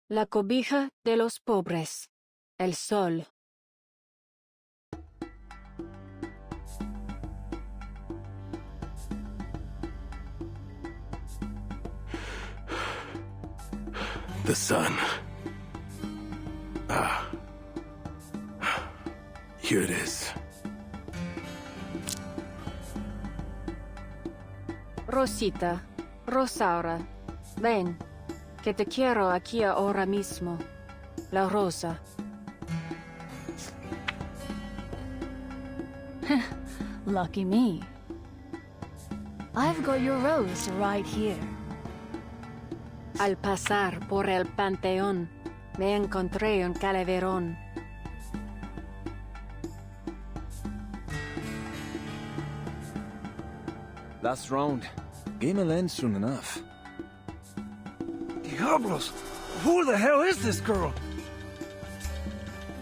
La cobija de los pobres. El sol. The sun. Ah. Here it is. Rosita, Rosaura, ven, que te quiero aquí ahora mismo. La rosa. Lucky me. I've got your rose right here. Al pasar por el panteón, me encontré un calaverón. Last round. Game will end soon enough. Diablos! Who the hell is this girl?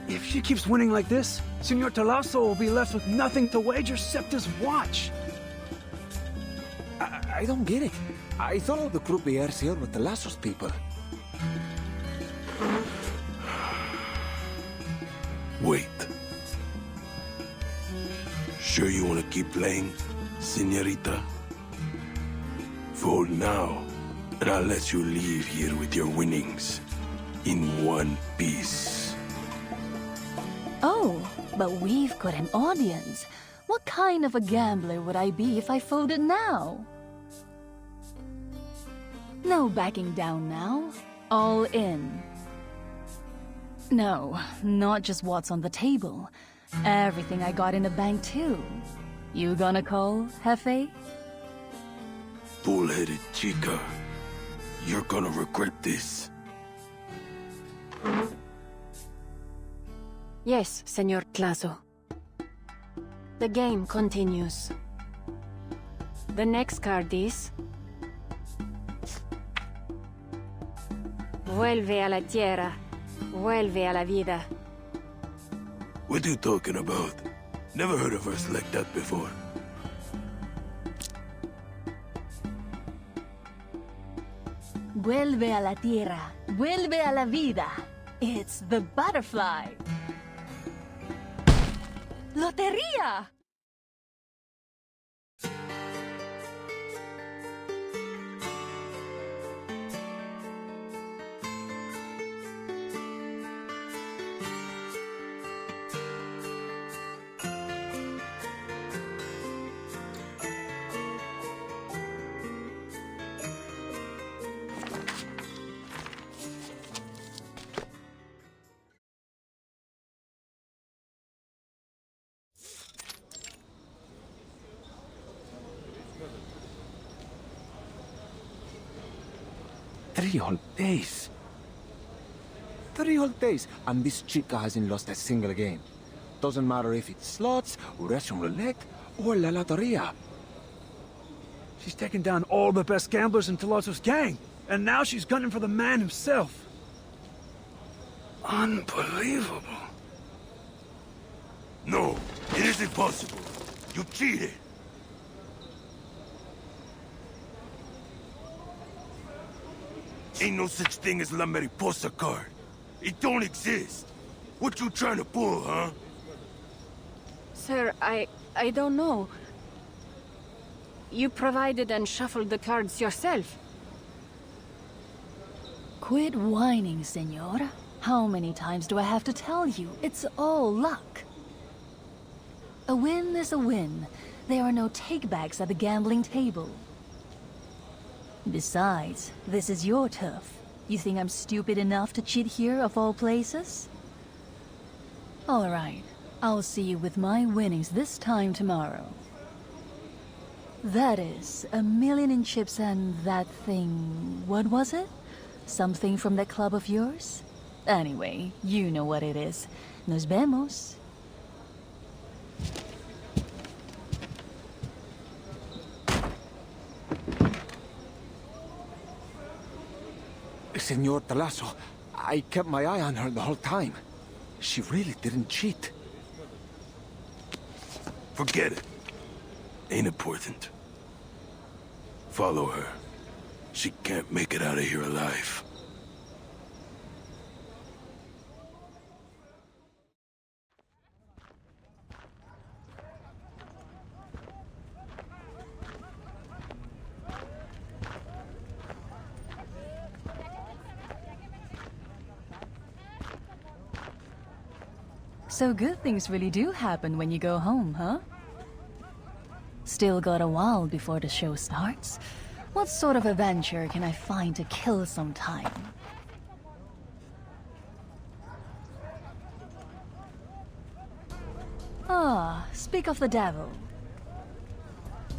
If she keeps winning like this, Senor Talasso will be left with nothing to wager except his watch. I don't get it. I thought all the croupiers here were the Lassos people. Wait. Sure you want to keep playing, señorita? Vote now, and I'll let you leave here with your winnings in one piece. Oh, but we've got an audience. What kind of a gambler would I be if I folded now? No backing down now. All in. No, not just what's on the table. Everything I got in the bank too. You gonna call, Jefe? Bull-headed chica. You're gonna regret this. Yes, Señor Tlazo. The game continues. The next card is... Vuelve a la tierra. Vuelve a la vida. What are you talking about? Never heard a verse like that before. Vuelve a la tierra. Vuelve a la vida. It's the butterfly. ¡Lotería! Three whole days. 3 whole days, and this chica hasn't lost a single game. Doesn't matter if it's slots, Russian roulette, or La Loteria. She's taken down all the best gamblers in Talasso's gang, and now she's gunning for the man himself. Unbelievable. No, it isn't possible. You cheated. Ain't no such thing as La Mariposa card. It don't exist. What you trying to pull, huh? Sir, I don't know. You provided and shuffled the cards yourself. Quit whining, senor. How many times do I have to tell you? It's all luck. A win is a win. There are no takebacks at the gambling table. Besides, this is your turf. You think I'm stupid enough to cheat here of all places? All right, I'll see you with my winnings this time tomorrow. That is, 1,000,000 in chips and that thing... what was it? Something from that club of yours? Anyway, you know what it is. Nos vemos. Senor Talasso, I kept my eye on her the whole time. She really didn't cheat. Forget it. Ain't important. Follow her. She can't make it out of here alive. So good things really do happen when you go home, huh? Still got a while before the show starts. What sort of adventure can I find to kill some time? Ah, speak of the devil.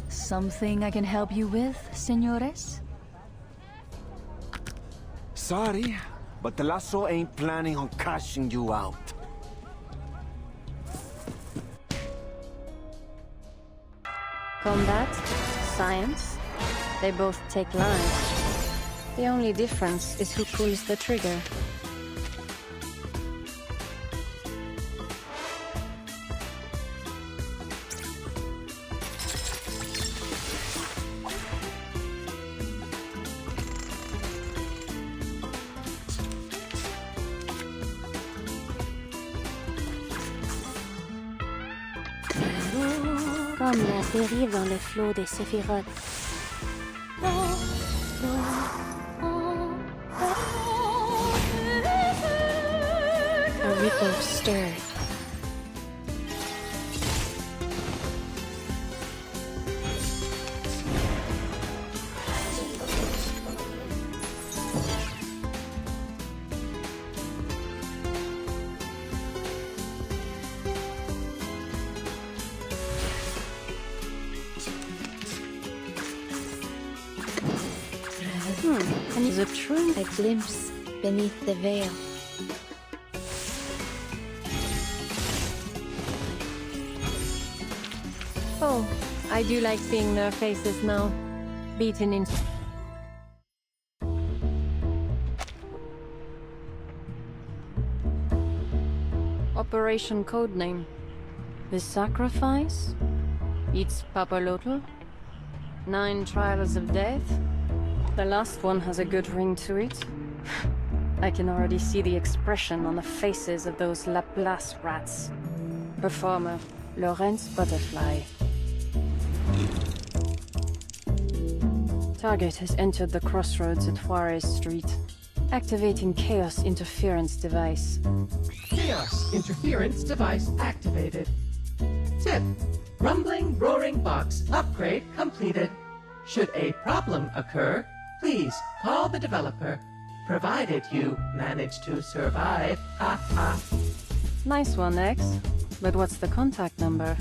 Something I can help you with, señores? Sorry, but the lasso ain't planning on cashing you out. Combat, science, they both take lives. The only difference is who pulls the trigger. Comme l'atterrir dans le flot des séphirotes. A ripple stirred. And the truth, a glimpse beneath the veil. Oh, I do like seeing their faces now. Beaten in... Operation Codename. The Sacrifice? It's Papalotl? 9 Trials of Death? The last one has a good ring to it. I can already see the expression on the faces of those Laplace rats. Performer, Lawrence Butterfly. Target has entered the crossroads at Juarez Street. Activating Chaos Interference Device. Chaos Interference Device activated. Tip: Rumbling Roaring Box upgrade completed. Should a problem occur, please call the developer, provided you manage to survive. Ha ha. Nice one, X. But what's the contact number?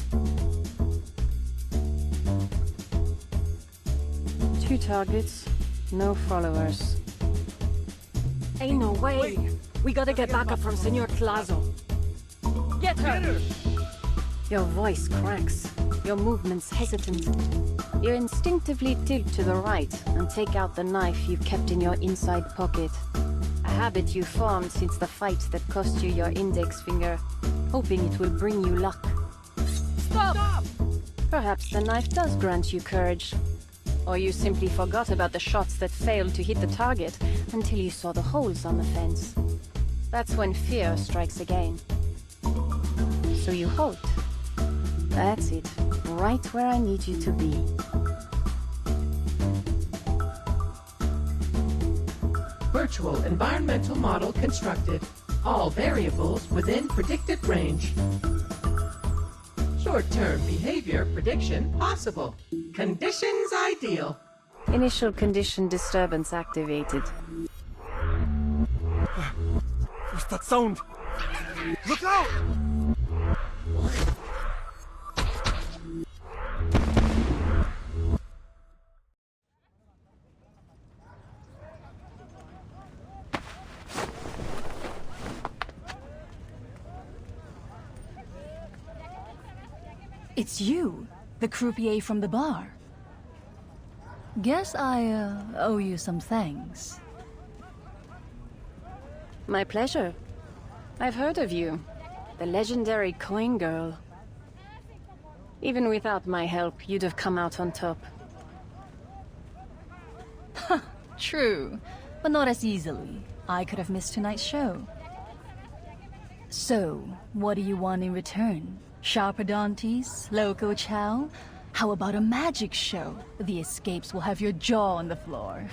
2 targets, no followers. Ain't no way! We gotta get backup from Senor Tlazo. Get her! Your voice cracks. Your movements hesitant. You instinctively tilt to the right and take out the knife you've kept in your inside pocket. A habit you formed since the fight that cost you your index finger, hoping it will bring you luck. Stop! Perhaps the knife does grant you courage. Or you simply forgot about the shots that failed to hit the target until you saw the holes on the fence. That's when fear strikes again. So you halt. That's it. Right where I need you to be. Virtual environmental model constructed. All variables within predicted range. Short-term behavior prediction possible. Conditions ideal. Initial condition disturbance activated. What's that sound? Look out! It's you, the croupier from the bar. Guess I owe you some thanks. My pleasure. I've heard of you. The legendary coin girl. Even without my help, you'd have come out on top. True, but not as easily. I could have missed tonight's show. So, what do you want in return? Sharpodontes? Loco chow? How about a magic show? The escapes will have your jaw on the floor.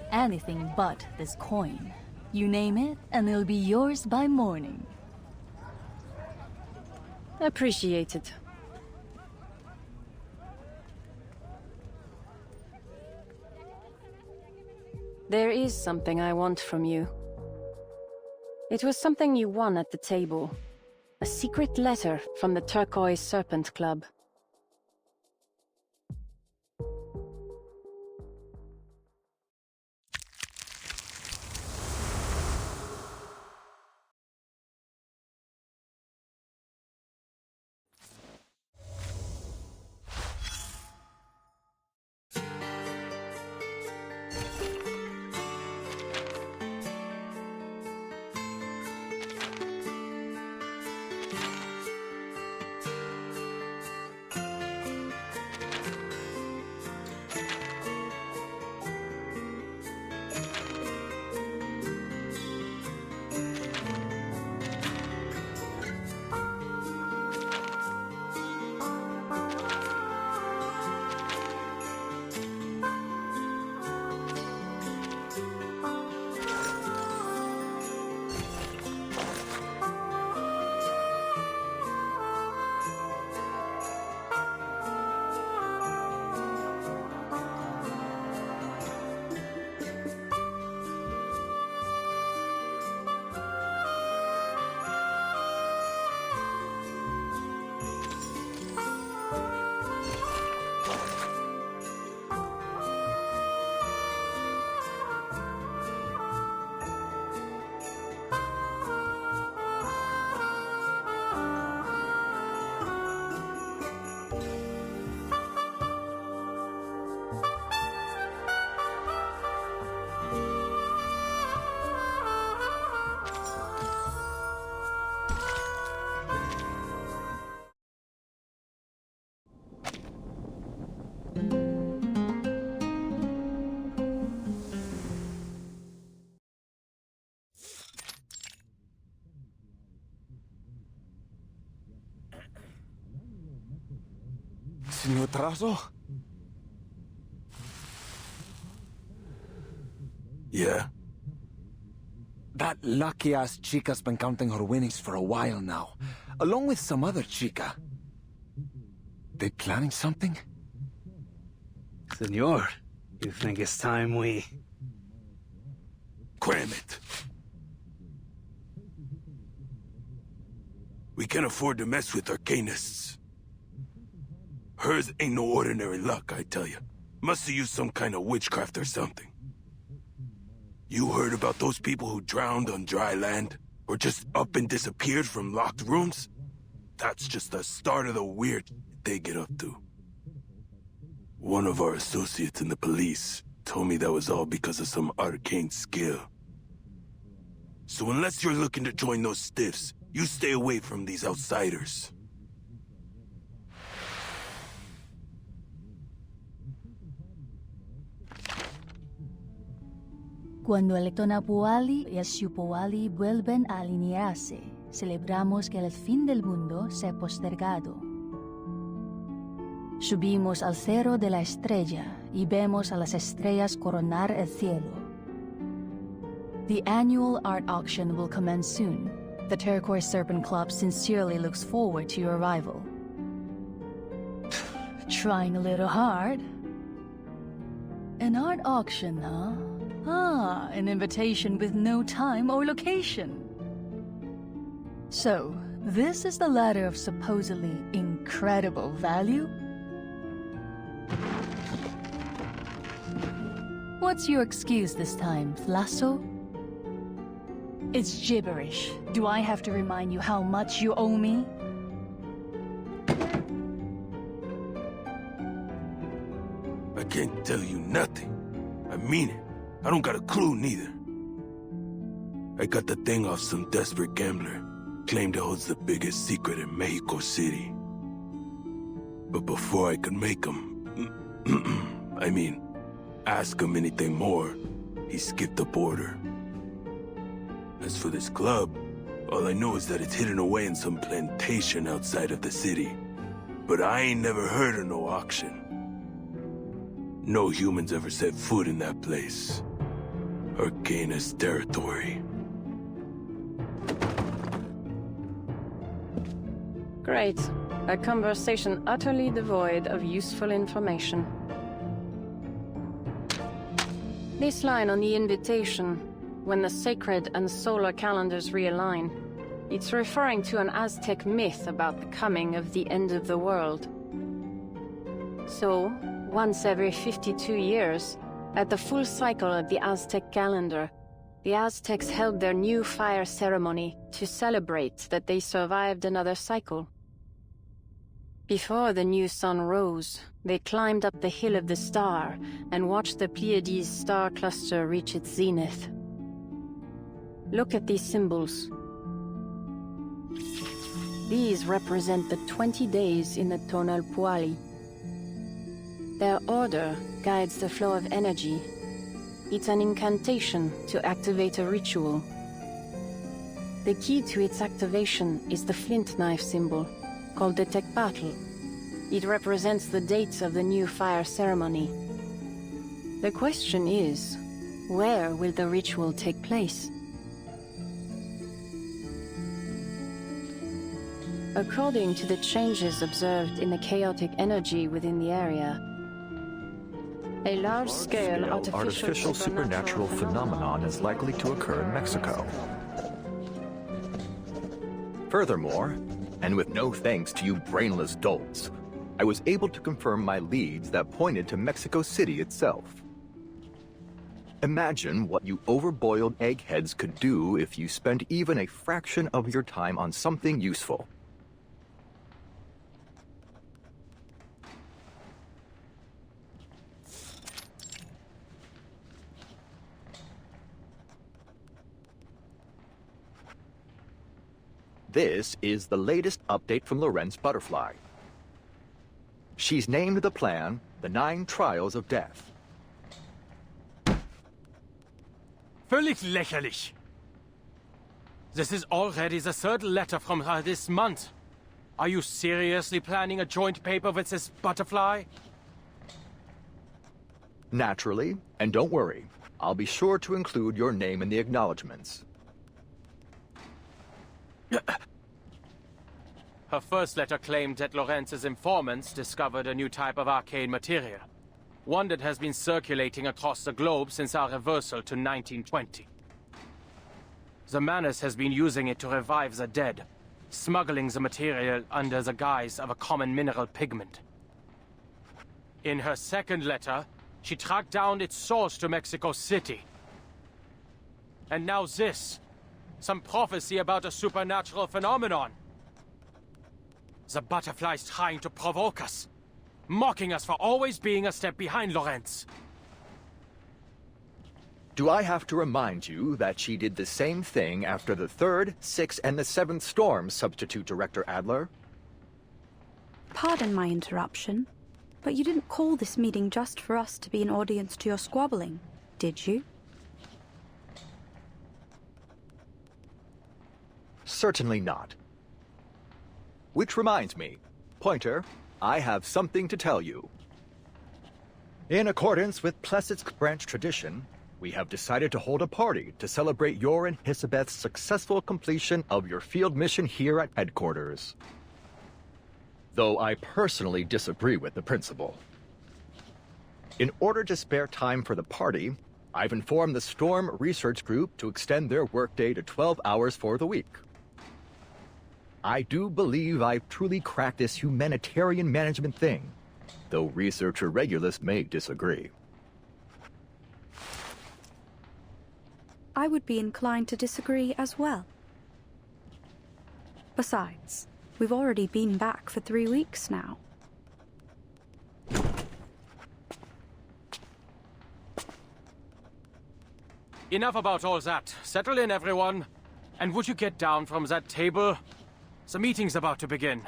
Anything but this coin. You name it, and it'll be yours by morning. Appreciated. There is something I want from you. It was something you won at the table. A secret letter from the Turquoise Serpent Club. Señor Trazo? Yeah? That lucky-ass chica's been counting her winnings for a while now, along with some other chica. They planning something? Senor, you think it's time we... Cram it. We can't afford to mess with arcanists. Hers ain't no ordinary luck, I tell you. Must have used some kind of witchcraft or something. You heard about those people who drowned on dry land? Or just up and disappeared from locked rooms? That's just the start of the weird they get up to. One of our associates in the police told me that was all because of some arcane skill. So unless you're looking to join those stiffs, you stay away from these outsiders. Cuando el Tonapuali y el Xupuali vuelven a alinearse, celebramos que el fin del mundo se ha postergado. Subimos al cerro de la estrella y vemos a las estrellas coronar el cielo. The annual art auction will commence soon. The Turquoise Serpent Club sincerely looks forward to your arrival. Trying a little hard. An art auction, huh? Ah, an invitation with no time or location. So, this is the ladder of supposedly incredible value? What's your excuse this time, Flasso? It's gibberish. Do I have to remind you how much you owe me? I can't tell you nothing. I mean it. I don't got a clue neither. I got the thing off some desperate gambler. Claimed it holds the biggest secret in Mexico City. But before I could make him, I mean, ask him anything more, he skipped the border. As for this club, all I know is that it's hidden away in some plantation outside of the city. But I ain't never heard of no auction. No humans ever set foot in that place. Arcanist territory. Great. A conversation utterly devoid of useful information. This line on the invitation, when the sacred and solar calendars realign, it's referring to an Aztec myth about the coming of the end of the world. So, once every 52 years, at the full cycle of the Aztec calendar, the Aztecs held their new fire ceremony to celebrate that they survived another cycle. Before the new sun rose, they climbed up the hill of the star and watched the Pleiades star cluster reach its zenith. Look at these symbols. These represent the 20 days in the tonal puali. Their order guides the flow of energy. It's an incantation to activate a ritual. The key to its activation is the flint knife symbol, called the Tecpatl. It represents the dates of the new fire ceremony. The question is, where will the ritual take place? According to the changes observed in the chaotic energy within the area, a large-scale artificial supernatural phenomenon is likely to occur in Mexico. Furthermore, and with no thanks to you brainless dolts, I was able to confirm my leads that pointed to Mexico City itself. Imagine what you overboiled eggheads could do if you spent even a fraction of your time on something useful. This is the latest update from Lorenz Butterfly. She's named the plan the 9 Trials of Death. Völlig lächerlich. This is already the 3rd letter from her this month. Are you seriously planning a joint paper with this butterfly? Naturally, and don't worry, I'll be sure to include your name in the acknowledgements. Her first letter claimed that Lorenz's informants discovered a new type of arcane material, one that has been circulating across the globe since our reversal to 1920. The Manus has been using it to revive the dead, smuggling the material under the guise of a common mineral pigment. In her second letter, she tracked down its source to Mexico City. And now this, some prophecy about a supernatural phenomenon. The butterfly's trying to provoke us, mocking us for always being a step behind Lorenz. Do I have to remind you that she did the same thing after the 3rd, 6th, and the 7th storms, Substitute Director Adler? Pardon my interruption, but you didn't call this meeting just for us to be an audience to your squabbling, did you? Certainly not. Which reminds me, Pointer, I have something to tell you. In accordance with Plessetsk branch tradition, we have decided to hold a party to celebrate your and Hisabeth's successful completion of your field mission here at headquarters. Though I personally disagree with the principle. In order to spare time for the party, I've informed the Storm Research Group to extend their workday to 12 hours for the week. I do believe I've truly cracked this humanitarian management thing, though researcher Regulus may disagree. I would be inclined to disagree as well. Besides, we've already been back for 3 weeks now. Enough about all that. Settle in, everyone. And would you get down from that table? The meeting's about to begin.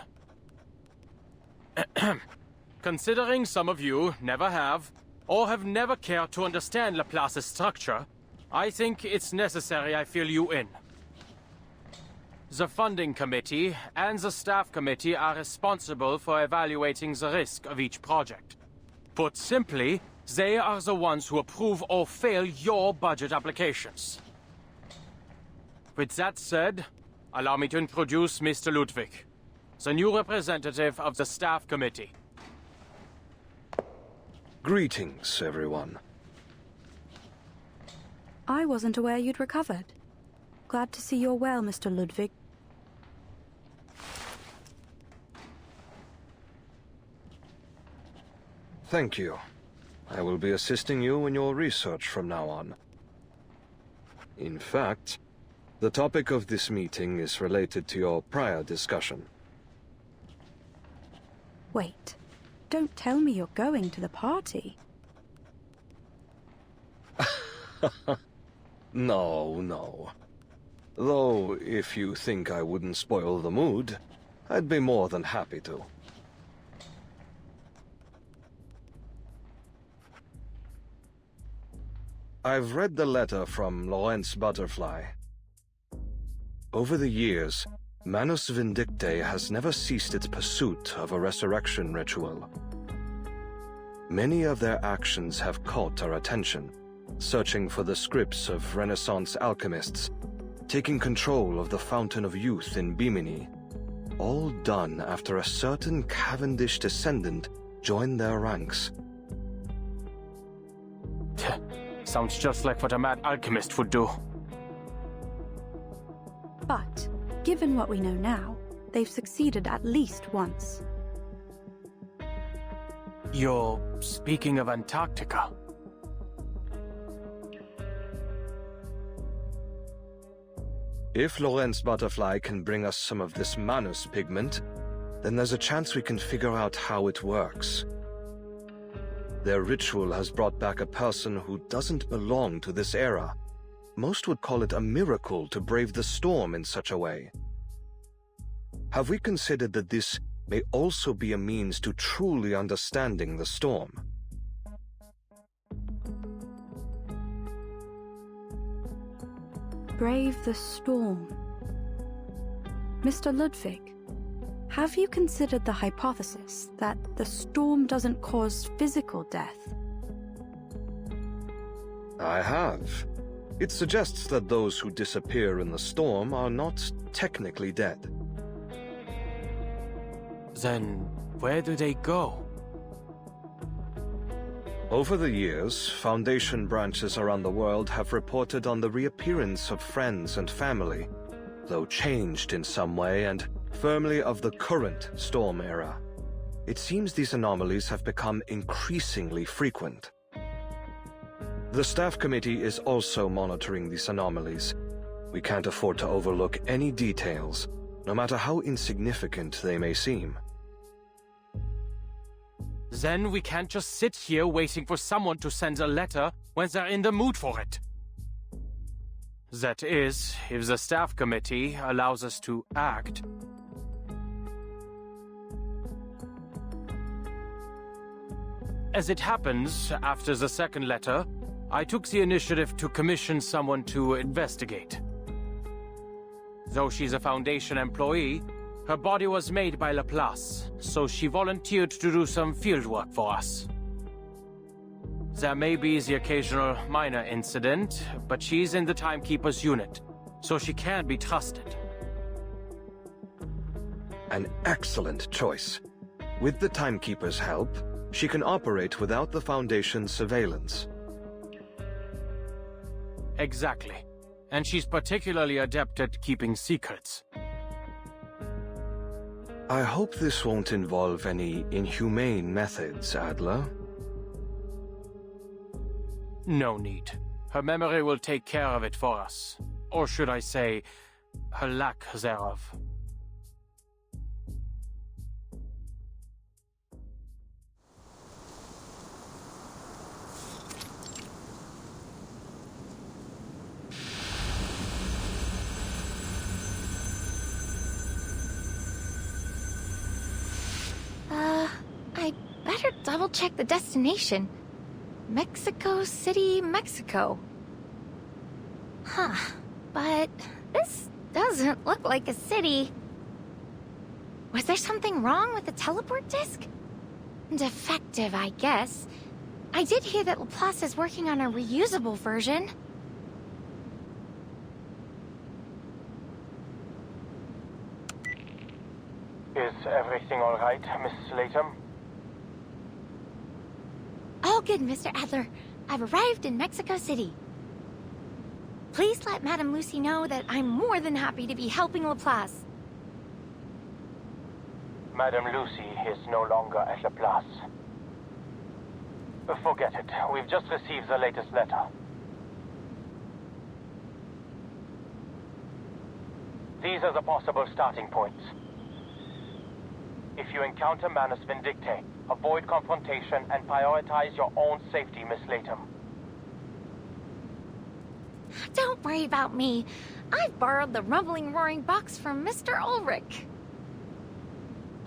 Considering some of you never have, or have never cared to understand Laplace's structure, I think it's necessary I fill you in. The funding committee and the staff committee are responsible for evaluating the risk of each project. Put simply, they are the ones who approve or fail your budget applications. With that said, allow me to introduce Mr. Ludwig, the new representative of the staff committee. Greetings, everyone. I wasn't aware you'd recovered. Glad to see you're well, Mr. Ludwig. Thank you. I will be assisting you in your research from now on. In fact, the topic of this meeting is related to your prior discussion. Wait, don't tell me you're going to the party. No. Though, if you think I wouldn't spoil the mood, I'd be more than happy to. I've read the letter from Lawrence Butterfly. Over the years, Manus Vindictae has never ceased its pursuit of a resurrection ritual. Many of their actions have caught our attention, searching for the scripts of Renaissance alchemists, taking control of the Fountain of Youth in Bimini, all done after a certain Cavendish descendant joined their ranks. Sounds just like what a mad alchemist would do. But, given what we know now, they've succeeded at least once. You're speaking of Antarctica. If Lawrence Butterfly can bring us some of this Manus pigment, then there's a chance we can figure out how it works. Their ritual has brought back a person who doesn't belong to this era. Most would call it a miracle to brave the storm in such a way. Have we considered that this may also be a means to truly understanding the storm? Brave the storm. Mr. Ludwig, have you considered the hypothesis that the storm doesn't cause physical death? I have. It suggests that those who disappear in the storm are not technically dead. Then where do they go? Over the years, Foundation branches around the world have reported on the reappearance of friends and family, though changed in some way and firmly of the current storm era. It seems these anomalies have become increasingly frequent. The staff committee is also monitoring these anomalies. We can't afford to overlook any details, no matter how insignificant they may seem. Then we can't just sit here waiting for someone to send a letter when they're in the mood for it. That is, if the staff committee allows us to act. As it happens, after the second letter, I took the initiative to commission someone to investigate. Though she's a Foundation employee, her body was made by Laplace, so she volunteered to do some fieldwork for us. There may be the occasional minor incident, but she's in the Timekeeper's unit, so she can be trusted. An excellent choice. With the Timekeeper's help, she can operate without the Foundation's surveillance. Exactly. And she's particularly adept at keeping secrets. I hope this won't involve any inhumane methods, Adler. No need. Her memory will take care of it for us. Or should I say, her lack thereof. I'd better double-check the destination. Mexico City, Mexico. Huh, but this doesn't look like a city. Was there something wrong with the teleport disc? Defective, I guess. I did hear that Laplace is working on a reusable version. Is everything all right, Miss Latham? All good, Mr. Adler. I've arrived in Mexico City. Please let Madame Lucy know that I'm more than happy to be helping Laplace. Madame Lucy is no longer at Laplace. Forget it. We've just received the latest letter. These are the possible starting points. If you encounter Manus Vindictae, avoid confrontation and prioritize your own safety, Miss Latham. Don't worry about me. I've borrowed the rumbling, roaring box from Mr. Ulrich.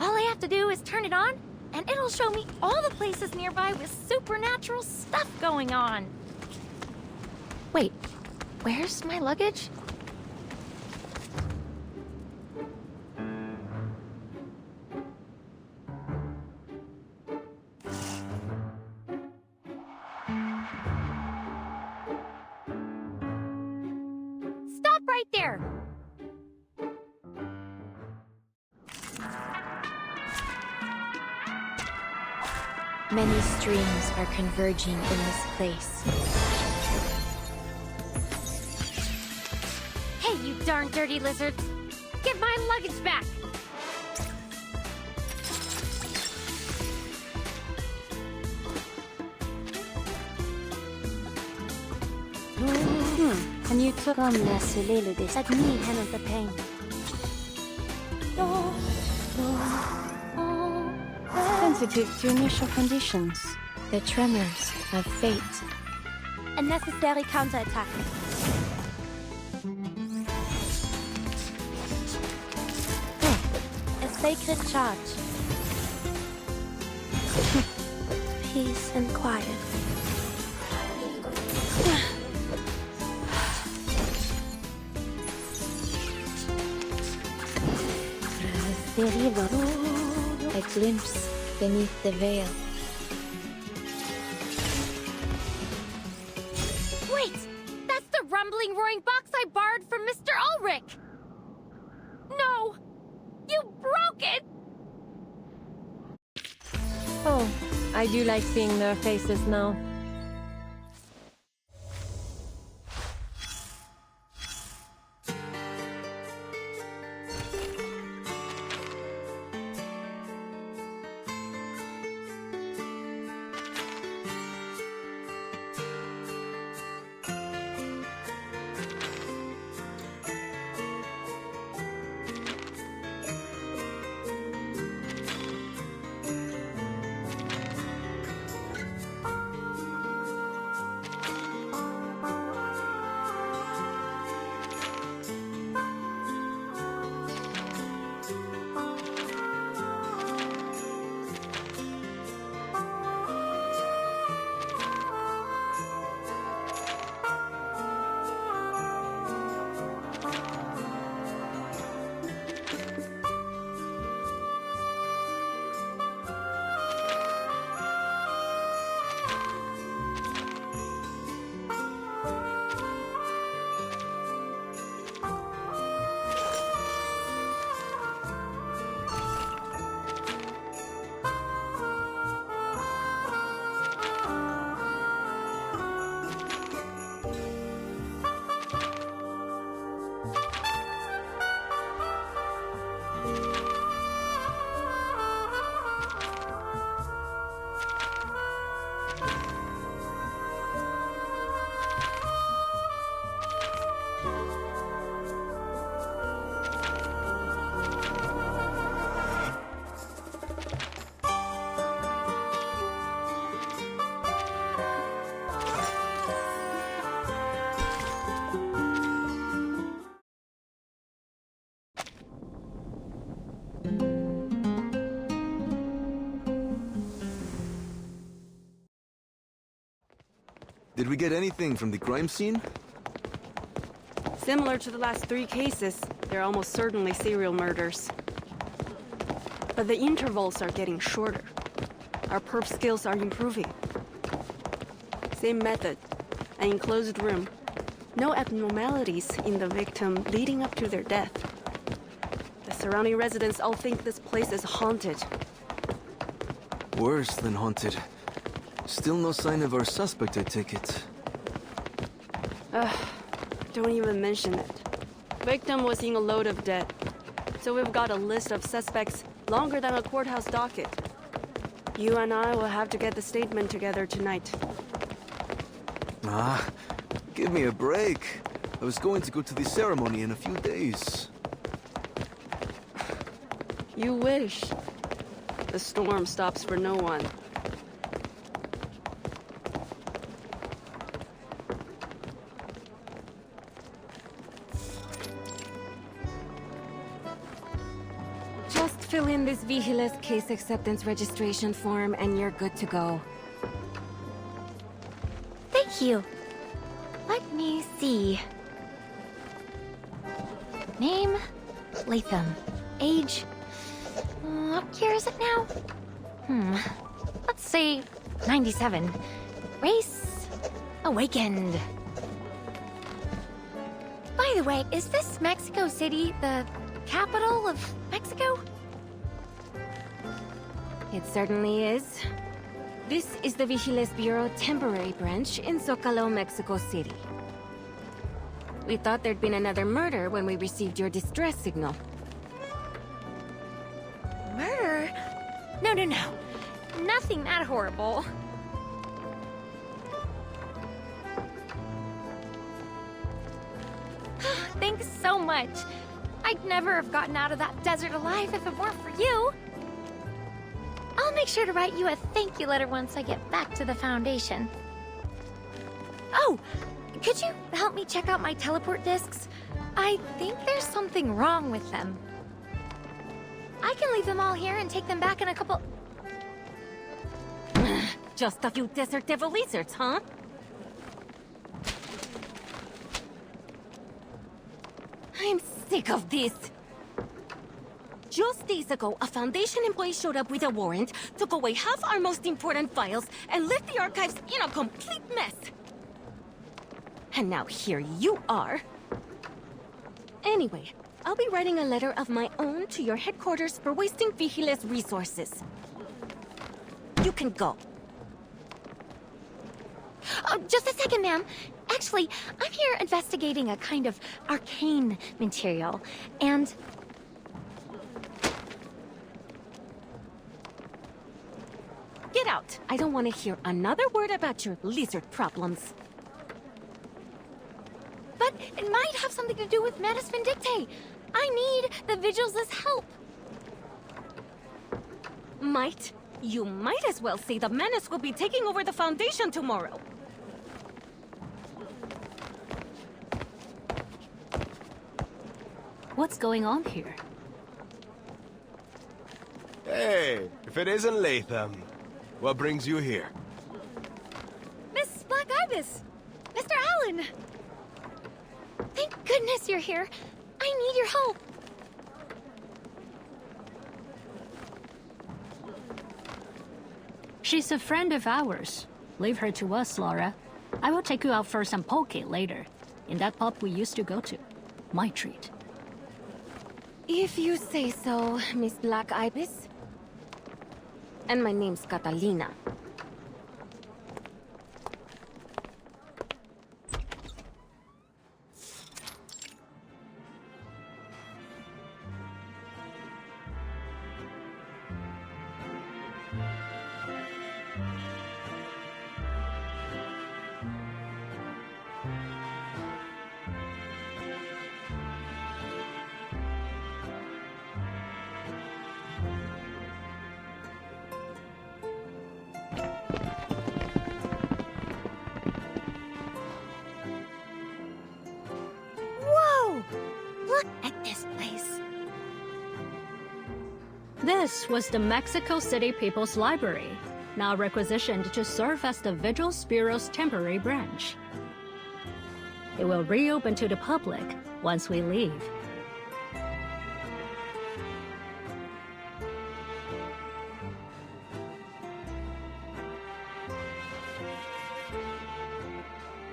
All I have to do is turn it on, and it'll show me all the places nearby with supernatural stuff going on. Wait, where's my luggage? Stop right there! Many streams are converging in this place. Hey, you darn dirty lizards! Get my luggage back! Can you tell Comme la soleil le destin. Let me handle the pain. sensitive to initial conditions? The tremors of fate. A necessary counterattack. A sacred charge. Peace and quiet. A glimpse beneath the veil. Wait! That's the rumbling, roaring box I borrowed from Mr. Ulrich! No! You broke it! Oh, I do like seeing their faces now. Did we get anything from the crime scene? Similar to the last 3 cases, they're almost certainly serial murders. But the intervals are getting shorter. Our perp skills are improving. Same method, an enclosed room. No abnormalities in the victim leading up to their death. The surrounding residents all think this place is haunted. Worse than haunted. Still no sign of our suspect, I take it. Don't even mention it. Victim was in a load of debt. So we've got a list of suspects longer than a courthouse docket. You and I will have to get the statement together tonight. Ah, give me a break. I was going to go to the ceremony in a few days. You wish. The storm stops for no one. Just fill in this Vigila's case acceptance registration form and you're good to go. Thank you. Let me see. Name? Latham. Age? What year is it now? Let's say 97. Race? Awakened. By the way, is this Mexico City the capital of Mexico? It certainly is. This is the Vigiles Bureau temporary branch in Zocalo, Mexico City. We thought there'd been another murder when we received your distress signal. Murder? No. Nothing that horrible. Thanks so much. I'd never have gotten out of that desert alive if it weren't for you. I'll make sure to write you a thank you letter once I get back to the Foundation. Oh, could you help me check out my teleport discs? I think there's something wrong with them. I can leave them all here and take them back in a couple... Just a few desert devil lizards, huh? I'm sick of this. Just days ago, a Foundation employee showed up with a warrant, took away half our most important files, and left the archives in a complete mess. And now here you are. Anyway, I'll be writing a letter of my own to your headquarters for wasting Vigiles resources. You can go. Oh, just a second, ma'am. Actually, I'm here investigating a kind of arcane material, and... Get out! I don't want to hear another word about your lizard problems. But it might have something to do with Manus Vindictae. I need the Vigils' help. Might? You might as well say the Menace will be taking over the Foundation tomorrow. What's going on here? Hey, if it isn't Latham, what brings you here? Miss Black Ibis! Mr. Allen! Thank goodness you're here. I need your help. She's a friend of ours. Leave her to us, Laura. I will take you out for some poke later. In that pub we used to go to. My treat. If you say so, Miss Black Ibis. And my name's Catalina. Look at this place. This was the Mexico City People's Library, now requisitioned to serve as the Vigils Bureau's temporary branch. It will reopen to the public once we leave.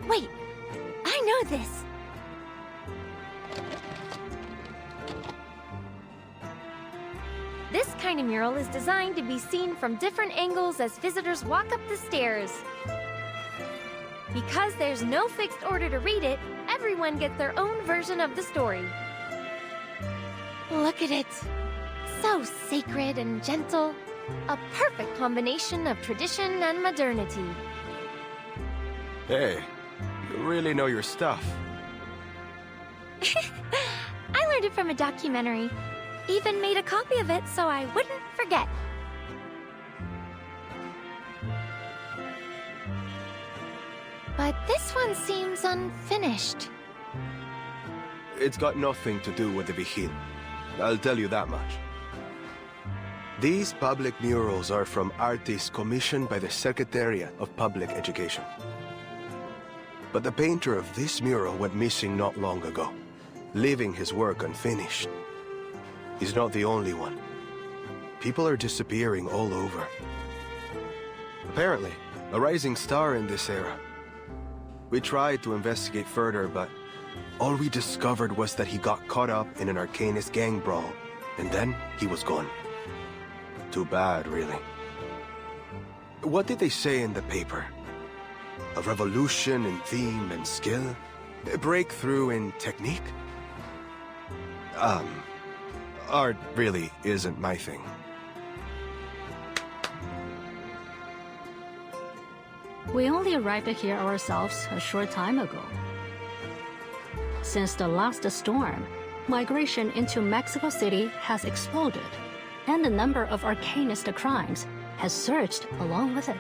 Wait, I know this. kind of mural is designed to be seen from different angles as visitors walk up the stairs. Because there's no fixed order to read it, everyone gets their own version of the story. Look at it. So sacred and gentle. A perfect combination of tradition and modernity. Hey, you really know your stuff. I learned it from a documentary. Even made a copy of it so I wouldn't forget. But this one seems unfinished. It's got nothing to do with the Vigil. I'll tell you that much. These public murals are from artists commissioned by the Secretariat of Public Education. But the painter of this mural went missing not long ago, leaving his work unfinished. He's not the only one. People are disappearing all over. Apparently, a rising star in this era. We tried to investigate further, but all we discovered was that he got caught up in an Arcanist gang brawl, and then he was gone. Too bad, really. What did they say in the paper? A revolution in theme and skill? A breakthrough in technique? Art really isn't my thing. We only arrived here ourselves a short time ago. Since the last storm, migration into Mexico City has exploded, and the number of Arcanist crimes has surged along with it.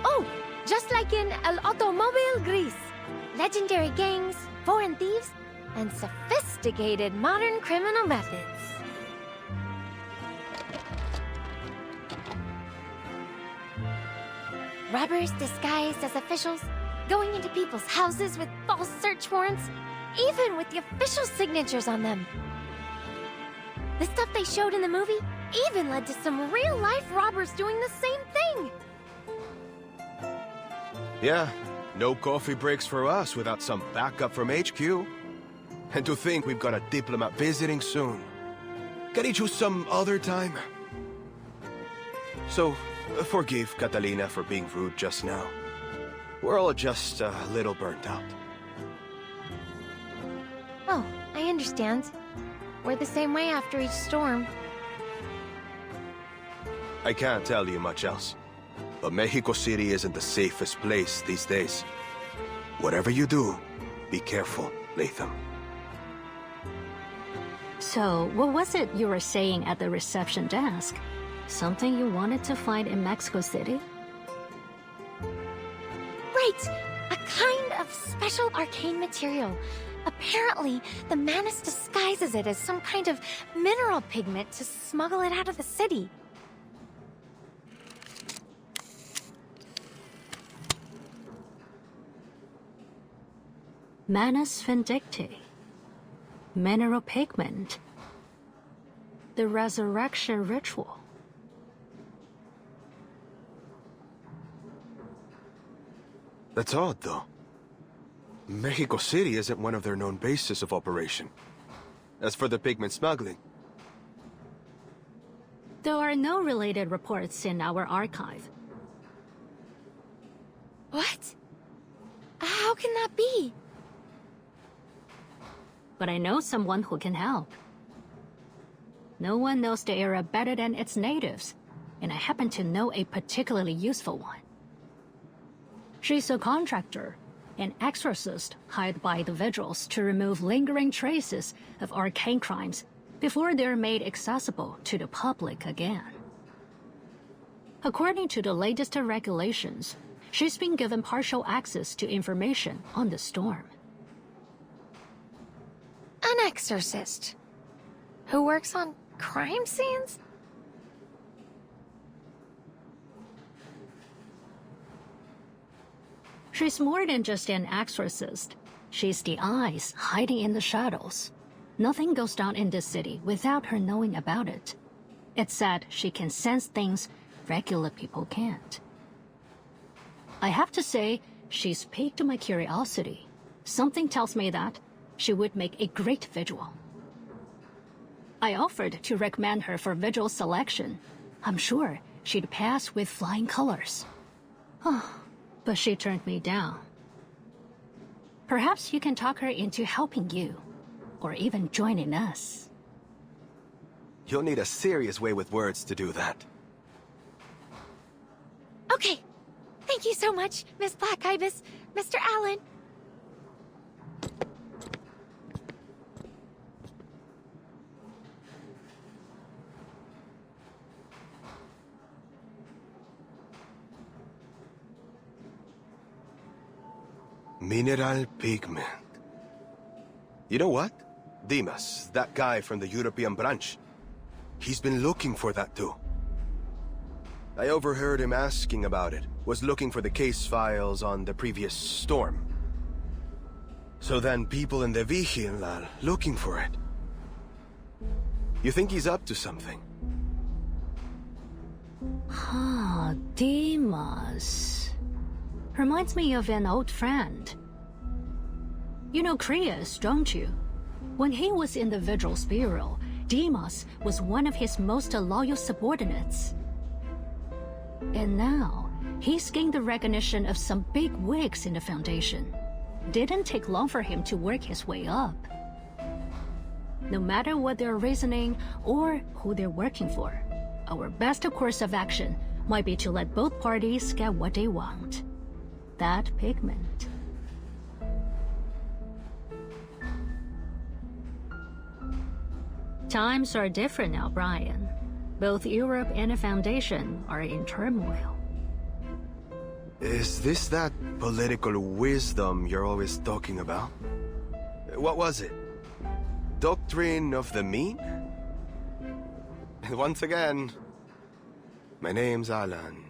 Oh, just like in El Automóvil Gris. Legendary gangs, foreign thieves, and sophisticated modern criminal methods. Robbers disguised as officials, going into people's houses with false search warrants, even with the official signatures on them. The stuff they showed in the movie even led to some real-life robbers doing the same thing. Yeah, no coffee breaks for us without some backup from HQ. And to think we've got a diplomat visiting soon. Can he choose some other time? So, forgive Catalina for being rude just now. We're all just a little burnt out. Oh, I understand. We're the same way after each storm. I can't tell you much else. But Mexico City isn't the safest place these days. Whatever you do, be careful, Latham. So, what was it you were saying at the reception desk? Something you wanted to find in Mexico City? Right! A kind of special arcane material. Apparently, the Manus disguises it as some kind of mineral pigment to smuggle it out of the city. Manus Vindicti. Mineral pigment. The resurrection ritual. That's odd, though. Mexico City isn't one of their known bases of operation. As for the pigment smuggling... There are no related reports in our archive. What? How can that be? But I know someone who can help. No one knows the area better than its natives, and I happen to know a particularly useful one. She's a contractor, an exorcist hired by the vigils to remove lingering traces of arcane crimes before they're made accessible to the public again. According to the latest regulations, she's been given partial access to information on the storm. An exorcist? Who works on crime scenes? She's more than just an exorcist. She's the eyes hiding in the shadows. Nothing goes down in this city without her knowing about it. It's said she can sense things regular people can't. I have to say, she's piqued my curiosity. Something tells me that she would make a great vigil. I offered to recommend her for Vigil selection. I'm sure she'd pass with flying colors. But she turned me down. Perhaps you can talk her into helping you, or even joining us. You'll need a serious way with words to do that. Okay. Thank you so much, Miss Black Ibis, Mr. Allen. Mineral pigment. You know what? Dimas, that guy from the European branch. He's been looking for that too. I overheard him asking about it. Was looking for the case files on the previous storm. So then people in the Vigil are looking for it. You think he's up to something? Dimas. Reminds me of an old friend. You know Krios, don't you? When he was in the Vigil's Bureau, Dimas was one of his most loyal subordinates. And now, he's gained the recognition of some big wigs in the Foundation. Didn't take long for him to work his way up. No matter what their reasoning or who they're working for, our best course of action might be to let both parties get what they want. That pigment. Times are different now, Brian. Both Europe and the Foundation are in turmoil. Is this that political wisdom you're always talking about? What was it? Doctrine of the mean? Once again, my name's Alan.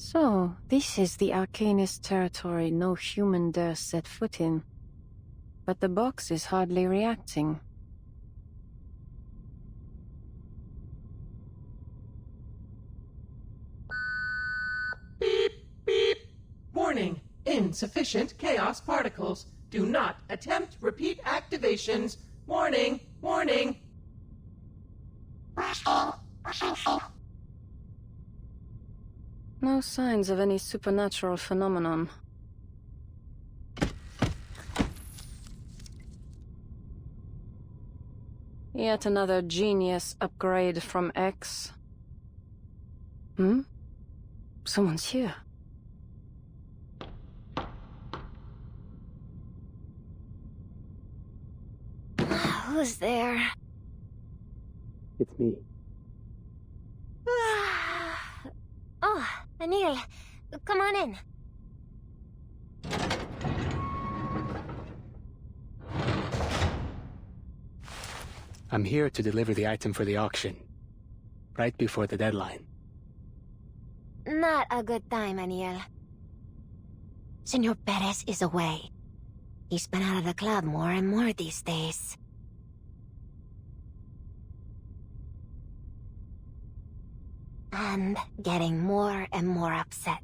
So, this is the Arcanist territory no human dares set foot in. But the box is hardly reacting. Beep, beep. Warning, insufficient chaos particles. Do not attempt repeat activations. Warning, warning. No signs of any supernatural phenomenon. Yet another genius upgrade from X. Someone's here. Who's there? It's me. Oh, Anil, come on in. I'm here to deliver the item for the auction, right before the deadline. Not a good time, Aniel. Senor Perez is away. He's been out of the club more and more these days. And getting more and more upset.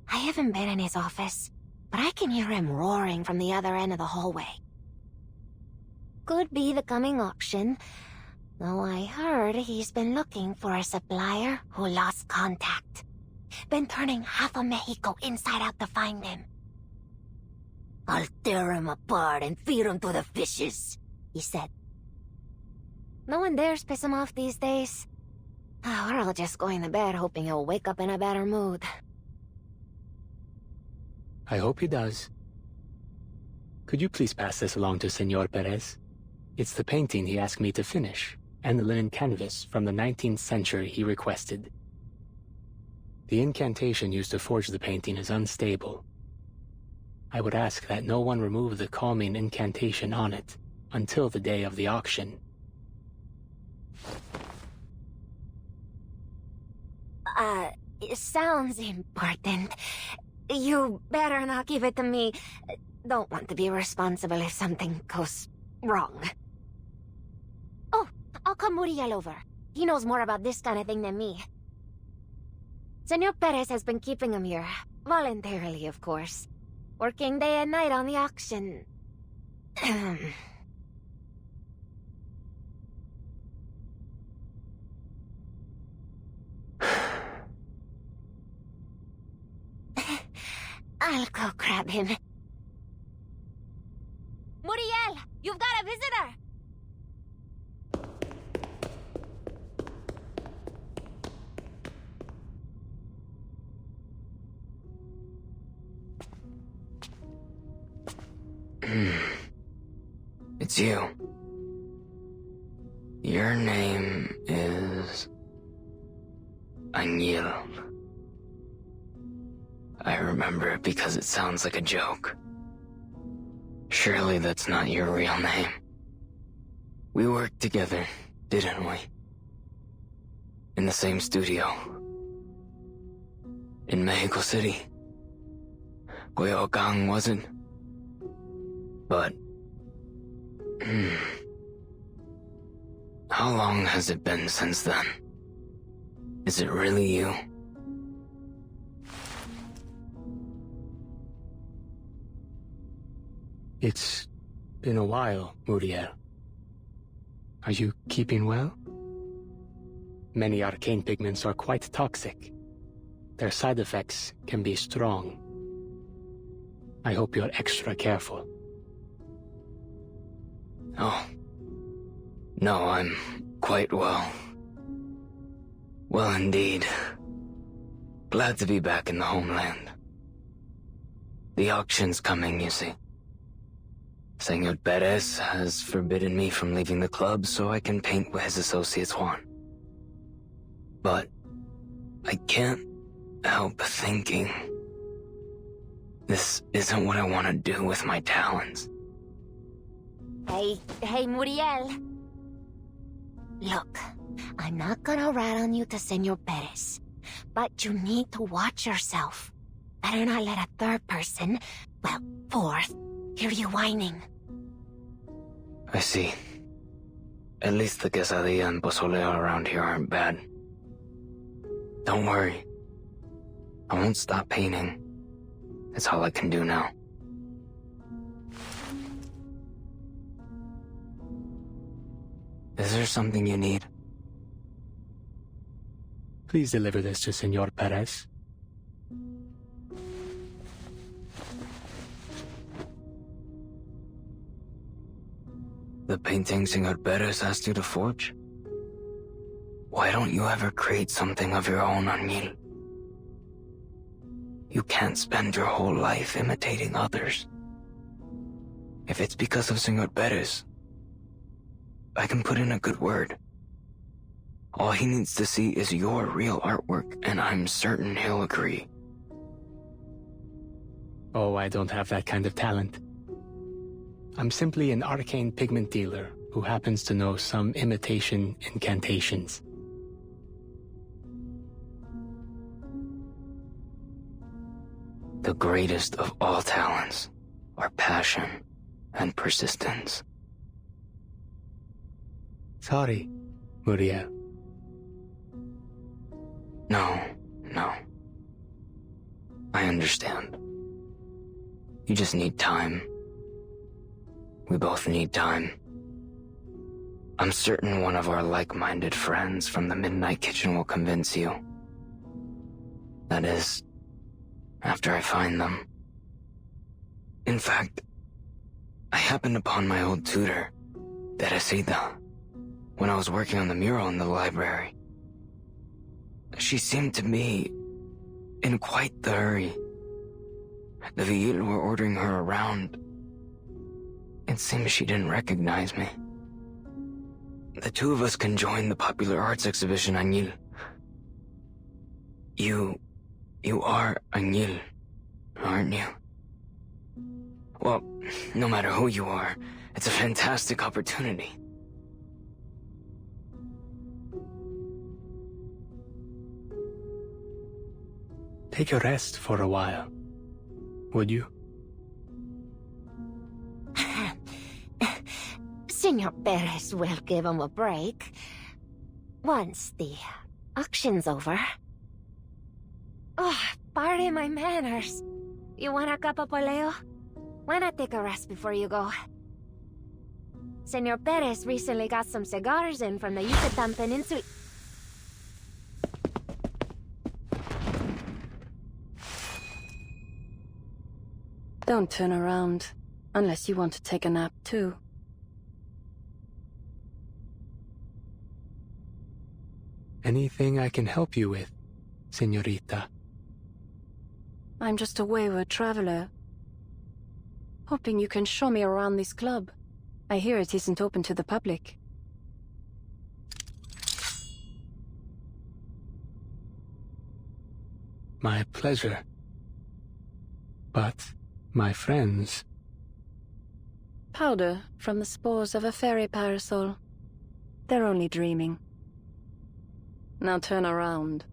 I haven't been in his office, but I can hear him roaring from the other end of the hallway. Could be the coming auction, though I heard he's been looking for a supplier who lost contact. Been turning half of Mexico inside out to find him. I'll tear him apart and feed him to the fishes, he said. No one dares piss him off these days. We're all just going to bed hoping he'll wake up in a better mood. I hope he does. Could you please pass this along to Senor Perez? It's the painting he asked me to finish, and the linen canvas from the 19th century he requested. The incantation used to forge the painting is unstable. I would ask that no one remove the calming incantation on it until the day of the auction. It sounds important. You better not give it to me. Don't want to be responsible if something goes wrong. Oh, I'll call Muriel over. He knows more about this kind of thing than me. Senor Perez has been keeping him here. Voluntarily, of course. Working day and night on the auction. I'll go grab him. Muriel, you've got a visitor! It's you. Your name is... Aniel. I remember it because it sounds like a joke. Surely that's not your real name. We worked together, didn't we? In the same studio. In Mexico City. Coyoacán wasn't. But... How long has it been since then? Is it really you? It's been a while, Muriel. Are you keeping well? Many arcane pigments are quite toxic. Their side effects can be strong. I hope you're extra careful. Oh. No, I'm quite well. Well, indeed. Glad to be back in the homeland. The auction's coming, you see. Senor Perez has forbidden me from leaving the club so I can paint what his associates want. But I can't help thinking... This isn't what I want to do with my talents. Hey, Muriel. Look, I'm not gonna rat on you to Senor Perez, but you need to watch yourself. Better not let a third person, well, fourth, hear you whining. I see. At least the quesadilla and pozole around here aren't bad. Don't worry. I won't stop painting. It's all I can do now. Is there something you need? Please deliver this to Senor Perez. The painting Senor Perez asked you to forge? Why don't you ever create something of your own, Aniel? You can't spend your whole life imitating others. If it's because of Senor Perez, I can put in a good word. All he needs to see is your real artwork, and I'm certain he'll agree. Oh, I don't have that kind of talent. I'm simply an arcane pigment dealer who happens to know some imitation incantations. The greatest of all talents are passion and persistence. Sorry, Muriel. No. I understand. You just need time. We both need time. I'm certain one of our like-minded friends from the Midnight Kitchen will convince you. That is, after I find them. In fact, I happened upon my old tutor, Teresita, when I was working on the mural in the library. She seemed to be in quite the hurry. The Vigil were ordering her around. It seems she didn't recognize me. The two of us can join the popular arts exhibition, Añil. You are Añil, aren't you? Well, no matter who you are, it's a fantastic opportunity. Take a rest for a while, would you? Senor Perez will give him a break. Once the auction's over. Oh, pardon my manners. You want a cup of poleo? Why not take a rest before you go? Senor Perez recently got some cigars in from the Yucatan Peninsula. Don't turn around, unless you want to take a nap too. Anything I can help you with, señorita? I'm just a wayward traveler. Hoping you can show me around this club. I hear it isn't open to the public. My pleasure. But my friends... Powder from the spores of a fairy parasol. They're only dreaming. Now turn around.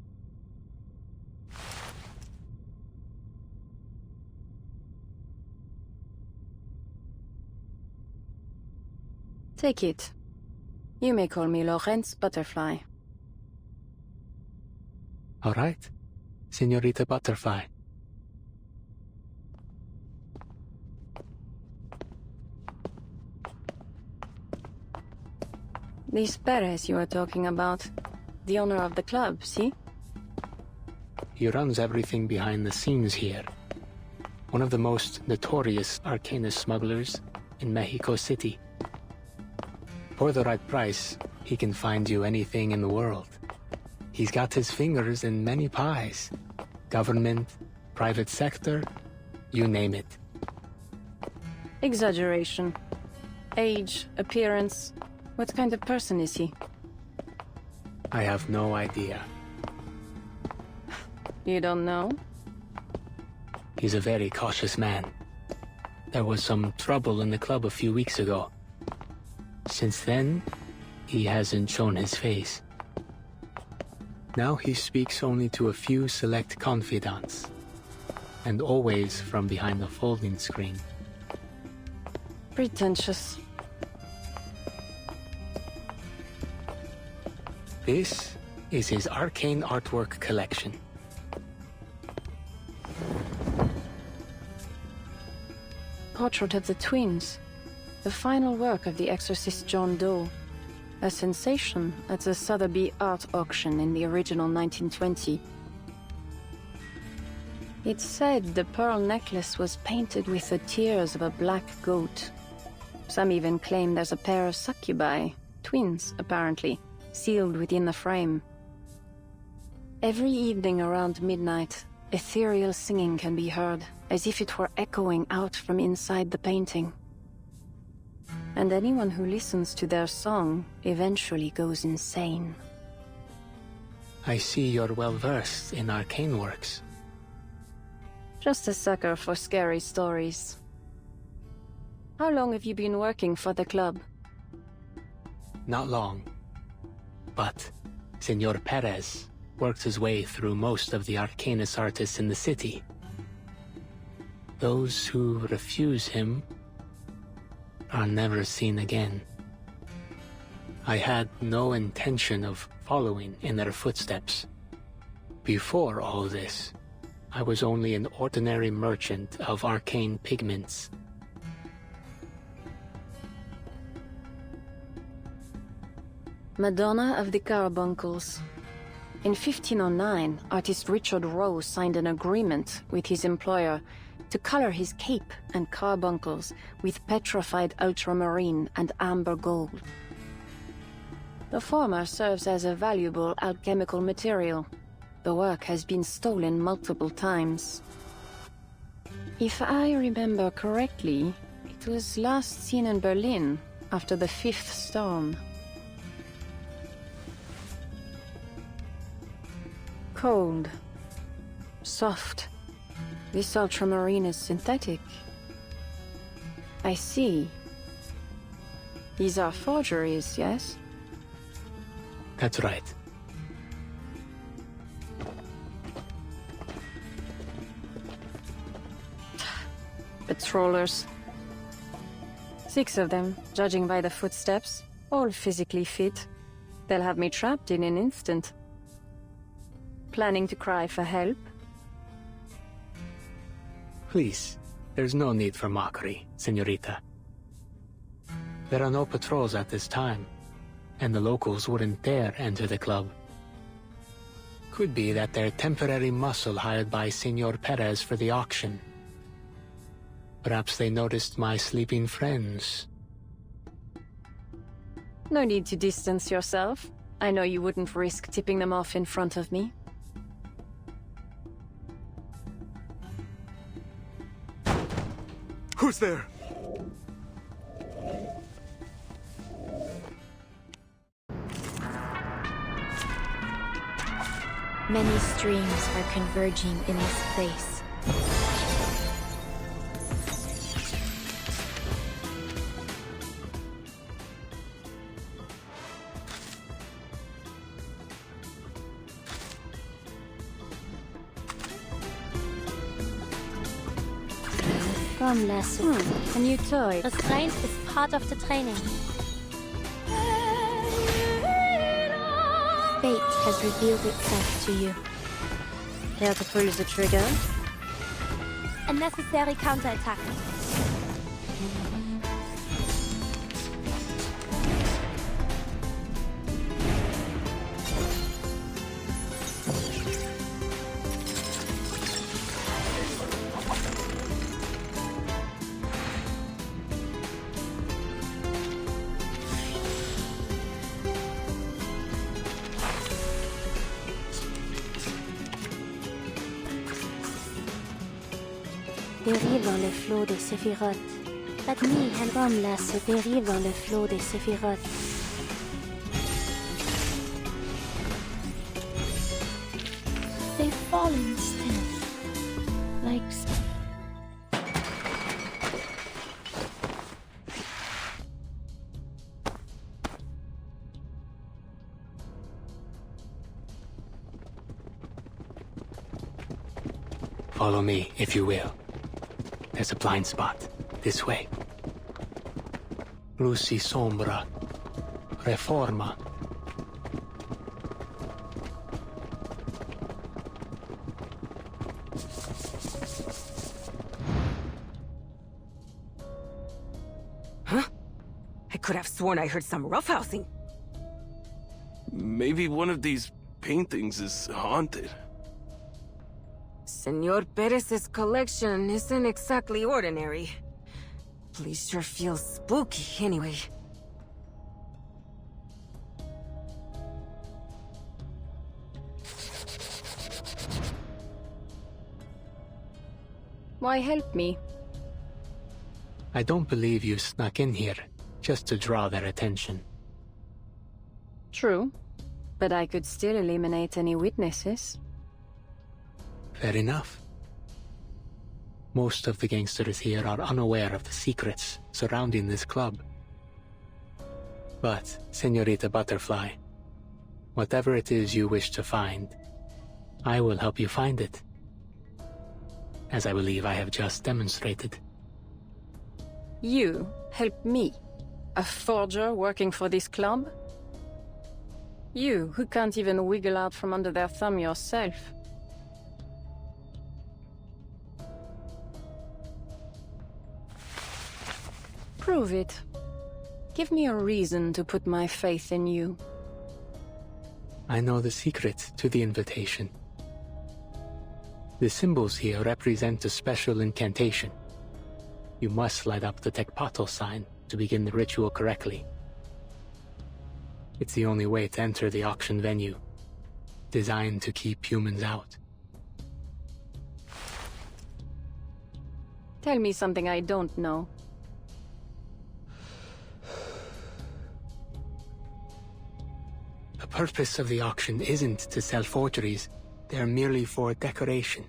Take it. You may call me Lorenz Butterfly. All right, Señorita Butterfly. This Perez you are talking about, the owner of the club, see? He runs everything behind the scenes here. One of the most notorious arcanist smugglers in Mexico City. For the right price, he can find you anything in the world. He's got his fingers in many pies. Government, private sector, you name it. Exaggeration. Age, appearance. What kind of person is he? I have no idea. You don't know? He's a very cautious man. There was some trouble in the club a few weeks ago. Since then, he hasn't shown his face. Now he speaks only to a few select confidants, and always from behind the folding screen. Pretentious. This is his arcane artwork collection. Portrait of the twins. The final work of the exorcist John Doe. A sensation at the Sotheby art auction in the original 1920. It's said the pearl necklace was painted with the tears of a black goat. Some even claim there's a pair of succubi, twins apparently, sealed within the frame. Every evening around midnight, ethereal singing can be heard, as if it were echoing out from inside the painting. And anyone who listens to their song eventually goes insane. I see you're well-versed in arcane works. Just a sucker for scary stories. How long have you been working for the club? not long. But Senor Perez worked his way through most of the Arcanist artists in the city. Those who refuse him are never seen again. I had no intention of following in their footsteps. Before all this, I was only an ordinary merchant of arcane pigments. Madonna of the Carbuncles. In 1509, artist Richard Rowe signed an agreement with his employer to color his cape and carbuncles with petrified ultramarine and amber gold. The former serves as a valuable alchemical material. The work has been stolen multiple times. If I remember correctly, it was last seen in Berlin after the 5th storm. Cold. Soft. This ultramarine is synthetic. I see. These are forgeries, yes? That's right. Patrollers. 6 of them, judging by the footsteps, all physically fit. They'll have me trapped in an instant. Planning to cry for help? Please, there's no need for mockery, señorita. There are no patrols at this time, and the locals wouldn't dare enter the club. Could be that they're temporary muscle hired by Senor Perez for the auction. Perhaps they noticed my sleeping friends. No need to distance yourself. I know you wouldn't risk tipping them off in front of me. Who's there? Many streams are converging in this place. Come, Lassie. A new toy. Restraint is part of the training. Fate has revealed itself to you. Care to pull the trigger? A necessary counterattack. Dérive dans le flot des séphirotes. Comme là se dérive dans le flot des séphirotes. They've fallen still. Like... Follow me, if you will. There's a blind spot. This way. Luci Sombra. Reforma. Huh? I could have sworn I heard some roughhousing. Maybe one of these paintings is haunted. Senor Perez's collection isn't exactly ordinary. Place sure feels spooky, anyway. Why help me? I don't believe you snuck in here just to draw their attention. True, but I could still eliminate any witnesses. Fair enough. Most of the gangsters here are unaware of the secrets surrounding this club. But, Senorita Butterfly, whatever it is you wish to find, I will help you find it, as I believe I have just demonstrated. You help me, a forger working for this club? You, who can't even wiggle out from under their thumb yourself. Prove it. Give me a reason to put my faith in you. I know the secret to the invitation. The symbols here represent a special incantation. You must light up the Tecpatl sign to begin the ritual correctly. It's the only way to enter the auction venue, designed to keep humans out. Tell me something I don't know. The purpose of the auction isn't to sell forgeries. They're merely for decoration.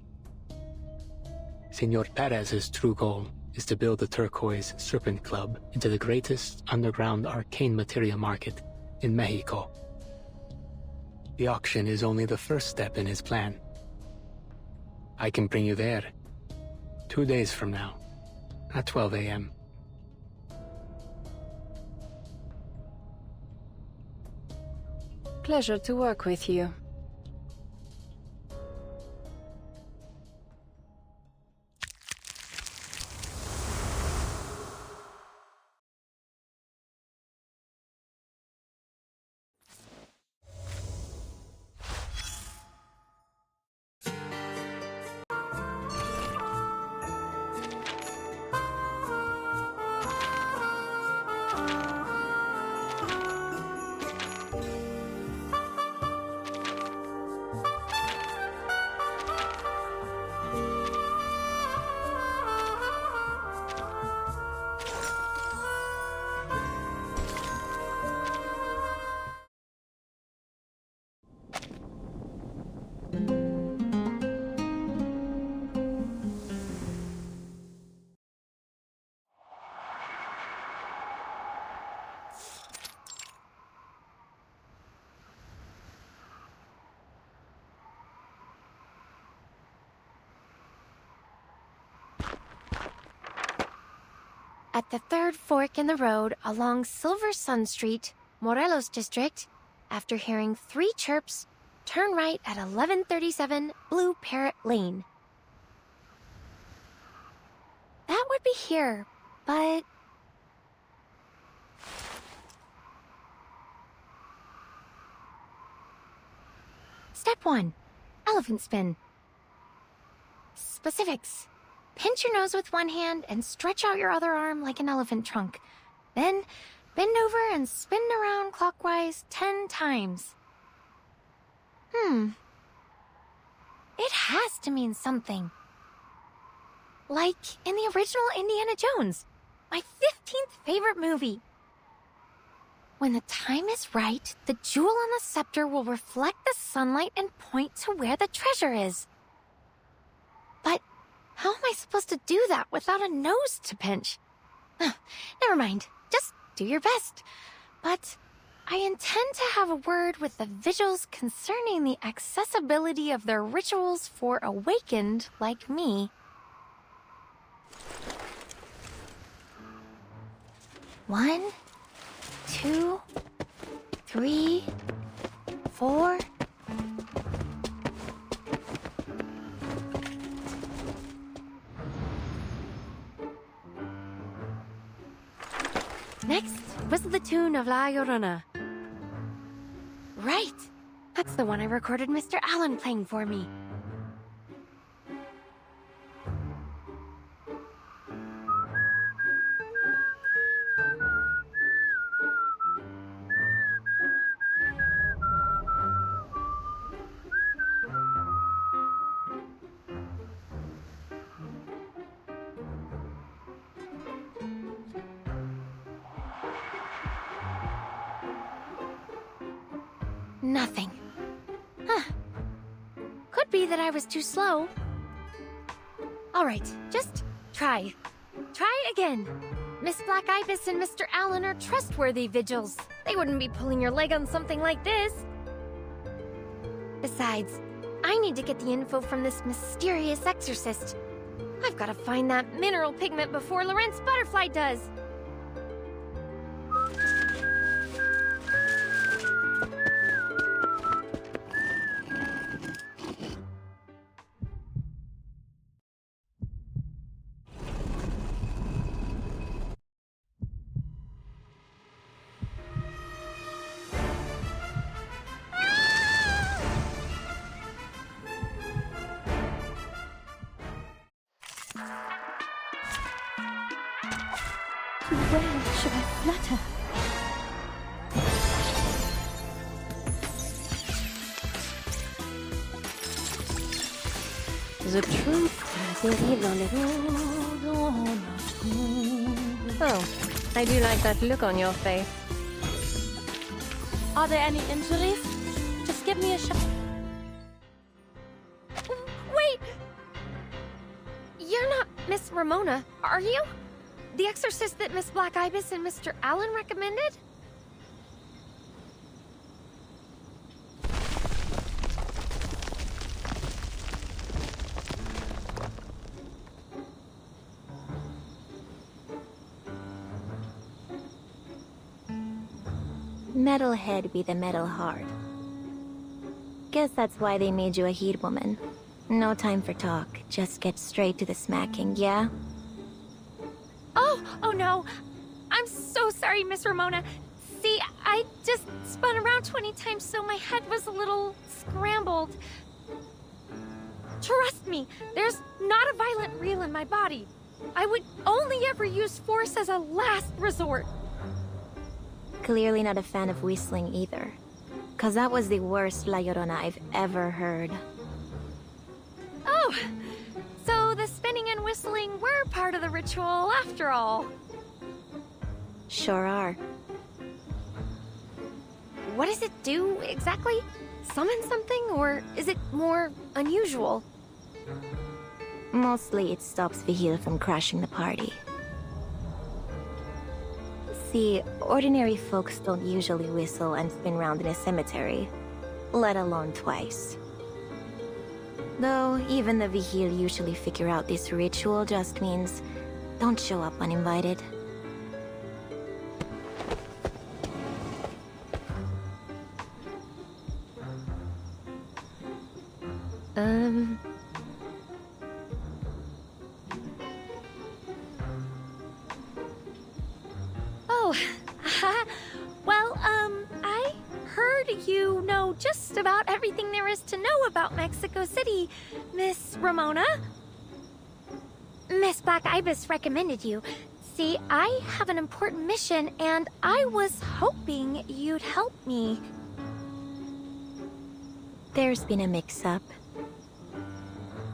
Senor Perez's true goal is to build the Turquoise Serpent Club into the greatest underground arcane materia market in Mexico. The auction is only the first step in his plan. I can bring you there 2 days from now, at 12 a.m. Pleasure to work with you. At the third fork in the road along Silver Sun Street, Morelos District, after hearing 3 chirps, turn right at 1137 Blue Parrot Lane. That would be here, but... Step 1. Elephant spin. Specifics. Pinch your nose with one hand and stretch out your other arm like an elephant trunk. Then, bend over and spin around clockwise 10 times. It has to mean something. Like in the original Indiana Jones, my 15th favorite movie. When the time is right, the jewel on the scepter will reflect the sunlight and point to where the treasure is. But how am I supposed to do that without a nose to pinch? Never mind, just do your best. But I intend to have a word with the Vigils concerning the accessibility of their rituals for awakened like me. 1, 2, 3, 4... Next, whistle the tune of La Llorona. Right! That's the one I recorded Mr. Allen playing for me. Nothing. Could be that I was too slow. All right, just try. Try again. Miss Black Ibis and Mr. Allen are trustworthy vigils. They wouldn't be pulling your leg on something like this. Besides, I need to get the info from this mysterious exorcist. I've got to find that mineral pigment before Lorentz Butterfly does. Where should I flutter? The truth dérive dans le Oh, I do like that look on your face. Are there any injuries? Just give me a shot. Wait! You're not Miss Ramona, are you? The exorcist that Miss Black Ibis and Mr. Allen recommended? Metalhead be the metal heart. Guess that's why they made you a heat woman. No time for talk, just get straight to the smacking, yeah? Oh no. I'm so sorry, Miss Ramona. See, I just spun around 20 times, so my head was a little scrambled. Trust me, there's not a violent reel in my body. I would only ever use force as a last resort. Clearly not a fan of whistling either. 'Cause that was the worst La Llorona I've ever heard. Oh, so the spinning and whistling were part of the ritual after all. Sure are. What does it do exactly? Summon something, or is it more unusual? Mostly it stops Vigil from crashing the party. See, ordinary folks don't usually whistle and spin round in a cemetery, let alone twice. Though, even the Vigil usually figure out this ritual just means don't show up uninvited. Oh, well, I heard you know just about everything there is to know about Mexico City, Miss Ramona. Miss Black Ibis recommended you. See, I have an important mission, and I was hoping you'd help me. There's been a mix-up.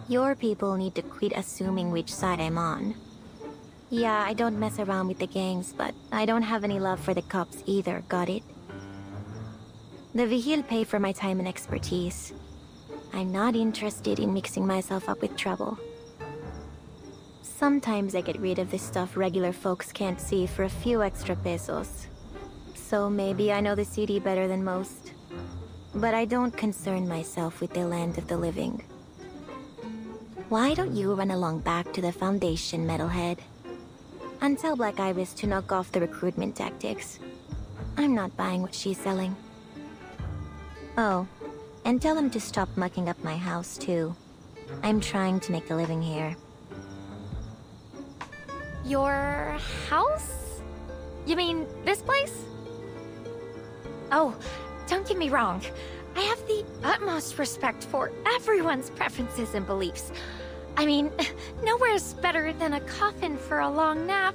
Your people need to quit assuming which side I'm on. Yeah, I don't mess around with the gangs, but I don't have any love for the cops either, got it? The Vigil pay for my time and expertise. I'm not interested in mixing myself up with trouble. Sometimes I get rid of the stuff regular folks can't see for a few extra pesos. So maybe I know the city better than most. But I don't concern myself with the land of the living. Why don't you run along back to the Foundation, Metalhead? And tell Black Ibis to knock off the recruitment tactics. I'm not buying what she's selling. Oh, and tell him to stop mucking up my house, too. I'm trying to make a living here. Your house? You mean this place? Oh, don't get me wrong. I have the utmost respect for everyone's preferences and beliefs. I mean, nowhere's better than a coffin for a long nap.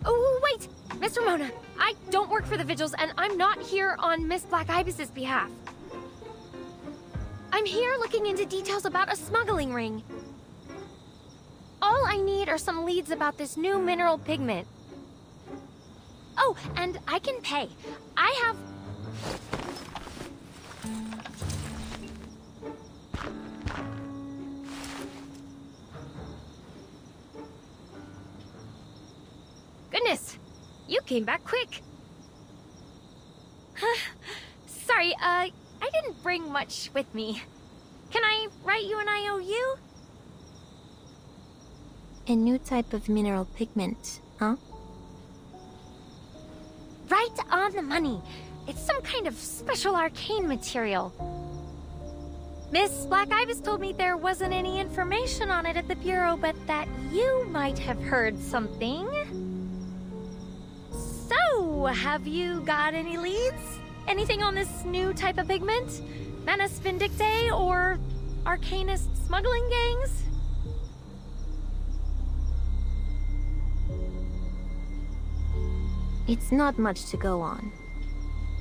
Oh, wait! Miss Ramona, I don't work for the Vigils, and I'm not here on Miss Black Ibis's behalf. I'm here looking into details about a smuggling ring. All I need are some leads about this new mineral pigment. Oh, and I can pay. I have Goodness, you came back quick. Sorry, I didn't bring much with me. Can I write you an IOU? A new type of mineral pigment, huh? Right on the money. It's some kind of special arcane material. Miss Black Ibis told me there wasn't any information on it at the Bureau, but that you might have heard something. So, have you got any leads? Anything on this new type of pigment? Manus Vindictae or Arcanist smuggling gangs? It's not much to go on.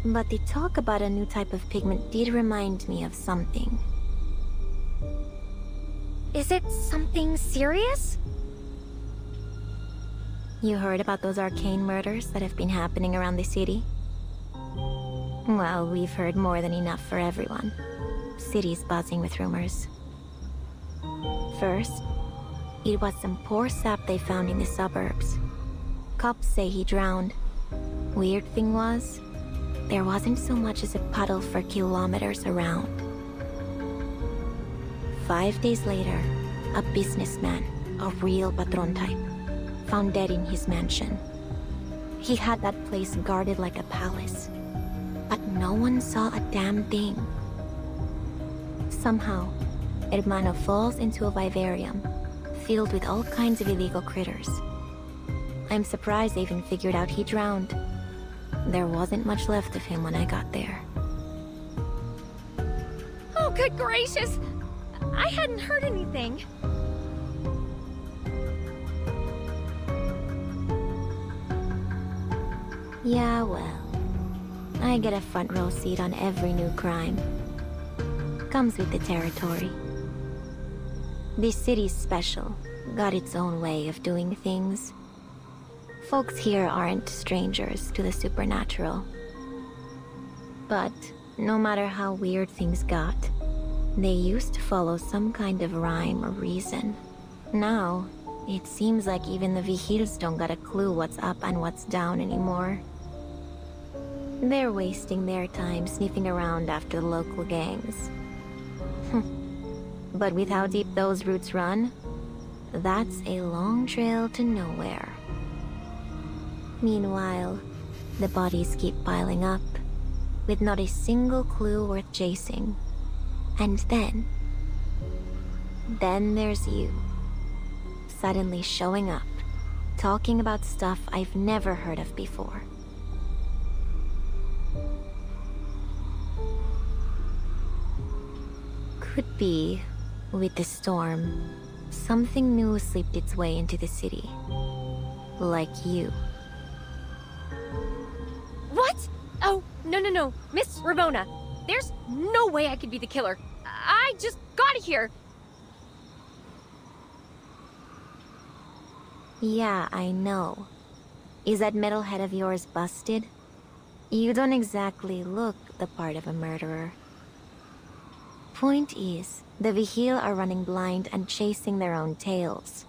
But the talk about a new type of pigment did remind me of something. Is it something serious? You heard about those arcane murders that have been happening around the city? Well, we've heard more than enough for everyone. City's buzzing with rumors. First, it was some poor sap they found in the suburbs. Cops say he drowned. Weird thing was, there wasn't so much as a puddle for kilometers around. 5 days later, a businessman, a real patron type, found dead in his mansion. He had that place guarded like a palace, but no one saw a damn thing. Somehow, Hermano falls into a vivarium filled with all kinds of illegal critters. I'm surprised they even figured out he drowned. There wasn't much left of him when I got there. Oh, good gracious! I hadn't heard anything. Yeah, well, I get a front row seat on every new crime. Comes with the territory. This city's special, got its own way of doing things. Folks here aren't strangers to the supernatural. But no matter how weird things got, they used to follow some kind of rhyme or reason. Now, it seems like even the Vigils don't got a clue what's up and what's down anymore. They're wasting their time sniffing around after the local gangs. But with how deep those roots run, that's a long trail to nowhere. Meanwhile, the bodies keep piling up, with not a single clue worth chasing. And then there's you, suddenly showing up, talking about stuff I've never heard of before. Could be, with the storm, something new slipped its way into the city. Like you. What? Oh, no. Miss Ramona, there's no way I could be the killer. I just got here. Yeah, I know. Is that metalhead of yours busted? You don't exactly look the part of a murderer. Point is, the Vigil are running blind and chasing their own tails.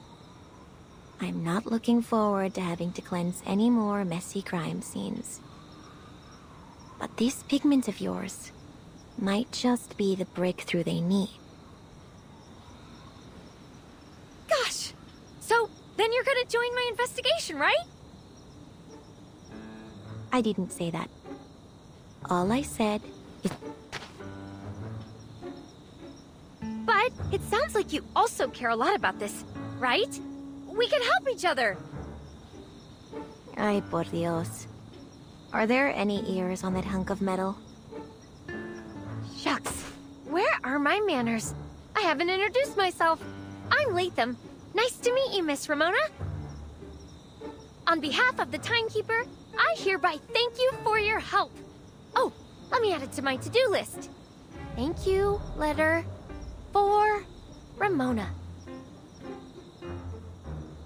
I'm not looking forward to having to cleanse any more messy crime scenes. But this pigment of yours might just be the breakthrough they need. Gosh! So, then you're gonna join my investigation, right? I didn't say that. All I said is... But it sounds like you also care a lot about this, right? We can help each other! Ay, por Dios. Are there any ears on that hunk of metal? Shucks. Where are my manners? I haven't introduced myself. I'm Latham. Nice to meet you, Miss Ramona. On behalf of the Timekeeper, I hereby thank you for your help. Oh, let me add it to my to-do list. Thank you, letter, for Ramona.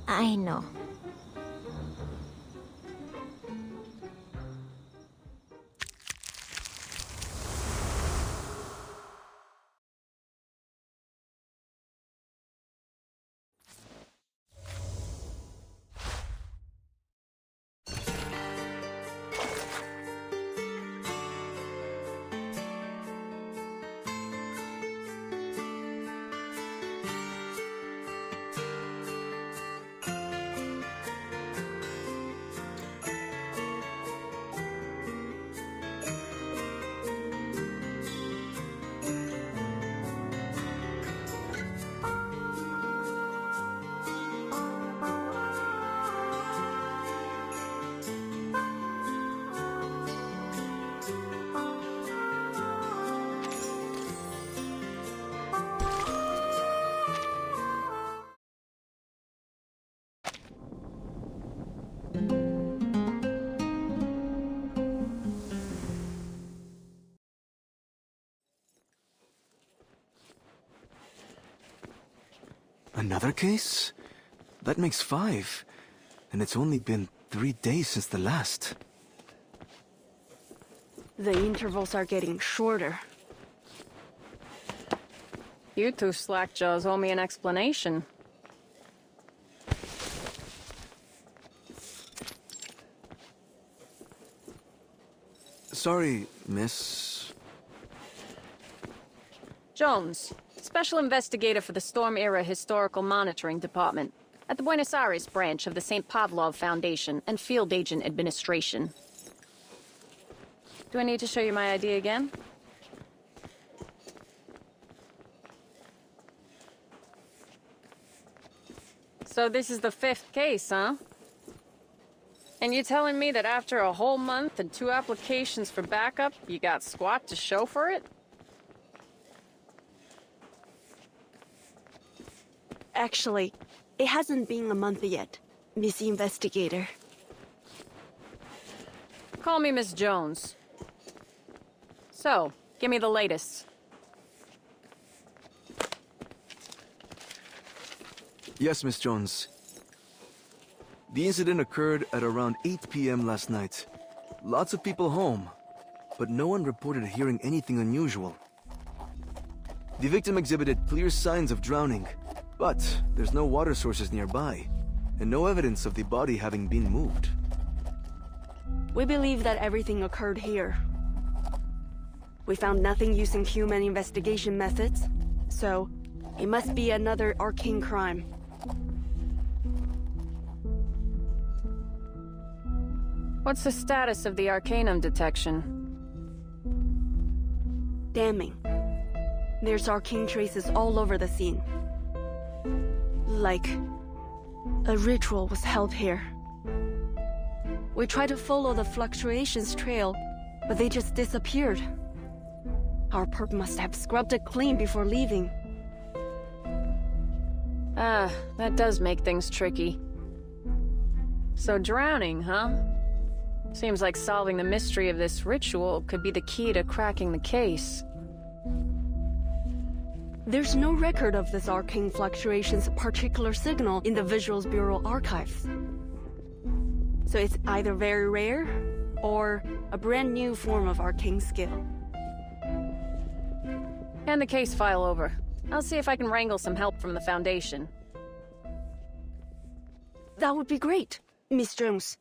I know. Another case? That makes 5. And it's only been 3 days since the last. The intervals are getting shorter. You two slackjaws owe me an explanation. Sorry, Miss... Jones, Special Investigator for the Storm-Era Historical Monitoring Department at the Buenos Aires branch of the St. Pavlov Foundation and Field Agent Administration. Do I need to show you my ID again? So this is the 5th case, huh? And you're telling me that after a whole month and 2 applications for backup, you got squat to show for it? Actually, it hasn't been a month yet, Miss Investigator. Call me Miss Jones. So, give me the latest. Yes, Miss Jones. The incident occurred at around 8 p.m. last night. Lots of people home, but no one reported hearing anything unusual. The victim exhibited clear signs of drowning, but there's no water sources nearby, and no evidence of the body having been moved. We believe that everything occurred here. We found nothing using human investigation methods, so it must be another arcane crime. What's the status of the Arcanum detection? Damning. There's arcane traces all over the scene. Like a ritual was held here. We tried to follow the fluctuations trail, but they just disappeared. Our perp must have scrubbed it clean before leaving. Ah, that does make things tricky. So drowning, huh? Seems like solving the mystery of this ritual could be the key to cracking the case. There's no record of this arcane fluctuation's particular signal in the Visuals Bureau archives. So it's either very rare, or a brand new form of arcane skill. Hand the case file over. I'll see if I can wrangle some help from the Foundation. That would be great, Miss Jones.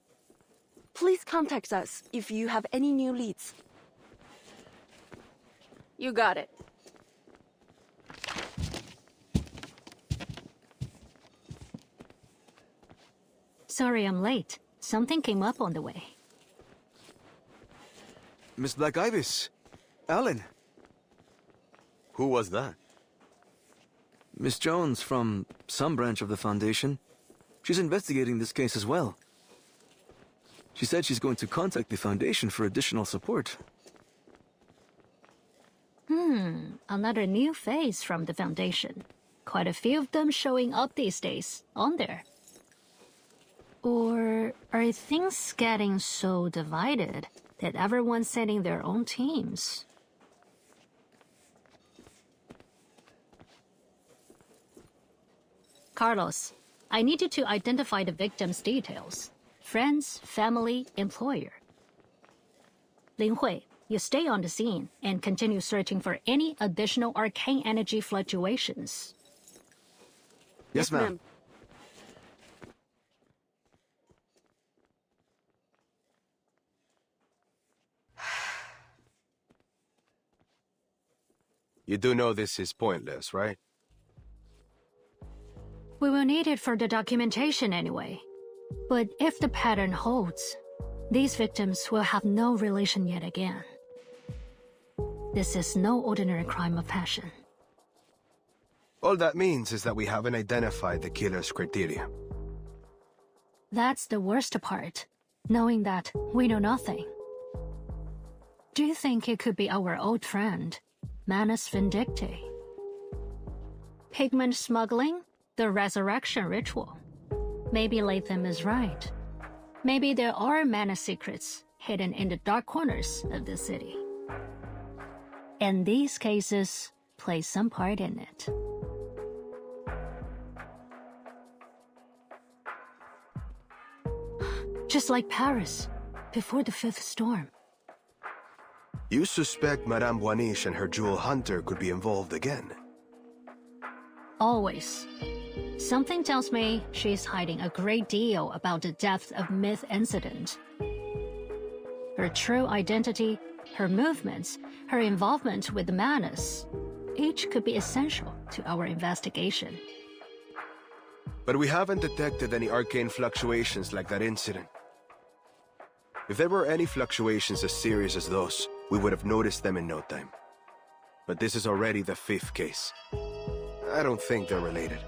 Please contact us if you have any new leads. You got it. Sorry I'm late. Something came up on the way. Miss Black Ibis. Alan. Who was that? Miss Jones from some branch of the Foundation. She's investigating this case as well. She said she's going to contact the Foundation for additional support. Another new face from the Foundation. Quite a few of them showing up these days, aren't there? Or are things getting so divided that everyone's sending their own teams? Carlos, I need you to identify the victim's details. Friends, family, employer. Lin Hui, you stay on the scene and continue searching for any additional arcane energy fluctuations. Yes, ma'am. You do know this is pointless, right? We will need it for the documentation anyway. But if the pattern holds, these victims will have no relation yet again. This is no ordinary crime of passion. All that means is that we haven't identified the killer's criteria. That's the worst part, knowing that we know nothing. Do you think it could be our old friend, Manus Vindicti? Pigment smuggling? The resurrection ritual. Maybe Latham is right. Maybe there are mana secrets hidden in the dark corners of the city. And these cases play some part in it. Just like Paris, before the 5th storm. You suspect Madame Boaniche and her jewel hunter could be involved again? Always. Something tells me she's hiding a great deal about the depth of Myth incident. Her true identity, her movements, her involvement with the Manus, each could be essential to our investigation. But we haven't detected any arcane fluctuations like that incident. If there were any fluctuations as serious as those, we would have noticed them in no time. But this is already the 5th case. I don't think they're related.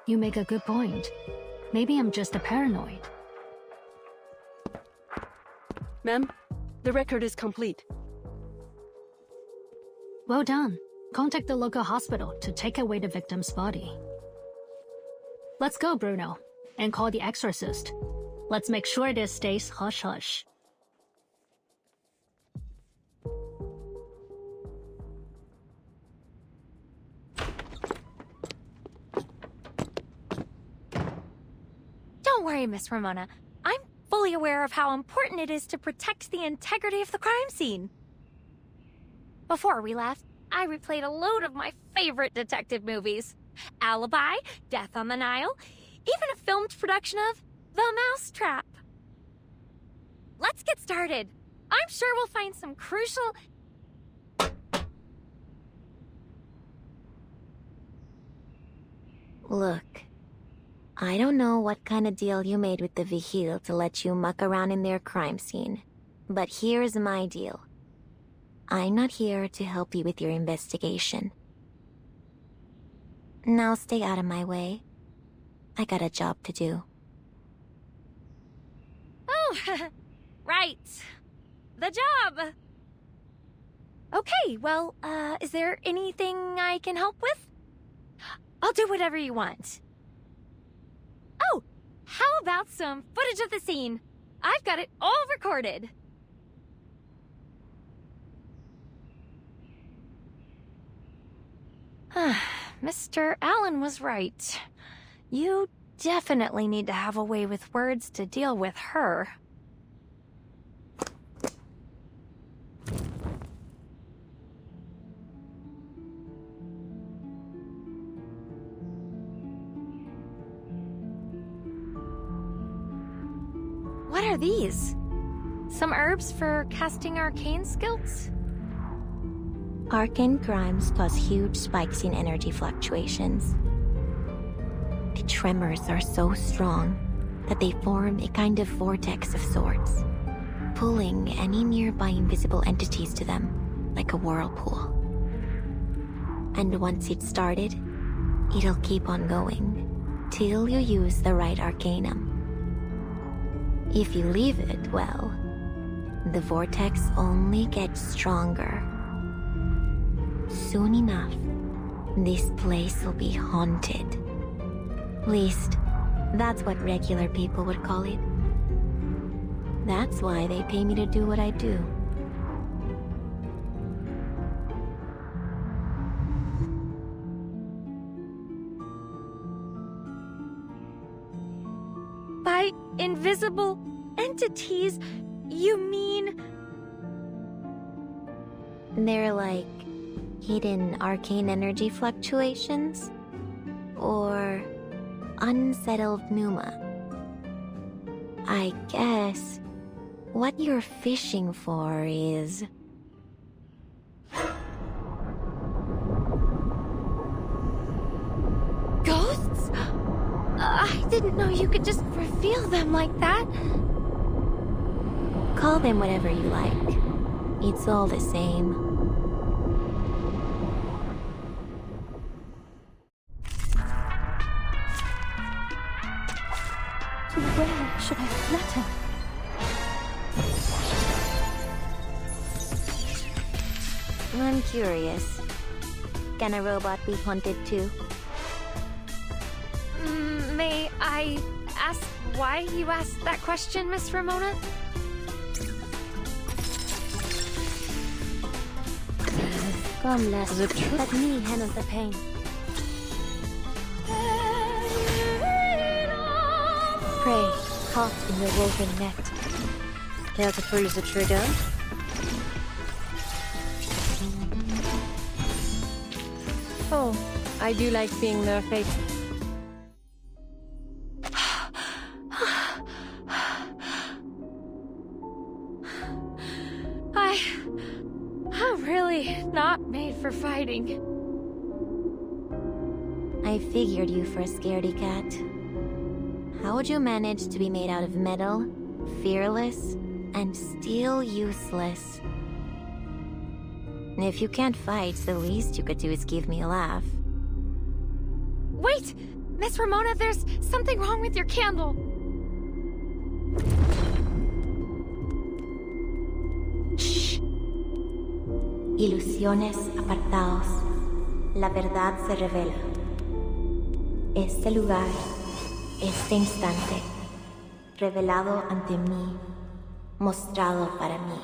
You make a good point. Maybe I'm just a paranoid. Ma'am, the record is complete. Well done. Contact the local hospital to take away the victim's body. Let's go, Bruno, and call the exorcist. Let's make sure this stays hush-hush. Don't worry, Miss Ramona. I'm fully aware of how important it is to protect the integrity of the crime scene. Before we left, I replayed a load of my favorite detective movies. Alibi, Death on the Nile, even a filmed production of The Mousetrap. Let's get started. I'm sure we'll find some crucial... Look, I don't know what kind of deal you made with the Vigil to let you muck around in their crime scene, but here's my deal. I'm not here to help you with your investigation. Now stay out of my way. I got a job to do. Oh, right. The job. Okay, well, is there anything I can help with? I'll do whatever you want. Oh, how about some footage of the scene? I've got it all recorded. Mr. Allen was right. You definitely need to have a way with words to deal with her. What are these? Some herbs for casting arcane skills? Arcane crimes cause huge spikes in energy fluctuations. The tremors are so strong that they form a kind of vortex of sorts, pulling any nearby invisible entities to them like a whirlpool. And once it's started, it'll keep on going till you use the right arcanum. If you leave it, well, the vortex only gets stronger. Soon enough, this place will be haunted. Least, that's what regular people would call it. That's why they pay me to do what I do. By invisible entities, you mean... They're like hidden arcane energy fluctuations? Or unsettled pneuma? I guess what you're fishing for is... Ghosts? I didn't know you could just reveal them like that. Call them whatever you like. It's all the same. Where should I flutter? I'm curious. Can a robot be haunted too? May I ask why you asked that question, Miss Ramona? Come, Les. Let me handle the pain. caught in your woven net. Care to pull the trigger? Oh, I do like being their fate. I'm really not made for fighting. I figured you for a scaredy cat. How would you manage to be made out of metal, fearless, and still useless? If you can't fight, the least you could do is give me a laugh. Wait! Miss Ramona, there's something wrong with your candle. Shh. Ilusiones apartaos. La verdad se revela. Este lugar, este instante, revelado ante mí, mostrado para mí.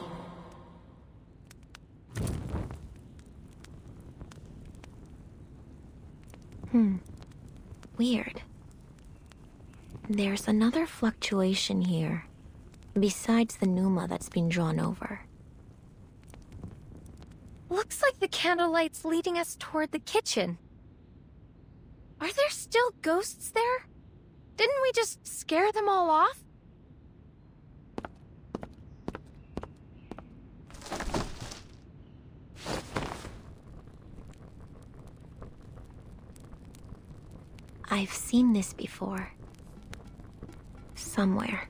Weird. There's another fluctuation here, besides the pneuma that's been drawn over. Looks like the candlelight's leading us toward the kitchen. Are there still ghosts there? Didn't we just scare them all off? I've seen this before. Somewhere.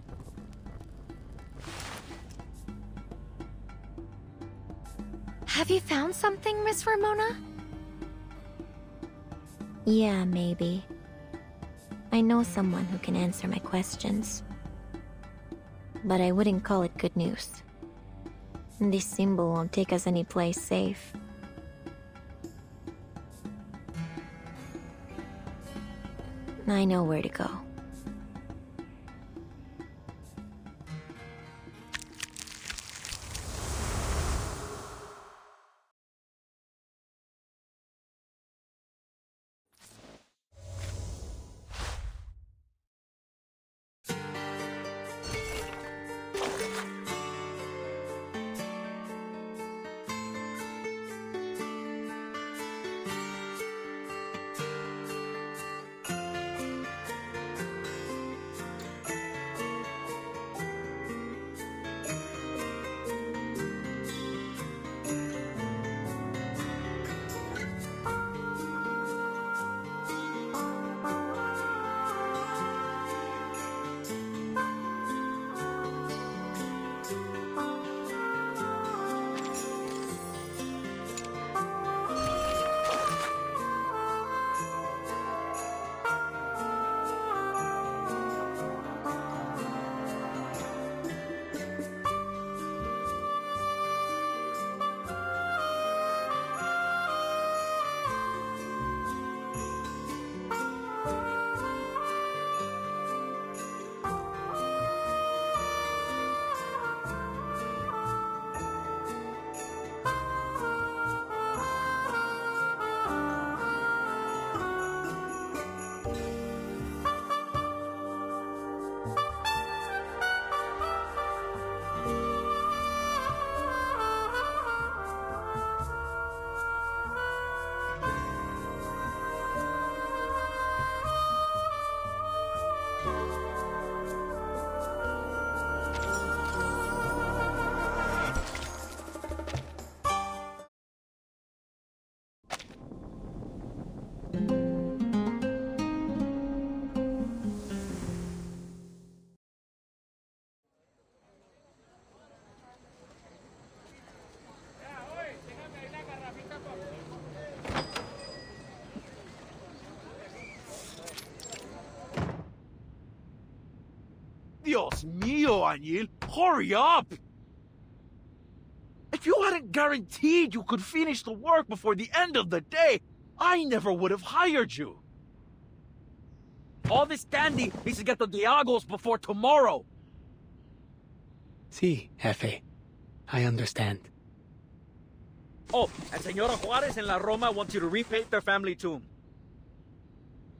Have you found something, Miss Ramona? Yeah, maybe. I know someone who can answer my questions. But I wouldn't call it good news. This symbol won't take us anyplace safe. I know where to go. Dios mío, Añil, hurry up! If you hadn't guaranteed you could finish the work before the end of the day, I never would have hired you. All this candy needs to get the Diagos before tomorrow. Sí, Jefe. I understand. Oh, and Senora Juarez and La Roma wants you to repaint their family tomb.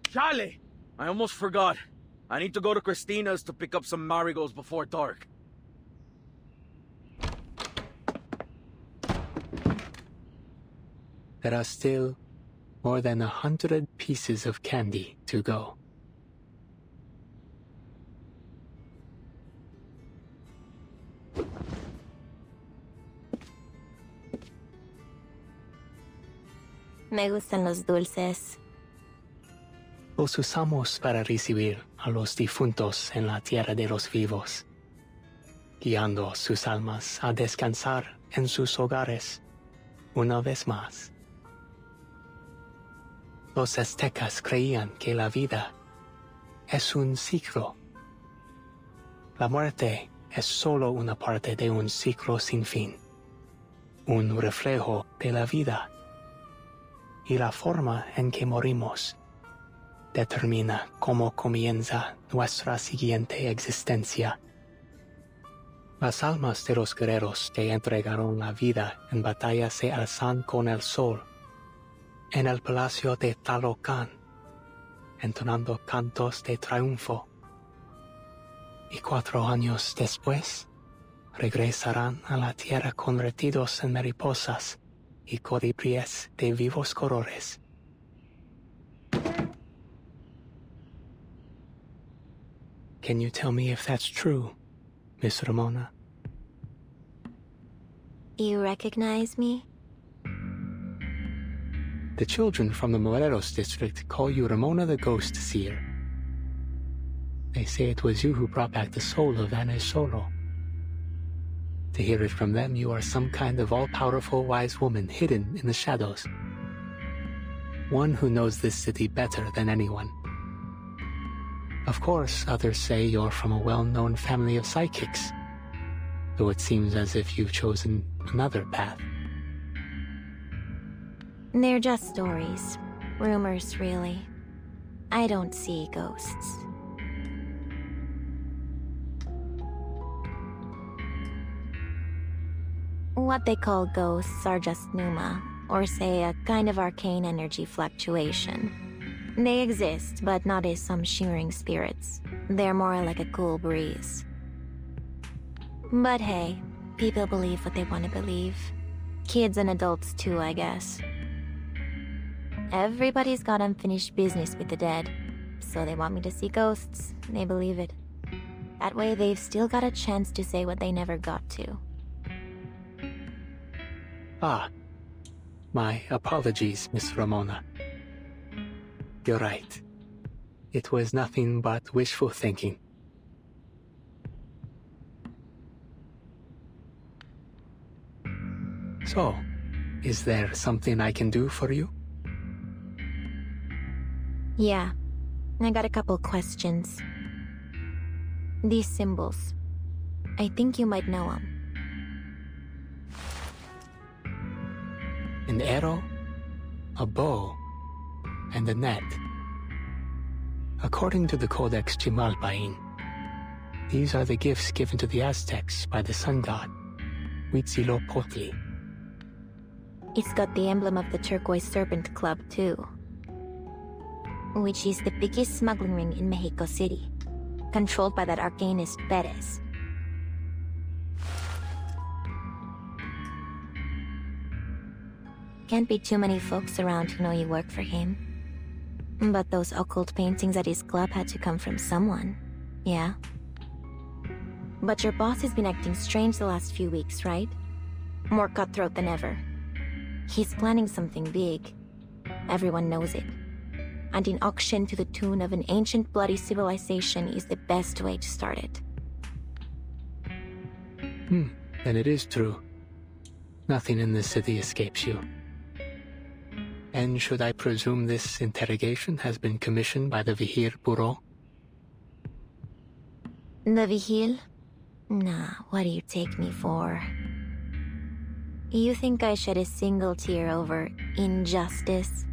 Chale! I almost forgot. I need to go to Christina's to pick up some marigolds before dark. There are still more than 100 pieces of candy to go. Me gustan los dulces. Los usamos para recibir a los difuntos en la tierra de los vivos, guiando sus almas a descansar en sus hogares una vez más. Los aztecas creían que la vida es un ciclo. La muerte es solo una parte de un ciclo sin fin, un reflejo de la vida. Y la forma en que morimos determina cómo comienza nuestra siguiente existencia. Las almas de los guerreros que entregaron la vida en batalla se alzan con el sol en el palacio de Talocan, entonando cantos de triunfo. Y 4 años después, regresarán a la tierra convertidos en mariposas y colibríes de vivos colores. Can you tell me if that's true, Miss Ramona? You recognize me? The children from the Morelos district call you Ramona the Ghost Seer. They say it was you who brought back the soul of Anne Solo. To hear it from them, you are some kind of all-powerful wise woman hidden in the shadows. One who knows this city better than anyone. Of course, others say you're from a well-known family of psychics, though it seems as if you've chosen another path. They're just stories. Rumors, really. I don't see ghosts. What they call ghosts are just pneuma, or say a kind of arcane energy fluctuation. They exist, but not as some shimmering spirits. They're more like a cool breeze. But hey, people believe what they want to believe. Kids and adults too, I guess. Everybody's got unfinished business with the dead, so they want me to see ghosts. They believe it. That way they've still got a chance to say what they never got to. Ah, my apologies, Miss Ramona. You're right. It was nothing but wishful thinking. So, is there something I can do for you? Yeah, I got a couple questions. These symbols. I think you might know them. An arrow, a bow, and a net. According to the Codex Chimalpain, these are the gifts given to the Aztecs by the sun god, Huitzilopochtli. It's got the emblem of the Turquoise Serpent Club, too. Which is the biggest smuggling ring in Mexico City, controlled by that arcanist Perez. Can't be too many folks around who know you work for him. But those occult paintings at his club had to come from someone, yeah? But your boss has been acting strange the last few weeks, right? More cutthroat than ever. He's planning something big. Everyone knows it. And an auction to the tune of an ancient bloody civilization is the best way to start it. Then it is true. Nothing in this city escapes you. And should I presume this interrogation has been commissioned by the Vihir Bureau? The Vigil? Nah, what do you take me for? You think I shed a single tear over injustice?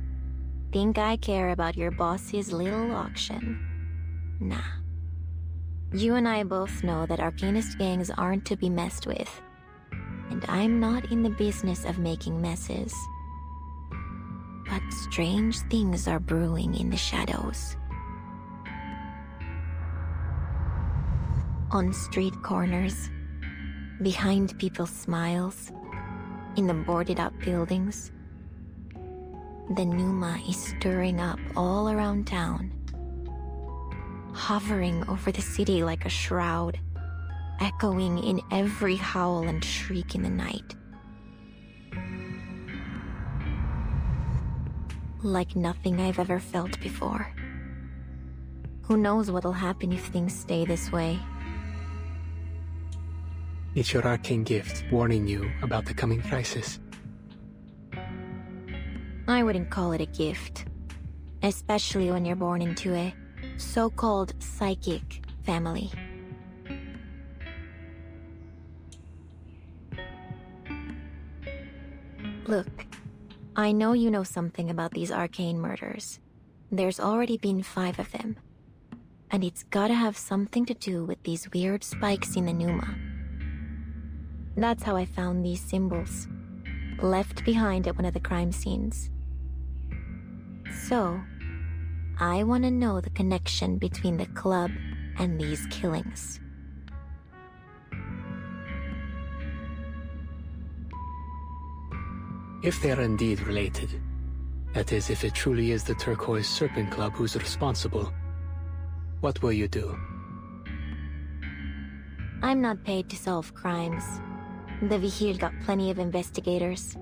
Think I care about your boss's little auction? Nah. You and I both know that Arcanist gangs aren't to be messed with. And I'm not in the business of making messes. But strange things are brewing in the shadows. On street corners, behind people's smiles, in the boarded-up buildings. The Numa is stirring up all around town, hovering over the city like a shroud, echoing in every howl and shriek in the night. Like nothing I've ever felt before. Who knows what'll happen if things stay this way? It's your arcane gift warning you about the coming crisis. I wouldn't call it a gift, especially when you're born into a so-called psychic family. Look, I know you know something about these arcane murders. There's already been 5 of them. And it's gotta have something to do with these weird spikes in the Numa. That's how I found these symbols, left behind at one of the crime scenes. So, I want to know the connection between the club and these killings. If they are indeed related, that is, if it truly is the Turquoise Serpent Club who's responsible, what will you do? I'm not paid to solve crimes. The Vigil got plenty of investigators.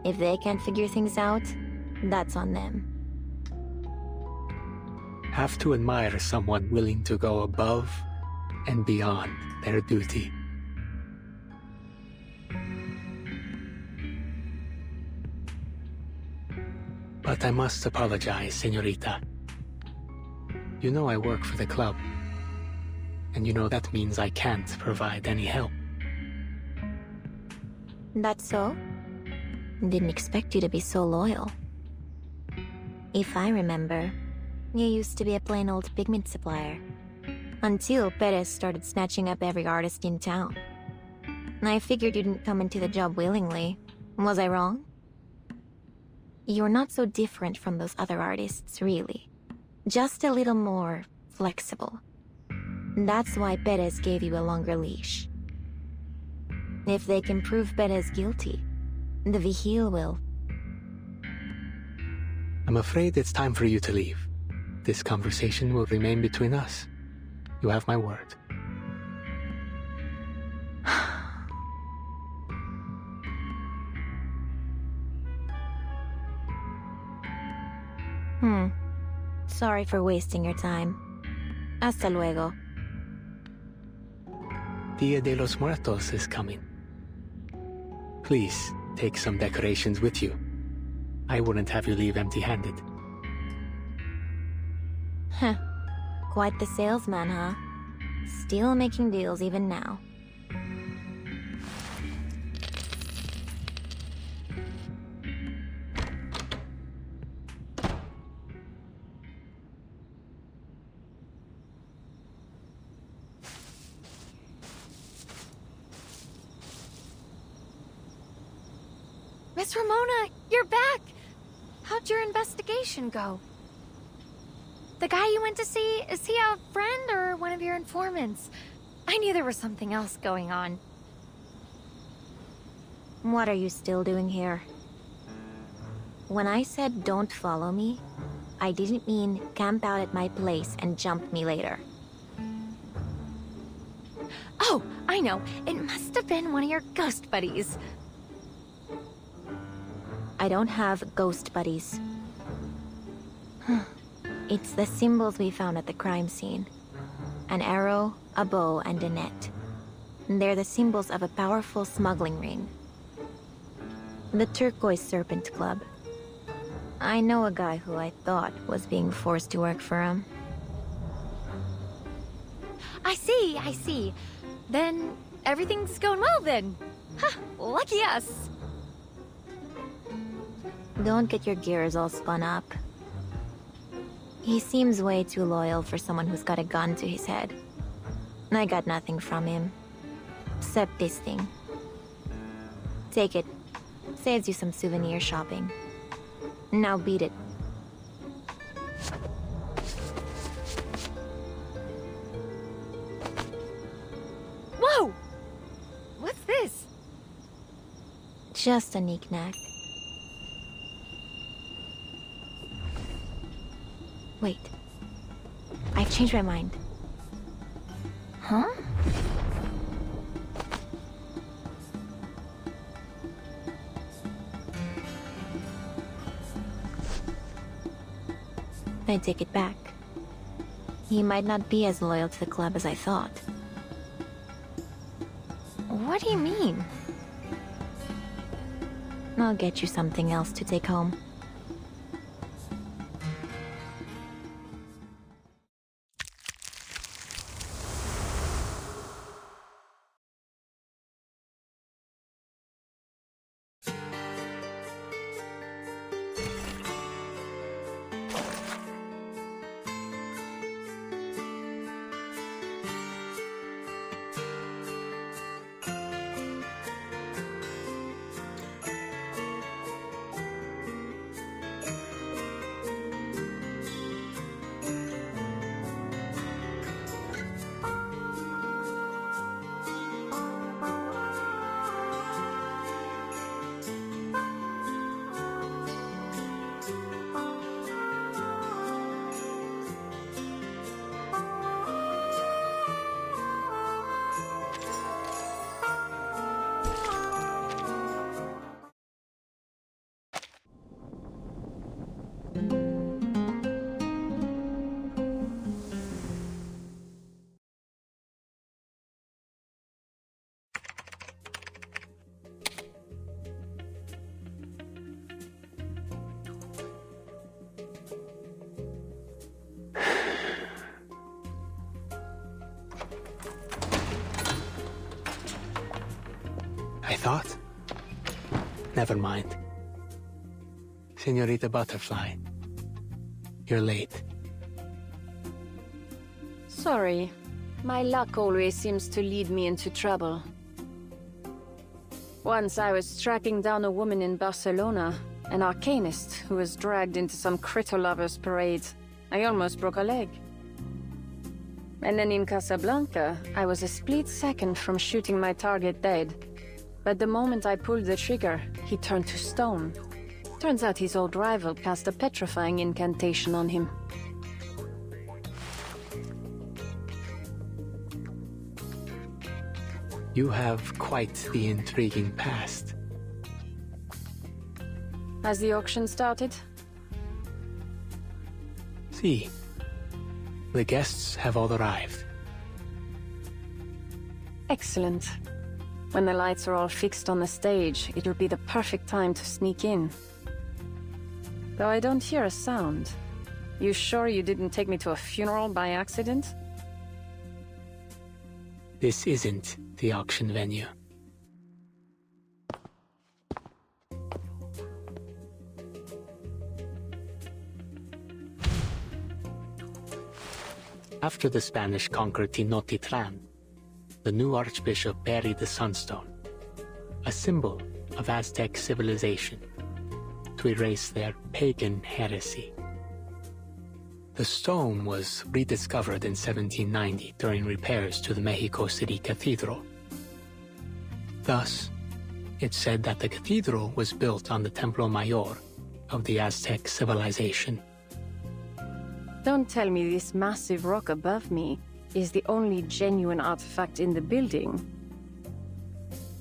If they can't figure things out, that's on them. Have to admire someone willing to go above and beyond their duty. But I must apologize, señorita. You know I work for the club, and you know that means I can't provide any help. That's so? Didn't expect you to be so loyal. If I remember, you used to be a plain old pigment supplier. Until Perez started snatching up every artist in town. I figured you didn't come into the job willingly. Was I wrong? You're not so different from those other artists, really. Just a little more flexible. That's why Perez gave you a longer leash. If they can prove Perez guilty, the Vigil will. I'm afraid it's time for you to leave. This conversation will remain between us. You have my word. Sorry for wasting your time. Hasta luego. Dia de los Muertos is coming. Please, take some decorations with you. I wouldn't have you leave empty-handed. Heh. Quite the salesman, huh? Still making deals even now. Miss Ramona, you're back! How'd your investigation go? The guy you went to see, is he a friend or one of your informants? I knew there was something else going on. What are you still doing here? When I said don't follow me, I didn't mean camp out at my place and jump me later. Oh, I know. It must have been one of your ghost buddies. I don't have ghost buddies. It's the symbols we found at the crime scene. An arrow, a bow, and a net. They're the symbols of a powerful smuggling ring. The Turquoise Serpent Club. I know a guy who I thought was being forced to work for him. I see. Then everything's going well then. Huh, lucky us. Don't get your gears all spun up. He seems way too loyal for someone who's got a gun to his head. I got nothing from him. Except this thing. Take it. Saves you some souvenir shopping. Now beat it. just a knick-knack. Wait. I've changed my mind. Huh? I take it back. He might not be as loyal to the club as I thought. What do you mean? I'll get you something else to take home. I thought? Never mind. Senorita Butterfly, you're late. Sorry. My luck always seems to lead me into trouble. Once I was tracking down a woman in Barcelona, an arcanist who was dragged into some critter lovers parade. I almost broke a leg. And then in Casablanca, I was a split second from shooting my target dead. But the moment I pulled the trigger, he turned to stone. Turns out his old rival cast a petrifying incantation on him. You have quite the intriguing past. Has the auction started? See, the guests have all arrived. Excellent. When the lights are all fixed on the stage, it'll be the perfect time to sneak in. Though I don't hear a sound. You sure you didn't take me to a funeral by accident? This isn't the auction venue. After the Spanish conquered Tenochtitlan, the new archbishop buried the Sunstone, a symbol of Aztec civilization, to erase their pagan heresy. The stone was rediscovered in 1790 during repairs to the Mexico City Cathedral. Thus, it's said that the cathedral was built on the Templo Mayor of the Aztec civilization. Don't tell me this massive rock above me is the only genuine artifact in the building.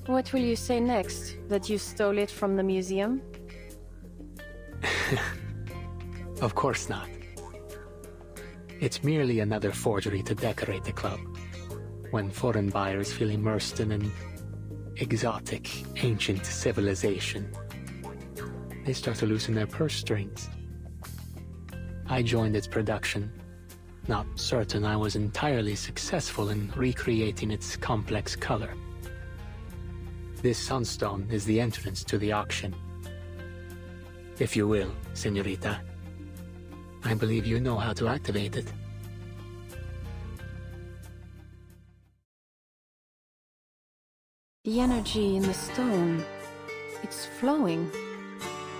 What will you say next? That you stole it from the museum? Of course not. It's merely another forgery to decorate the club, when foreign buyers feel immersed in an exotic, ancient civilization. They start to loosen their purse strings. I joined its production, not certain I was entirely successful in recreating its complex color. This sunstone is the entrance to the auction. If you will, señorita. I believe you know how to activate it. The energy in the stone, it's flowing,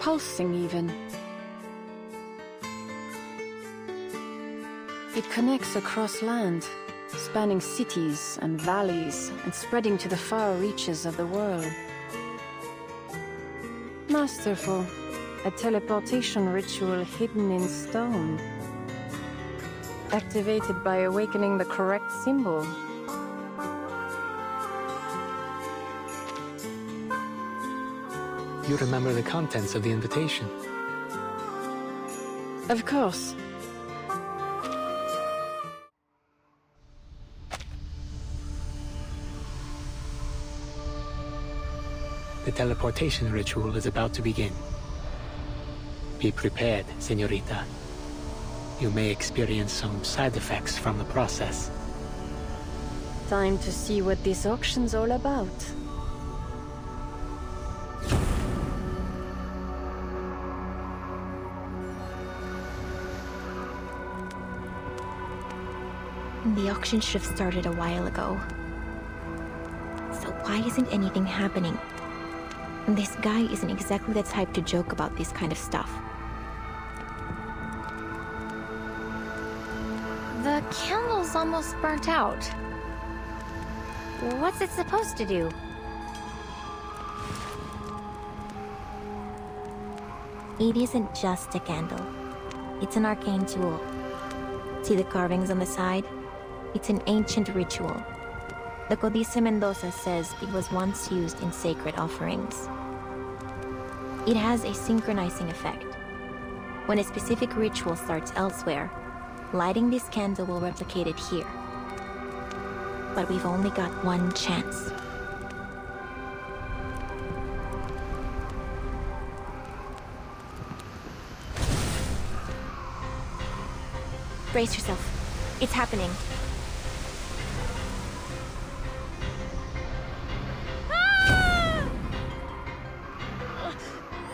pulsing even. It connects across land, spanning cities and valleys and spreading to the far reaches of the world. Masterful. A teleportation ritual hidden in stone. Activated by awakening the correct symbol. You remember the contents of the invitation? Of course. The teleportation ritual is about to begin. Be prepared, señorita. You may experience some side effects from the process. Time to see what this auction's all about. The auction should have started a while ago. So why isn't anything happening? This guy isn't exactly the type to joke about this kind of stuff. The candle's almost burnt out. What's it supposed to do? It isn't just a candle. It's an arcane tool. See the carvings on the side? It's an ancient ritual. The Codice Mendoza says it was once used in sacred offerings. It has a synchronizing effect. When a specific ritual starts elsewhere, lighting this candle will replicate it here. But we've only got one chance. Brace yourself. It's happening.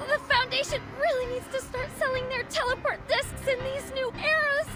The Foundation really needs to start selling their teleport discs in these new eras.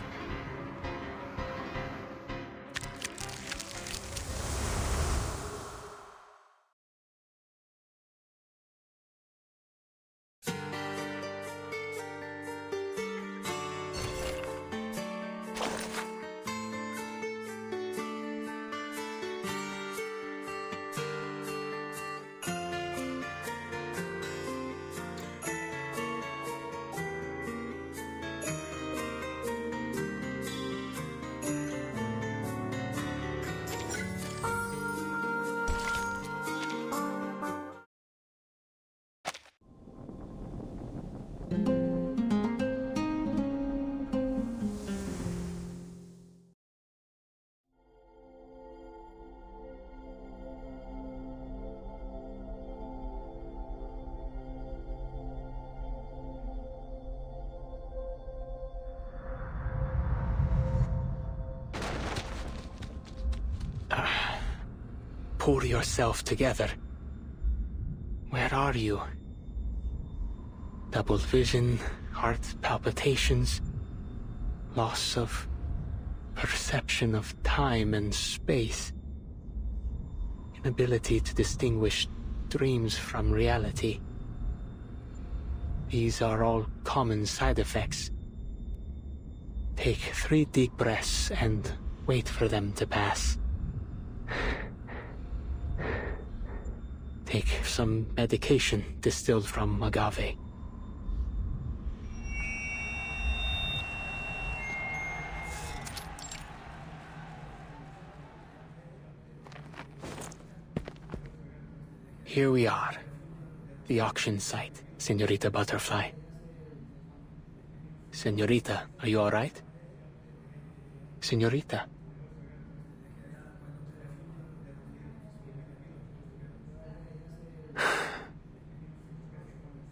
Pull yourself together. Where are you? Double vision, heart palpitations, loss of perception of time and space, inability to distinguish dreams from reality. These are all common side effects. Take 3 deep breaths and wait for them to pass. Take some medication distilled from agave. Here we are. The auction site, Señorita Butterfly. Señorita, are you all right? Señorita.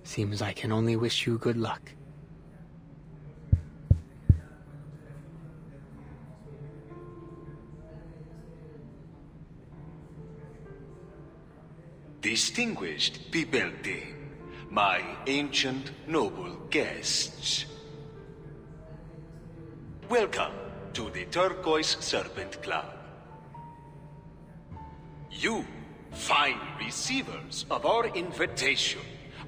Seems I can only wish you good luck. Distinguished Pibelti, my ancient noble guests. Welcome to the Turquoise Serpent Club. You, fine receivers of our invitation,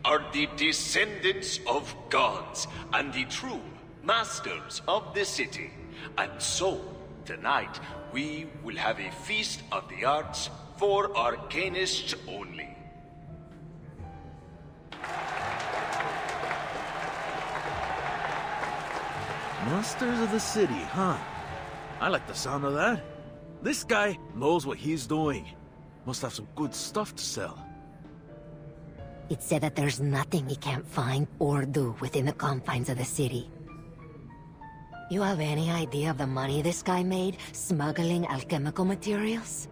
are the descendants of gods and the true masters of the city. And so, tonight, we will have a feast of the arts for arcanists only. Masters of the city, huh? I like the sound of that. This guy knows what he's doing. Must have some good stuff to sell. It's said that there's nothing he can't find or do within the confines of the city. You have any idea of the money this guy made smuggling alchemical materials?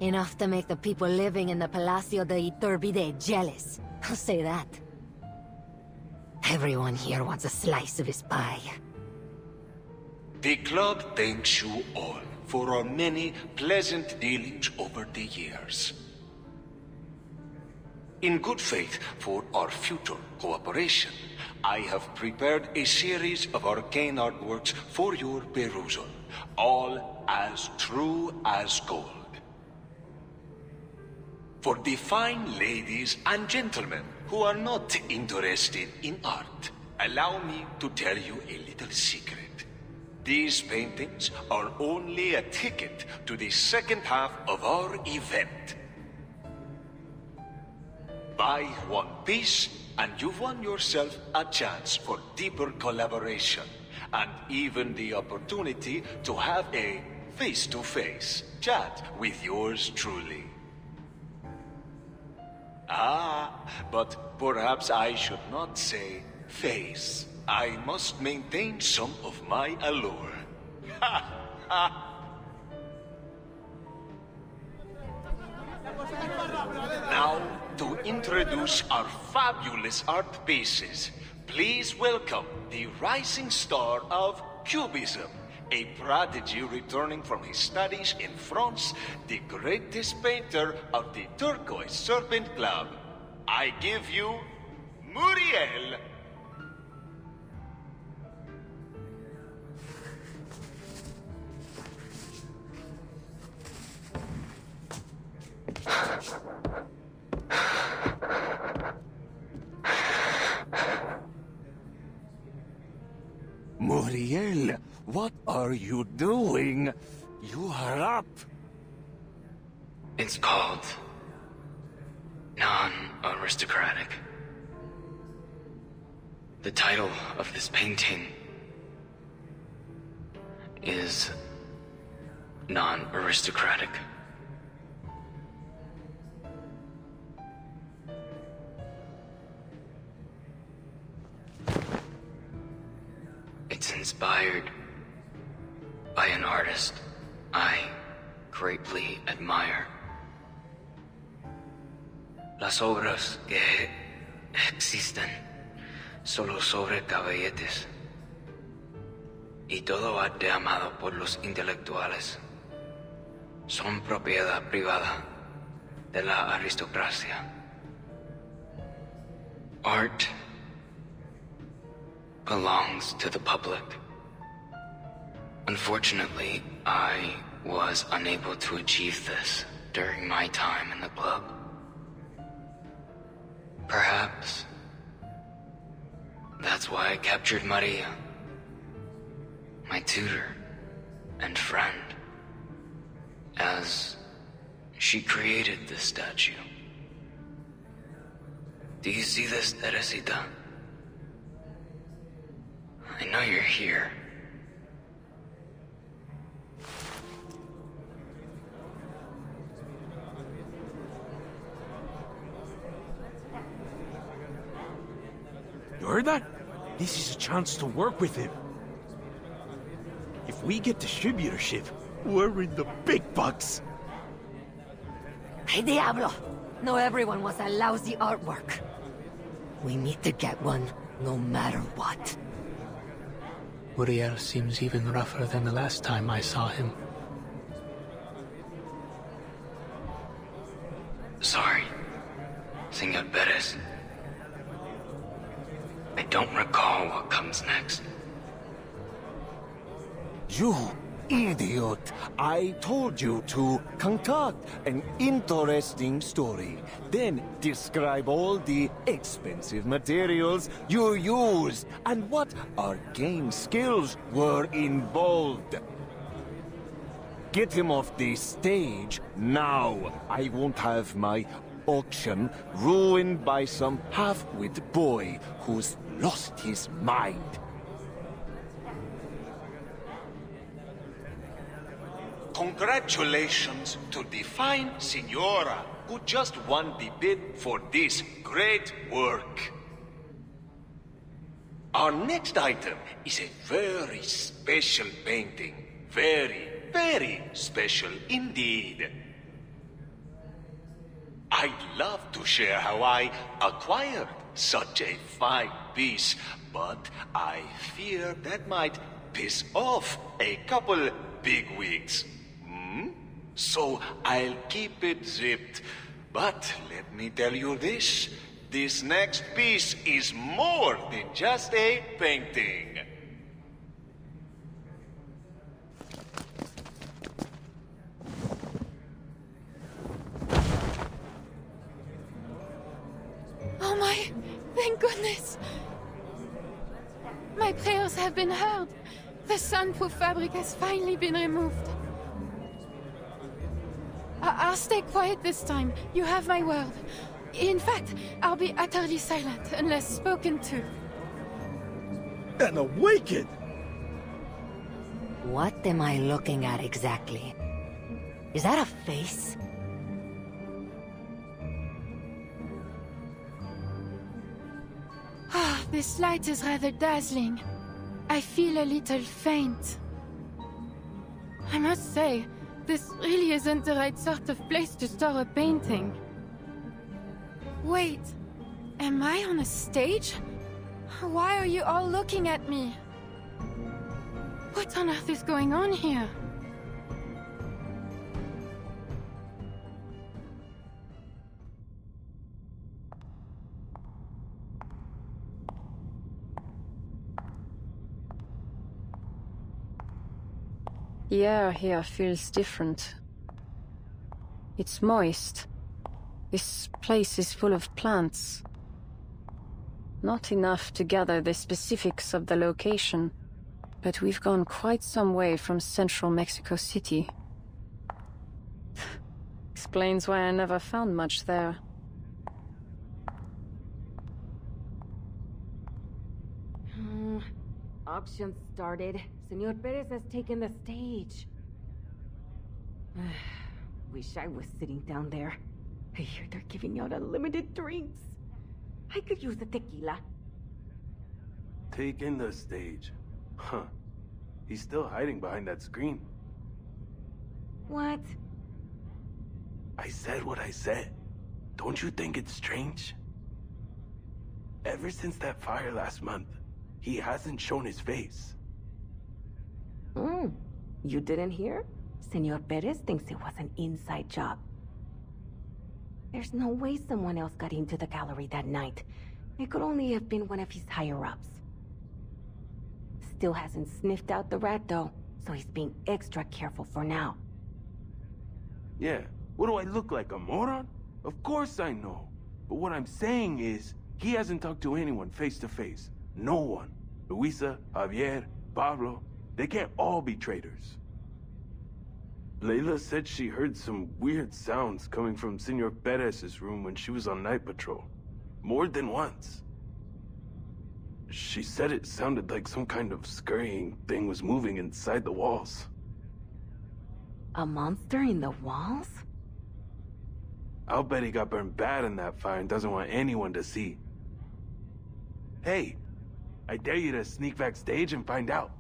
Enough to make the people living in the Palacio de Iturbide jealous. I'll say that. Everyone here wants a slice of his pie. The club thanks you all for our many pleasant dealings over the years. In good faith for our future cooperation, I have prepared a series of arcane artworks for your perusal, all as true as gold. For the fine ladies and gentlemen who are not interested in art, allow me to tell you a little secret. These paintings are only a ticket to the second half of our event. Buy one piece, and you've won yourself a chance for deeper collaboration, and even the opportunity to have a face-to-face chat with yours truly. But perhaps I should not say face. I must maintain some of my allure. Now, to introduce our fabulous art pieces, please welcome the rising star of Cubism, a prodigy returning from his studies in France, the greatest painter of the Turquoise Serpent Club. I give you Muriel. Muriel, what are you doing? You are up. It's called non-aristocratic. The title of this painting is non-aristocratic. It's inspired by an artist I greatly admire. Las obras que existen solo sobre caballetes y todo arte amado por los intelectuales son propiedad privada de la aristocracia. Art belongs to the public. Unfortunately, I was unable to achieve this during my time in the club. Perhaps that's why I captured Maria, my tutor and friend, as she created this statue. Do you see this, Teresita? I know you're here. You heard that? This is a chance to work with him. If we get distributorship, we're in the big bucks. Hey, Diablo! No, everyone wants a lousy artwork. We need to get one, no matter what. Uriel seems even rougher than the last time I saw him. Sorry, Senor Perez. I don't recall what comes next. You idiot! I told you to concoct an interesting story, then describe all the expensive materials you used and what arcane skills were involved. Get him off the stage now. I won't have my auction ruined by some half-wit boy who's lost his mind. congratulations to the fine Signora who just won the bid for this great work. Our next item is a very special painting. Very, very special indeed. I'd love to share how I acquired such a fine piece, but I fear that might piss off a couple bigwigs. So I'll keep it zipped. But let me tell you this. This next piece is more than just a painting. Oh my, thank goodness. My prayers have been heard. The soundproof fabric has finally been removed. I'll stay quiet this time. You have my word. In fact, I'll be utterly silent unless spoken to. And awakened! What am I looking at exactly? Is that a face? Ah, this light is rather dazzling. I feel a little faint. I must say, this really isn't the right sort of place to store a painting. Wait, am I on a stage? Why are you all looking at me? What on earth is going on here? The air here feels different. It's moist. This place is full of plants. Not enough to gather the specifics of the location, but we've gone quite some way from central Mexico City. Explains why I never found much there. Auction started. Senor Perez has taken the stage. Wish I was sitting down there. I hear they're giving out unlimited drinks. I could use a tequila. Taking the stage. Huh. He's still hiding behind that screen. What? I said what I said. Don't you think it's strange? Ever since that fire last month, he hasn't shown his face. You didn't hear? Senor Perez thinks it was an inside job. There's no way someone else got into the gallery that night. It could only have been one of his higher-ups. Still hasn't sniffed out the rat, though, so he's being extra careful for now. Yeah, what do I look like, a moron? Of course I know. But what I'm saying is, he hasn't talked to anyone face to face. No one. Luisa, Javier, Pablo, they can't all be traitors. Layla said she heard some weird sounds coming from Senor Perez's room when she was on night patrol. More than once. She said it sounded like some kind of scurrying thing was moving inside the walls. A monster in the walls? I'll bet he got burned bad in that fire and doesn't want anyone to see. Hey, I dare you to sneak backstage and find out.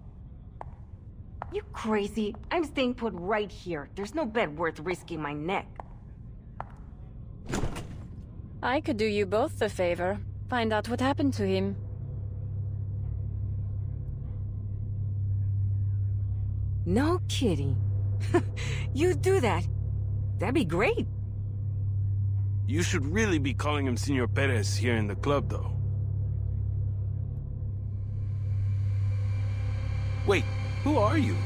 You crazy? I'm staying put right here. There's no bet worth risking my neck. I could do you both a favor. Find out what happened to him. No kidding. You do that. That'd be great. You should really be calling him Senor Perez here in the club, though. Wait, who are you?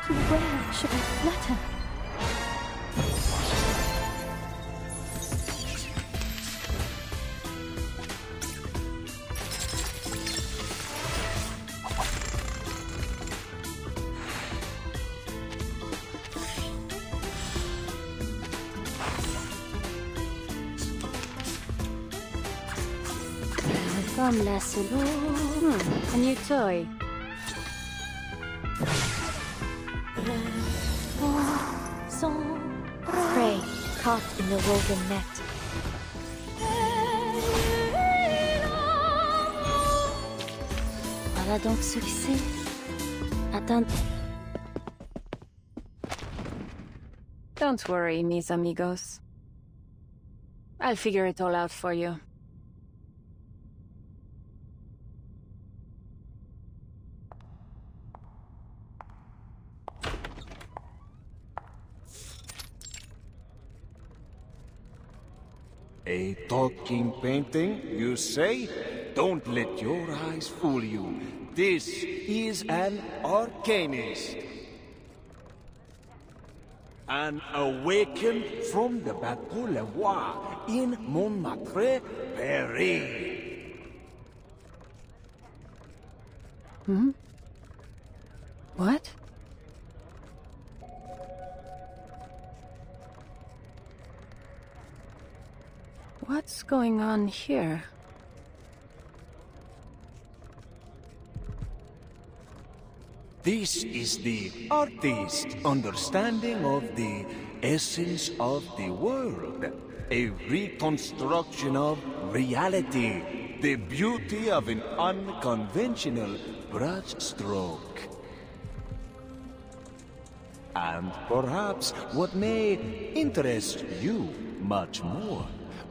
Where should I flutter? Comme la solo. A new toy. Prey caught in the woven net. Voilà donc succès. Attends. Don't worry, mis amigos. I'll figure it all out for you. A talking painting, you say? Don't let your eyes fool you. This is an arcanist. An awakened from the Bateau Le Roi in Montmartre, Paris. Hmm? What? What's going on here? This is the artist's understanding of the essence of the world. A reconstruction of reality. The beauty of an unconventional brushstroke. And perhaps what may interest you much more.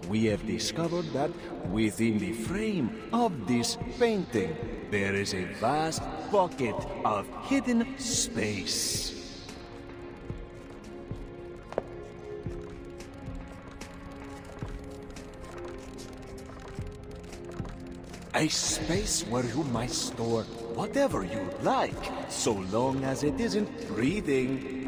We have discovered that within the frame of this painting, there is a vast bucket of hidden space. A space where you might store whatever you like, so long as it isn't breathing.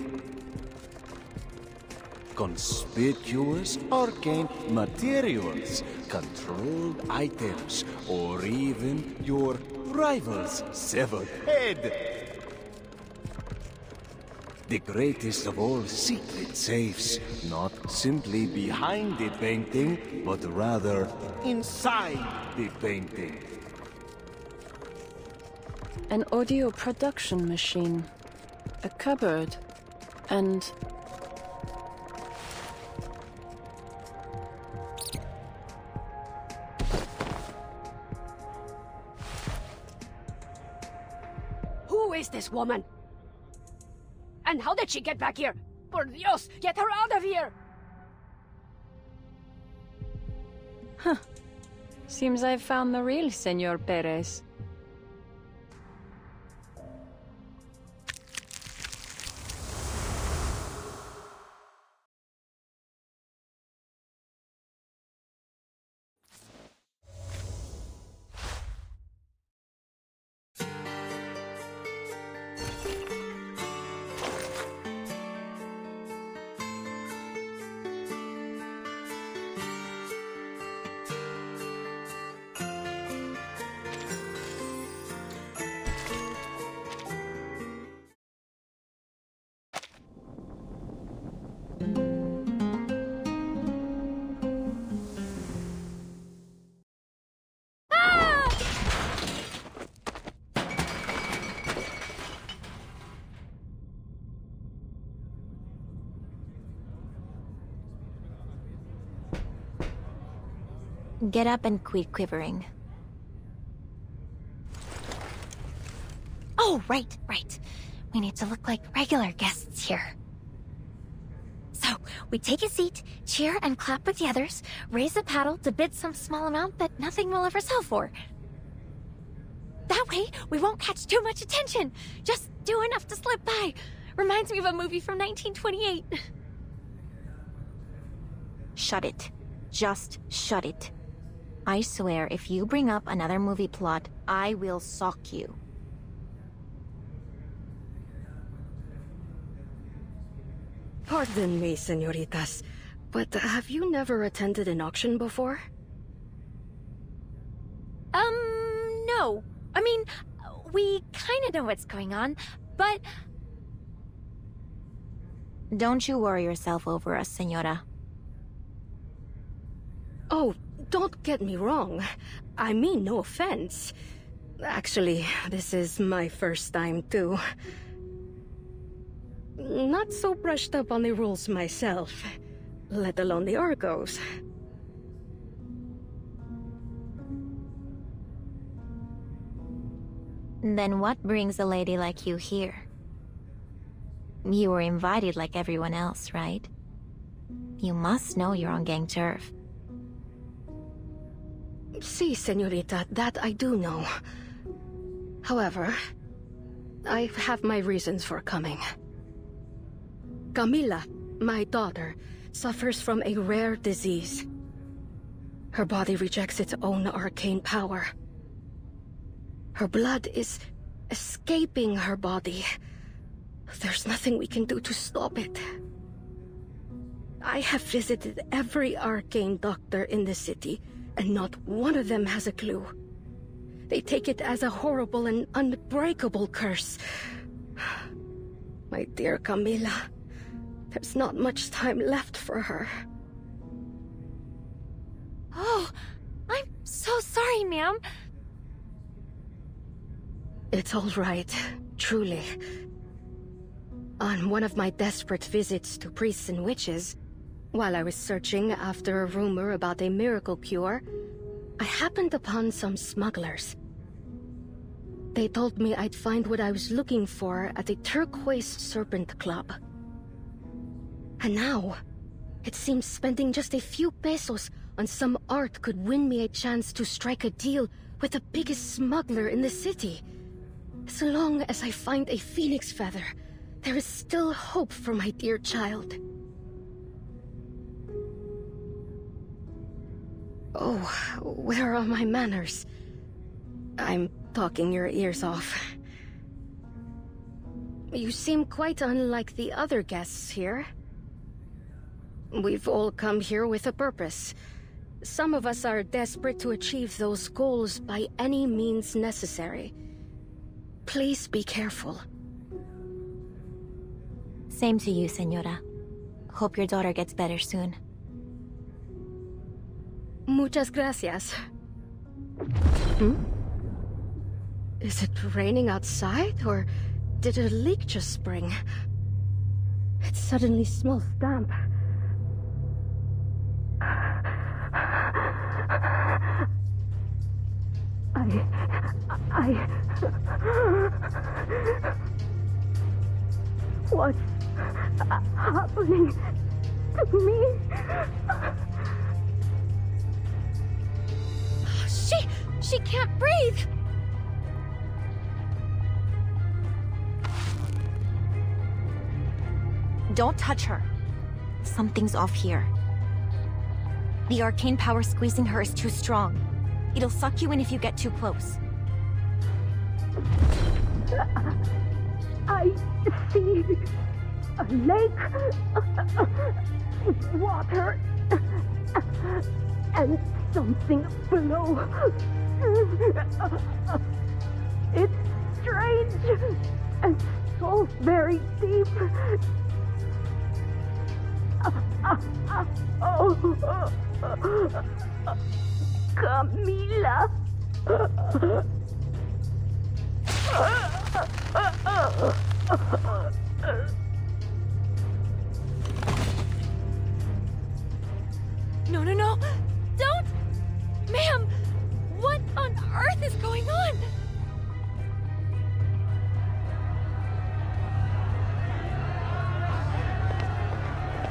Conspicuous arcane materials, controlled items, or even your rival's severed head. The greatest of all secret safes, not simply behind the painting, but rather inside the painting. An audio production machine, a cupboard, and... Who is this woman? And how did she get back here? Por Dios, get her out of here! Huh. Seems I've found the real Senor Perez. Get up and quit quivering. Oh, right. We need to look like regular guests here. So, we take a seat, cheer and clap with the others, raise a paddle to bid some small amount that nothing will ever sell for. That way, we won't catch too much attention. Just do enough to slip by. Reminds me of a movie from 1928. Shut it. Just shut it. I swear, if you bring up another movie plot, I will sock you. Pardon me, senoritas, but have you never attended an auction before? No. I mean, we kinda know what's going on, but... Don't you worry yourself over us, senora. Oh, don't get me wrong. I mean no offense. Actually, this is my first time too. Not so brushed up on the rules myself, let alone the Argos. Then what brings a lady like you here? You were invited like everyone else, right? You must know you're on gang turf. Si, señorita, that I do know. However, I have my reasons for coming. Camila, my daughter, suffers from a rare disease. Her body rejects its own arcane power. Her blood is escaping her body. There's nothing we can do to stop it. I have visited every arcane doctor in the city, and not one of them has a clue. They take it as a horrible and unbreakable curse. My dear Camila, there's not much time left for her. Oh, I'm so sorry, ma'am. It's all right, truly. On one of my desperate visits to priests and witches, while I was searching after a rumor about a miracle cure, I happened upon some smugglers. They told me I'd find what I was looking for at the Turquoise Serpent Club. And now, it seems spending just a few pesos on some art could win me a chance to strike a deal with the biggest smuggler in the city. As long as I find a phoenix feather, there is still hope for my dear child. Oh, where are my manners? I'm talking your ears off. You seem quite unlike the other guests here. We've all come here with a purpose. Some of us are desperate to achieve those goals by any means necessary. Please be careful. Same to you, Senora. Hope your daughter gets better soon. Muchas gracias. Is it raining outside, or did a leak just spring? It suddenly smells damp. What's happening to me? She can't breathe! Don't touch her. Something's off here. The arcane power squeezing her is too strong. It'll suck you in if you get too close. I see a lake, water, and something below. It's strange and so very deep. Camila. No. Don't! Ma'am! What on earth is going on?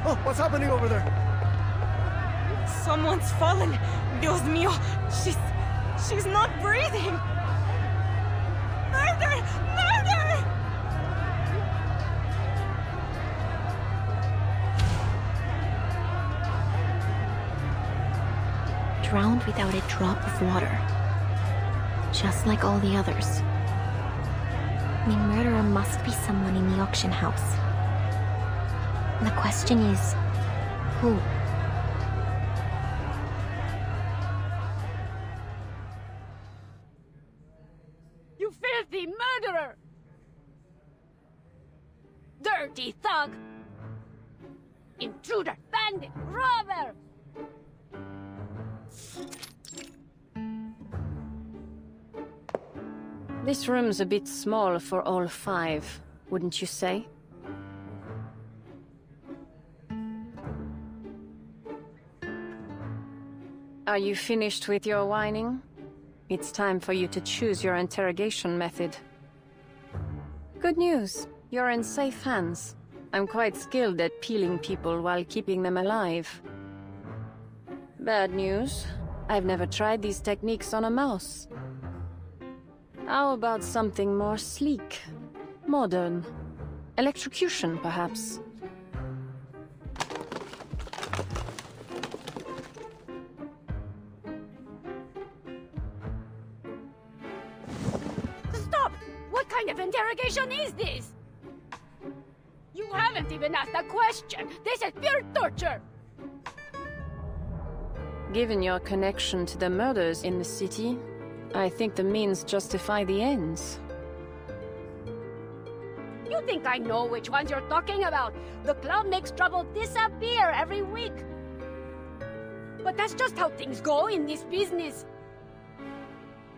Oh, what's happening over there? Someone's fallen. Dios mío. She's not breathing. Murder! Murder! Drowned without a drop of water. Just like all the others. The murderer must be someone in the auction house. The question is, who? You filthy murderer! Dirty thug! Intruder! Bandit! Robber! This room's a bit small for all 5, wouldn't you say? Are you finished with your whining? It's time for you to choose your interrogation method. Good news, you're in safe hands. I'm quite skilled at peeling people while keeping them alive. Bad news, I've never tried these techniques on a mouse. How about something more sleek, modern? Electrocution, perhaps? Stop! What kind of interrogation is this? You haven't even asked a question. This is pure torture. Given your connection to the murders in the city, I think the means justify the ends. You think I know which ones you're talking about? The club makes trouble disappear every week. But that's just how things go in this business.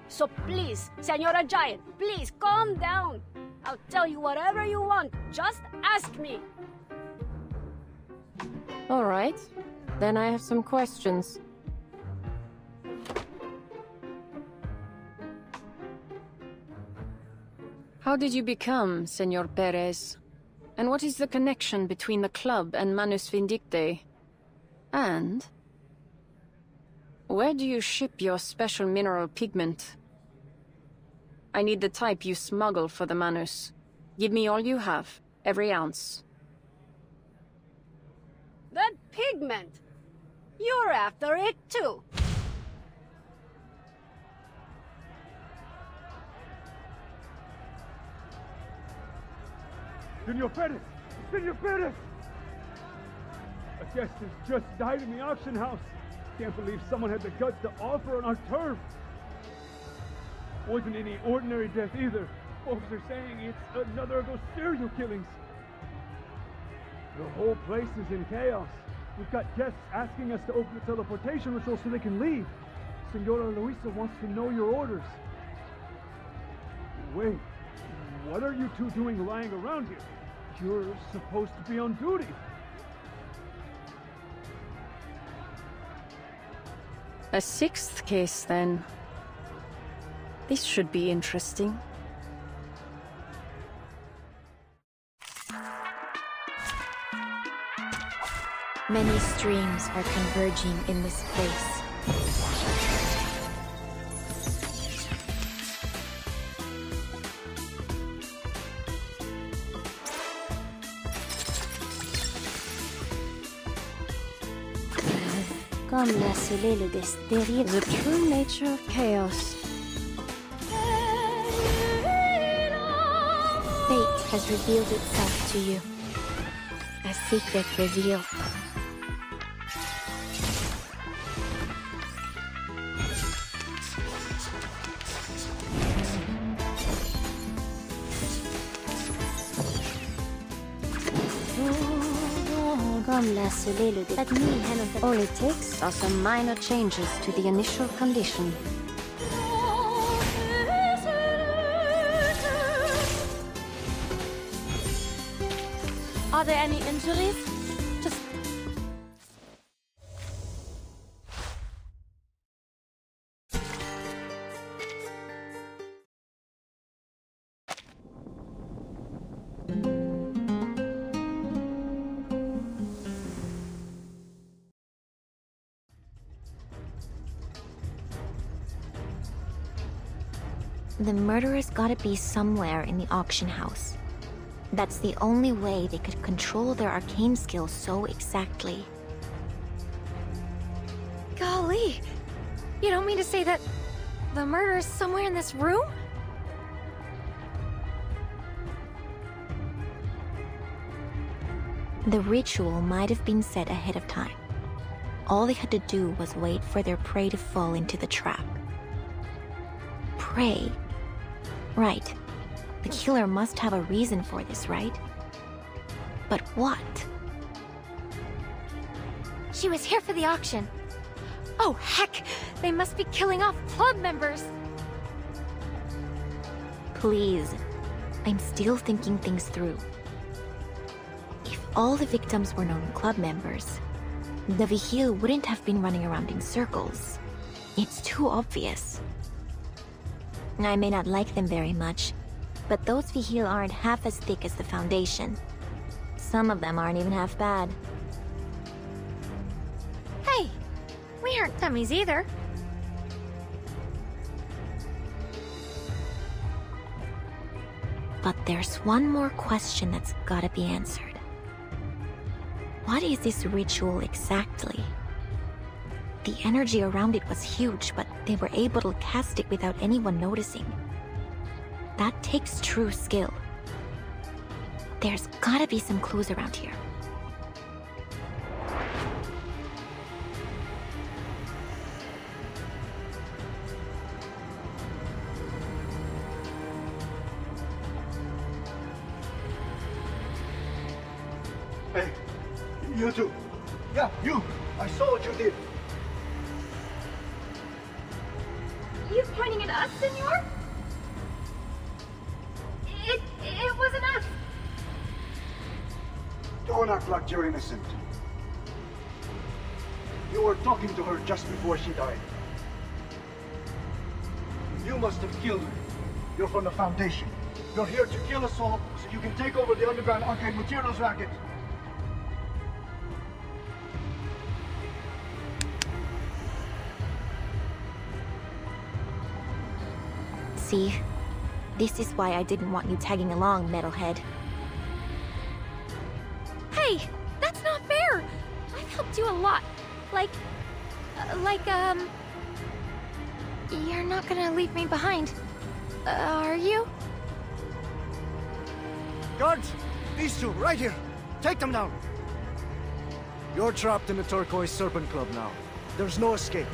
So please, Senora Giant, please calm down. I'll tell you whatever you want. Just ask me. All right. Then I have some questions. How did you become Senor Perez? And what is the connection between the club and Manus Vindicte? And where do you ship your special mineral pigment? I need the type you smuggle for the Manus. Give me all you have, every ounce. That pigment! You're after it too. Senor Perez! Senor Perez! A guest has just died in the auction house. Can't believe someone had the guts to offer on our turf. Wasn't any ordinary death either. Folks are saying it's another of those serial killings. The whole place is in chaos. We've got guests asking us to open the teleportation ritual so they can leave. Senora Luisa wants to know your orders. Wait, what are you two doing lying around here? You're supposed to be on duty. A 6th case, then. This should be interesting. Many streams are converging in this place. Comme la soleil le dérive. The true nature of chaos. Fate has revealed itself to you. A secret reveal. Comme la soleil le dérive. All it takes are some minor changes to the initial condition. Are there any injuries? Just... The murderer's gotta be somewhere in the auction house. That's the only way they could control their arcane skills so exactly. Golly! You don't mean to say that the murderer's somewhere in this room? The ritual might have been set ahead of time. All they had to do was wait for their prey to fall into the trap. Prey? Right. The killer must have a reason for this, right? But what? She was here for the auction. Oh, heck! They must be killing off club members! Please. I'm still thinking things through. If all the victims were known club members, the Vigil wouldn't have been running around in circles. It's too obvious. I may not like them very much, but those Vigil aren't half as thick as the Foundation. Some of them aren't even half bad. Hey! We aren't dummies either. But there's one more question that's gotta be answered. What is this ritual exactly? The energy around it was huge, but they were able to cast it without anyone noticing. That takes true skill. There's gotta be some clues around here. Hey, you two. Yeah, you. I saw what you did. You pointing at us, senor? It wasn't us. Don't act like you're innocent. You were talking to her just before she died. You must have killed her. You're from the Foundation. You're here to kill us all so you can take over the underground arcade materials racket. See, this is why I didn't want you tagging along, Metalhead. Hey, that's not fair! I've helped you a lot. You're not gonna leave me behind, are you? Guards! These two, right here! Take them down! You're trapped in the Turquoise Serpent Club now. There's no escape.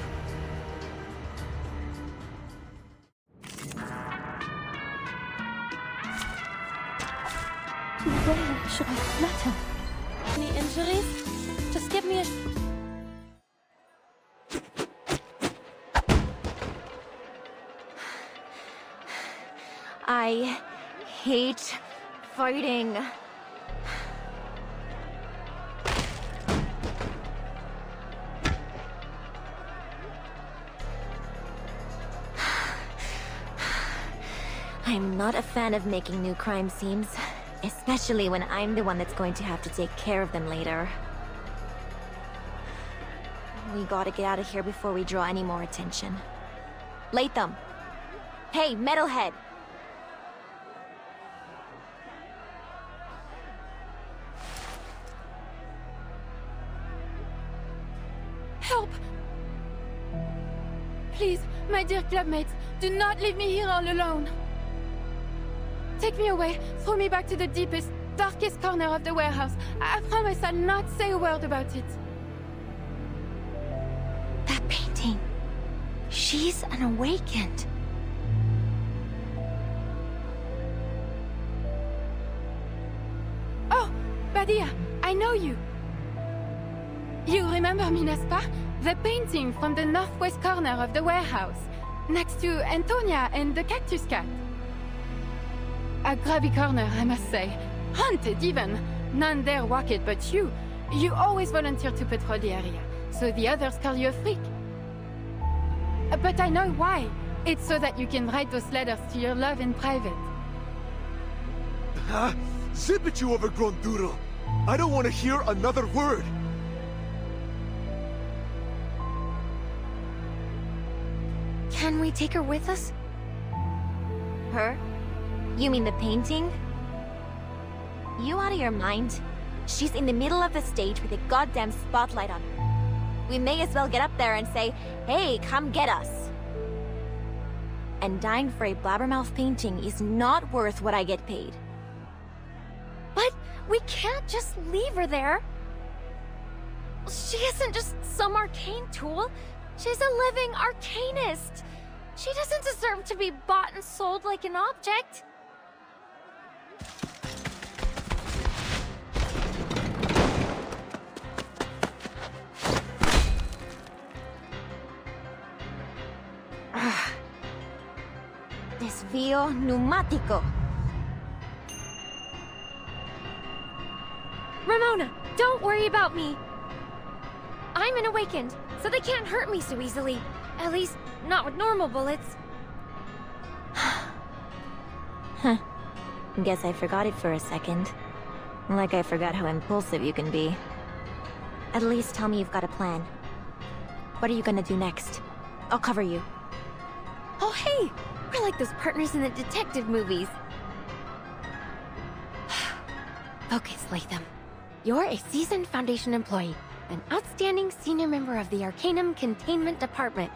Where should I flutter? Any injuries? Just give me a... I hate fighting. I'm not a fan of making new crime scenes, especially when I'm the one that's going to have to take care of them later. We gotta get out of here before we draw any more attention. Latham! Hey, Metalhead! Help! Please, my dear clubmates, do not leave me here all alone. Take me away, throw me back to the deepest, darkest corner of the warehouse. I promise I'll not say a word about it. That painting. She's an awakened. Oh, Badia, I know you. You remember me, n'est-ce pas? The painting from the northwest corner of the warehouse, next to Antonia and the cactus cat. A grubby corner, I must say. Haunted, even. None dare walk it but you. You always volunteer to patrol the area, so the others call you a freak. But I know why. It's so that you can write those letters to your love in private. Zip it, you overgrown doodle! I don't want to hear another word! Can we take her with us? Her? You mean the painting? You out of your mind? She's in the middle of the stage with a goddamn spotlight on her. We may as well get up there and say, hey, come get us. And dying for a blabbermouth painting is not worth what I get paid. But we can't just leave her there. She isn't just some arcane tool. She's a living arcanist. She doesn't deserve to be bought and sold like an object. This Desafío pneumático. Ramona, don't worry about me. I'm an awakened, so they can't hurt me so easily. At least, not with normal bullets. Huh. Guess I forgot it for a second. Like I forgot how impulsive you can be. At least tell me you've got a plan. What are you gonna do next? I'll cover you. Oh, hey! We're like those partners in the detective movies. Focus, Latham. You're a seasoned Foundation employee, an outstanding senior member of the Arcanum Containment Department.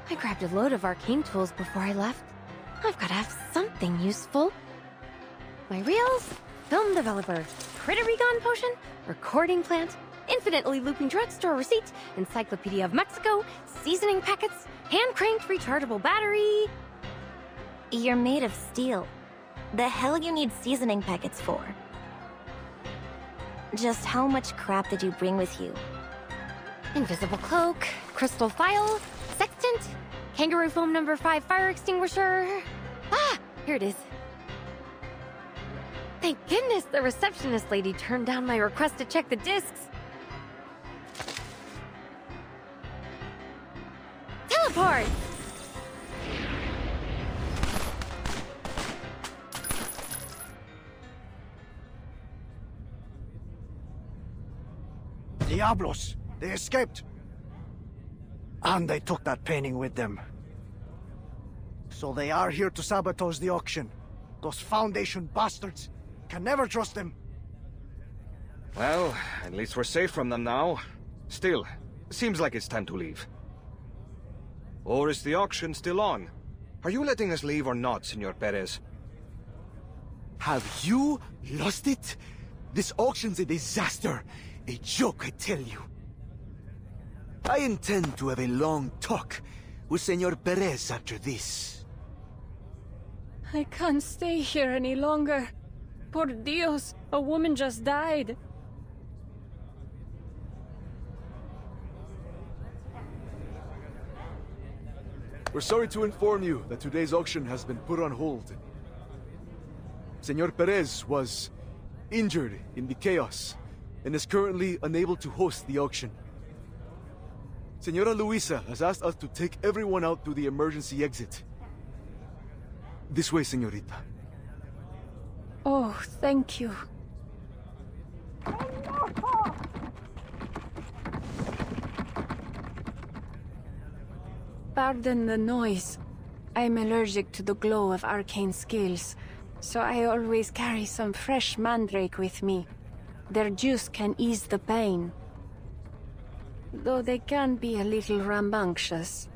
I grabbed a load of arcane tools before I left. I've got to have something useful. My reels, film developer, critter recon potion, recording plant, infinitely looping drugstore receipt, Encyclopedia of Mexico, seasoning packets, hand-cranked rechargeable battery. You're made of steel. The hell you need seasoning packets for? Just how much crap did you bring with you? Invisible cloak, crystal file, sextant, kangaroo foam number 5 fire extinguisher. Ah, here it is. Thank goodness the receptionist lady turned down my request to check the discs. Teleport! Diablos! They escaped! And they took that painting with them. So they are here to sabotage the auction. Those Foundation bastards. Can never trust them. Well, at least we're safe from them now. Still, seems like it's time to leave. Or is the auction still on? Are you letting us leave or not, Senor Perez? Have you lost it? This auction's a disaster. A joke, I tell you. I intend to have a long talk with Senor Perez after this. I can't stay here any longer. Por Dios, a woman just died. We're sorry to inform you that today's auction has been put on hold. Senor Perez was injured in the chaos and is currently unable to host the auction. Senora Luisa has asked us to take everyone out through the emergency exit. This way, señorita. Oh, thank you. Pardon the noise. I'm allergic to the glow of arcane skills, so I always carry some fresh mandrake with me. Their juice can ease the pain, though they can be a little rambunctious.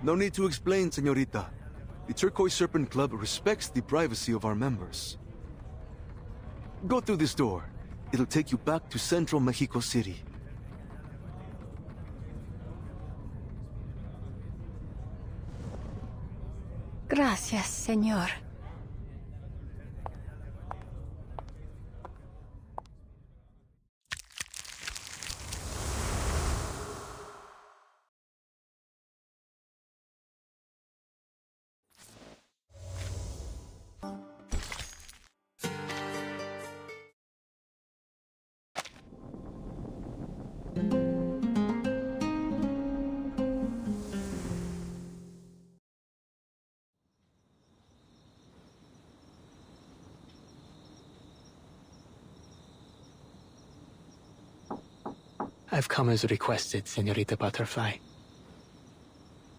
No need to explain, señorita. The Turquoise Serpent Club respects the privacy of our members. Go through this door. It'll take you back to Central Mexico City. Gracias, señor. I've come as requested, Señorita Butterfly.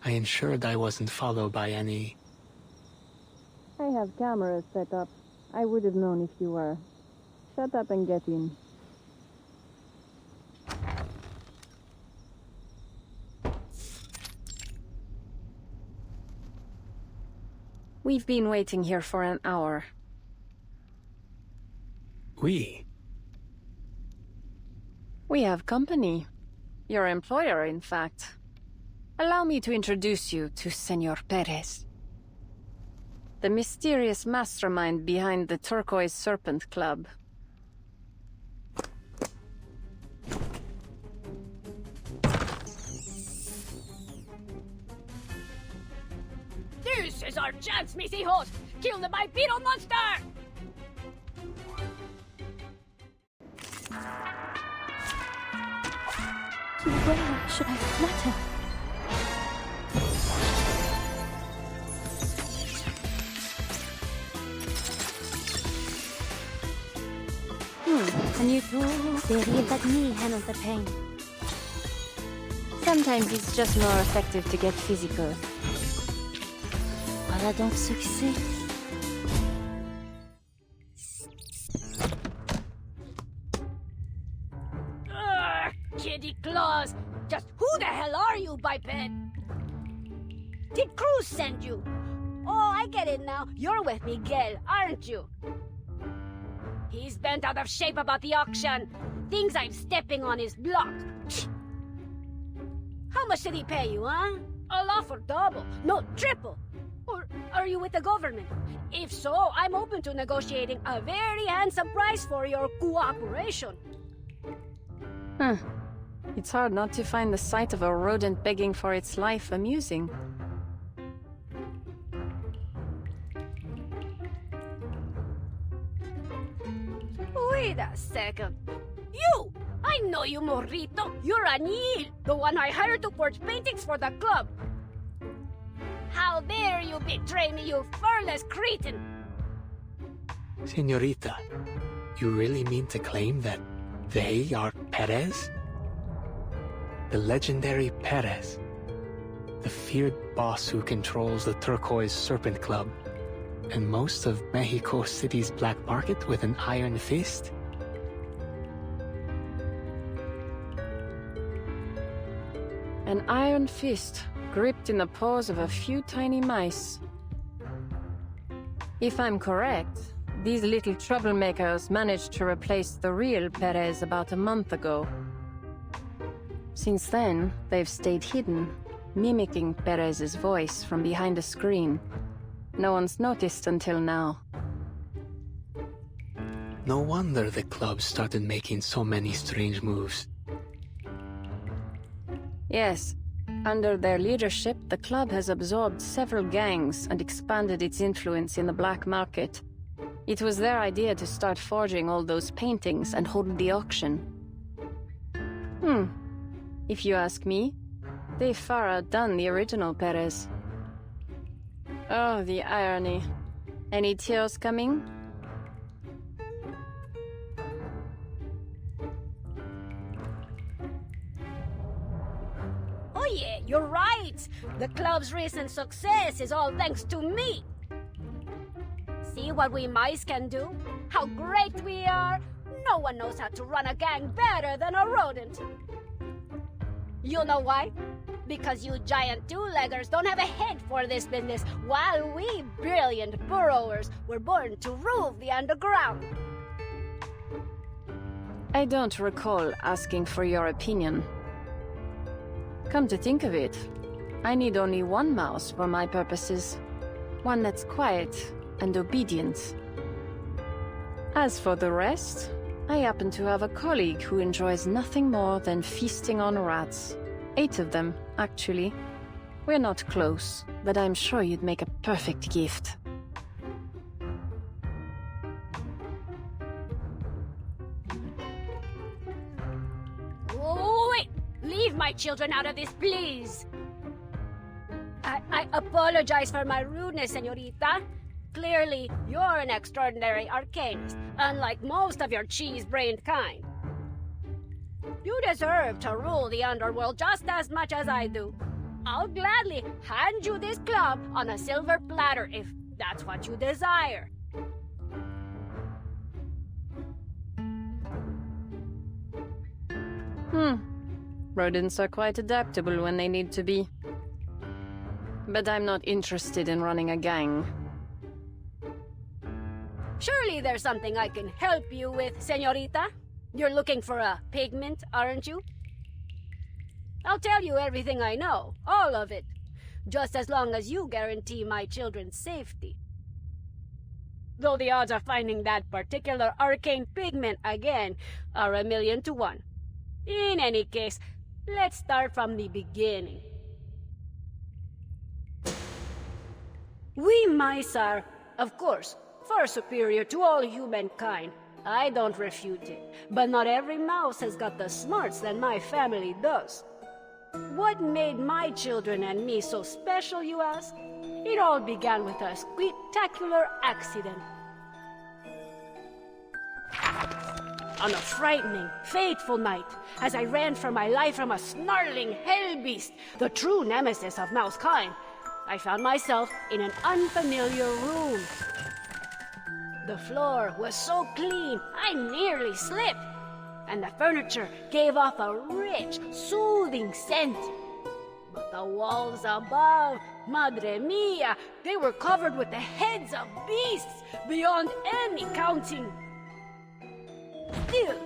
I ensured I wasn't followed by any... I have cameras set up. I would have known if you were. Shut up and get in. We've been waiting here for an hour. We? We have company. Your employer, in fact. Allow me to introduce you to Senor Perez, the mysterious mastermind behind the Turquoise Serpent Club. This is our chance, mis hijos! Kill the bipedal monster! To where should I flutter? And you let me handle the pain. Sometimes it's just more effective to get physical. Voilà donc succès. Kitty Claus! Just who the hell are you, biped? Did Cruz send you? Oh, I get it now. You're with Miguel, aren't you? He's bent out of shape about the auction. Thinks I'm stepping on his block. How much did he pay you, huh? I'll offer double, no triple. Or are you with the government? If so, I'm open to negotiating a very handsome price for your cooperation. It's hard not to find the sight of a rodent begging for its life amusing. Wait a second. You! I know you, Morrito. You're Anil, the one I hired to forge paintings for the club. How dare you betray me, you furless cretin! Señorita, you really mean to claim that they are Perez? The legendary Perez. The feared boss who controls the Turquoise Serpent Club and most of Mexico City's black market with an iron fist? An iron fist gripped in the paws of a few tiny mice. If I'm correct, these little troublemakers managed to replace the real Perez about a month ago. Since then, they've stayed hidden, mimicking Perez's voice from behind a screen. No one's noticed until now. No wonder the club started making so many strange moves. Yes, under their leadership, the club has absorbed several gangs and expanded its influence in the black market. It was their idea to start forging all those paintings and hold the auction. If you ask me, they've far outdone the original Perez. Oh, the irony. Any tears coming? Oh yeah, you're right! The club's recent success is all thanks to me! See what we mice can do? How great we are! No one knows how to run a gang better than a rodent! You know why? Because you giant two-leggers don't have a head for this business, while we brilliant burrowers were born to rule the underground. I don't recall asking for your opinion. Come to think of it, I need only one mouse for my purposes. One that's quiet and obedient. As for the rest, I happen to have a colleague who enjoys nothing more than feasting on rats. 8 of them, actually. We're not close, but I'm sure you'd make a perfect gift. Oh, wait! Leave my children out of this, please! I apologize for my rudeness, señorita. Clearly, you're an extraordinary arcanist, unlike most of your cheese-brained kind. You deserve to rule the underworld just as much as I do. I'll gladly hand you this club on a silver platter if that's what you desire. Rodents are quite adaptable when they need to be. But I'm not interested in running a gang. Surely there's something I can help you with, señorita. You're looking for a pigment, aren't you? I'll tell you everything I know, all of it. Just as long as you guarantee my children's safety. Though the odds of finding that particular arcane pigment again are 1,000,000 to 1. In any case, let's start from the beginning. We mice are, of course, far superior to all humankind. I don't refute it. But not every mouse has got the smarts that my family does. What made my children and me so special, you ask? It all began with a spectacular accident. On a frightening, fateful night, as I ran for my life from a snarling hell beast, the true nemesis of mousekind, I found myself in an unfamiliar room. The floor was so clean, I nearly slipped, and the furniture gave off a rich, soothing scent. But the walls above, madre mia, they were covered with the heads of beasts beyond any counting. Still,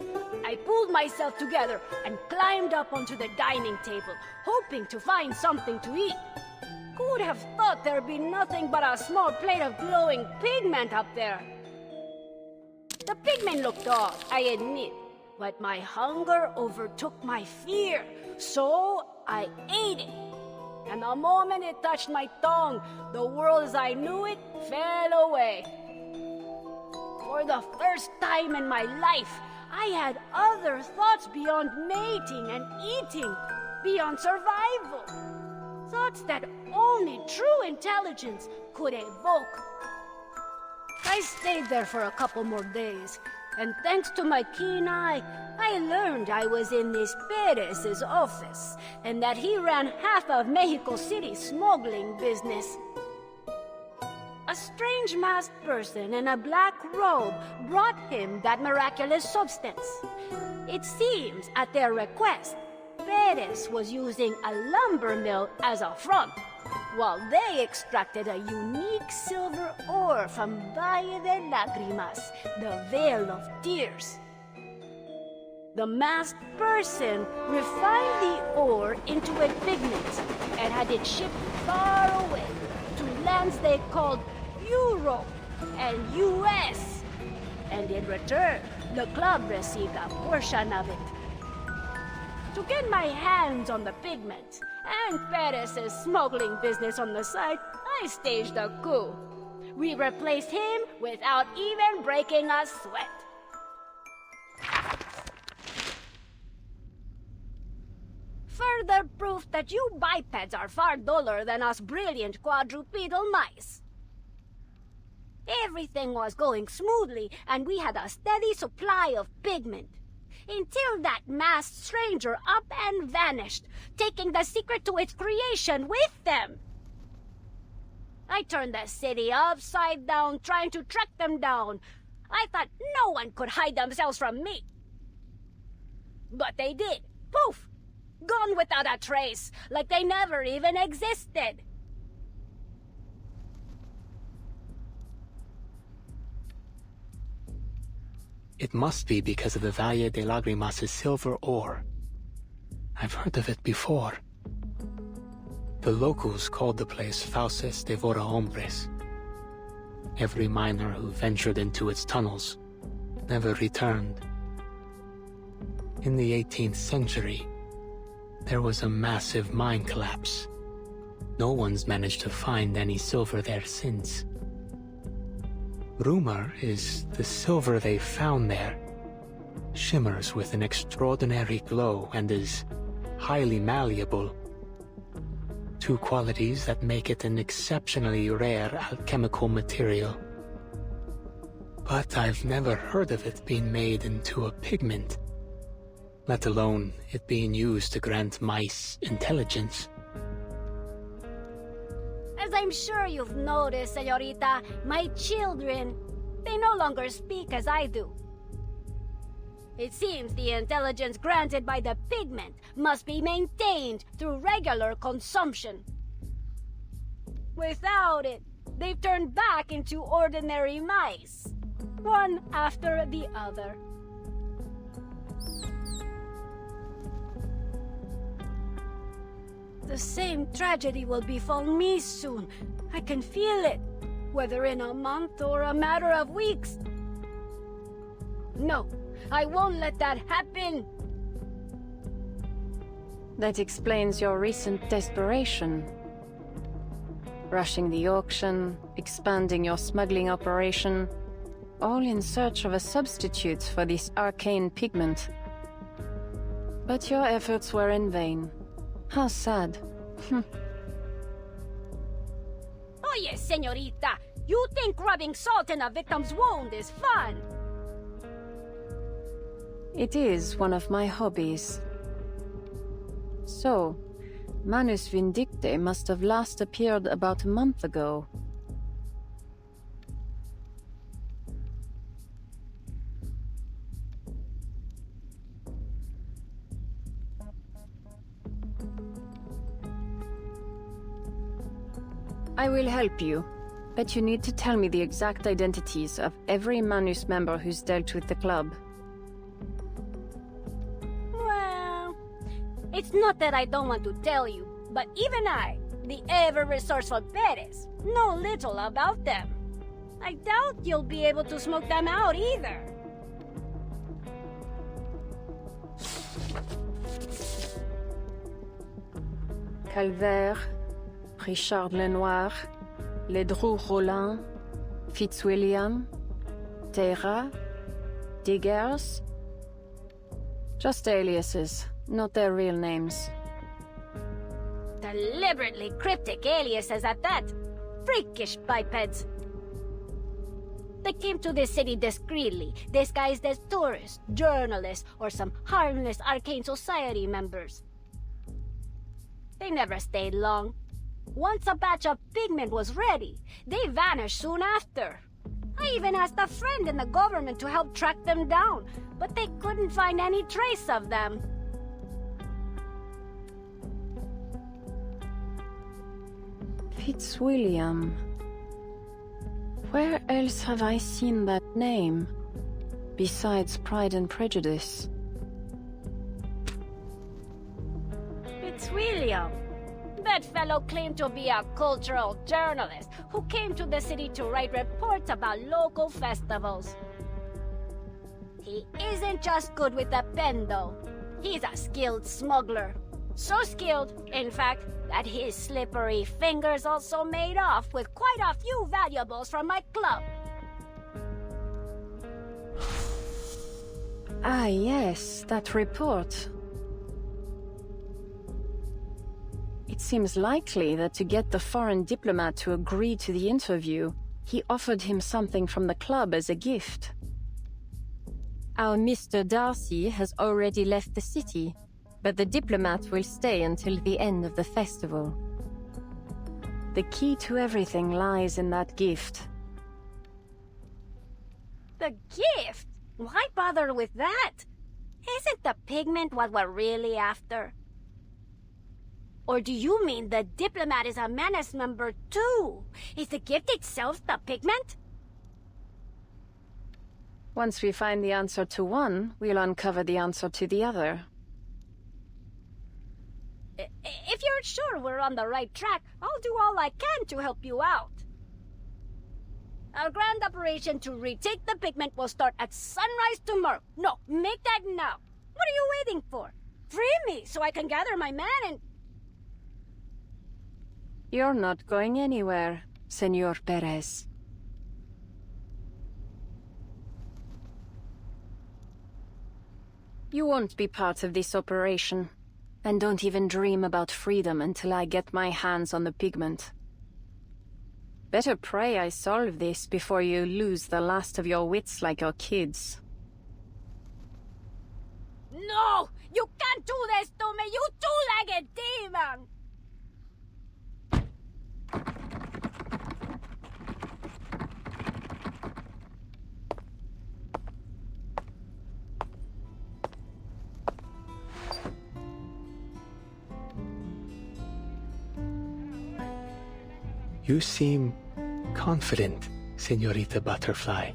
I pulled myself together and climbed up onto the dining table, hoping to find something to eat. Who would have thought there'd be nothing but a small plate of glowing pigment up there? The pigment looked off, I admit, but my hunger overtook my fear, so I ate it. And the moment it touched my tongue, the world as I knew it fell away. For the first time in my life, I had other thoughts beyond mating and eating, beyond survival. Thoughts that only true intelligence could evoke. I stayed there for a couple more days, and thanks to my keen eye, I learned I was in this Perez's office, and that he ran half of Mexico City's smuggling business. A strange masked person in a black robe brought him that miraculous substance. It seems, at their request, Perez was using a lumber mill as a front, while they extracted a unique silver ore from Valle de Lágrimas, the Vale of Tears. The masked person refined the ore into a pigment and had it shipped far away to lands they called Europe and US. And in return, the club received a portion of it. To get my hands on the pigment and Perez's smuggling business on the side, I staged a coup. We replaced him without even breaking a sweat. Further proof that you bipeds are far duller than us brilliant quadrupedal mice. Everything was going smoothly, and we had a steady supply of pigment. Until that masked stranger up and vanished, taking the secret to its creation with them. I turned the city upside down, trying to track them down. I thought no one could hide themselves from me. But they did. Poof! Gone without a trace, like they never even existed. It must be because of the Valle de Lágrimas' silver ore. I've heard of it before. The locals called the place Fauces de Vora Hombres. Every miner who ventured into its tunnels never returned. In the 18th century, there was a massive mine collapse. No one's managed to find any silver there since. Rumor is the silver they found there shimmers with an extraordinary glow and is highly malleable. Two qualities that make it an exceptionally rare alchemical material. But I've never heard of it being made into a pigment, let alone it being used to grant mice intelligence. As I'm sure you've noticed, señorita, my children, they no longer speak as I do. It seems the intelligence granted by the pigment must be maintained through regular consumption. Without it, they've turned back into ordinary mice, one after the other. The same tragedy will befall me soon. I can feel it, whether in a month or a matter of weeks. No, I won't let that happen. That explains your recent desperation. Rushing the auction, expanding your smuggling operation, all in search of a substitute for this arcane pigment. But your efforts were in vain. How sad. Oh yes, señorita. You think rubbing salt in a victim's wound is fun? It is one of my hobbies. So, Manus Vindicte must have last appeared about a month ago. I will help you, but you need to tell me the exact identities of every Manus member who's dealt with the club. Well, it's not that I don't want to tell you, but even I, the ever-resourceful Perez, know little about them. I doubt you'll be able to smoke them out either. Calvaire, Richard Lenoir, Ledru Rollin, Fitzwilliam, Terra, Diggers. Just aliases, not their real names. Deliberately cryptic aliases at that. Freakish bipeds. They came to this city discreetly, disguised as tourists, journalists, or some harmless arcane society members. They never stayed long. Once a batch of pigment was ready, they vanished soon after. I even asked a friend in the government to help track them down, but they couldn't find any trace of them. Fitzwilliam. Where else have I seen that name, besides Pride and Prejudice? Fitzwilliam. That fellow claimed to be a cultural journalist who came to the city to write reports about local festivals. He isn't just good with a pen, though. He's a skilled smuggler. So skilled, in fact, that his slippery fingers also made off with quite a few valuables from my club. Ah, yes, that report. It seems likely that to get the foreign diplomat to agree to the interview, he offered him something from the club as a gift. Our Mr. Darcy has already left the city, but the diplomat will stay until the end of the festival. The key to everything lies in that gift. The gift? Why bother with that? Isn't the pigment what we're really after? Or do you mean the diplomat is a Manus member too? Is the gift itself the pigment? Once we find the answer to one, we'll uncover the answer to the other. If you're sure we're on the right track, I'll do all I can to help you out. Our grand operation to retake the pigment will start at sunrise tomorrow. No, make that now. What are you waiting for? Free me so I can gather my men and... You're not going anywhere, Senor Perez. You won't be part of this operation. And don't even dream about freedom until I get my hands on the pigment. Better pray I solve this before you lose the last of your wits like your kids. No! You can't do this to me, you two-legged demon! You seem confident, Señorita Butterfly.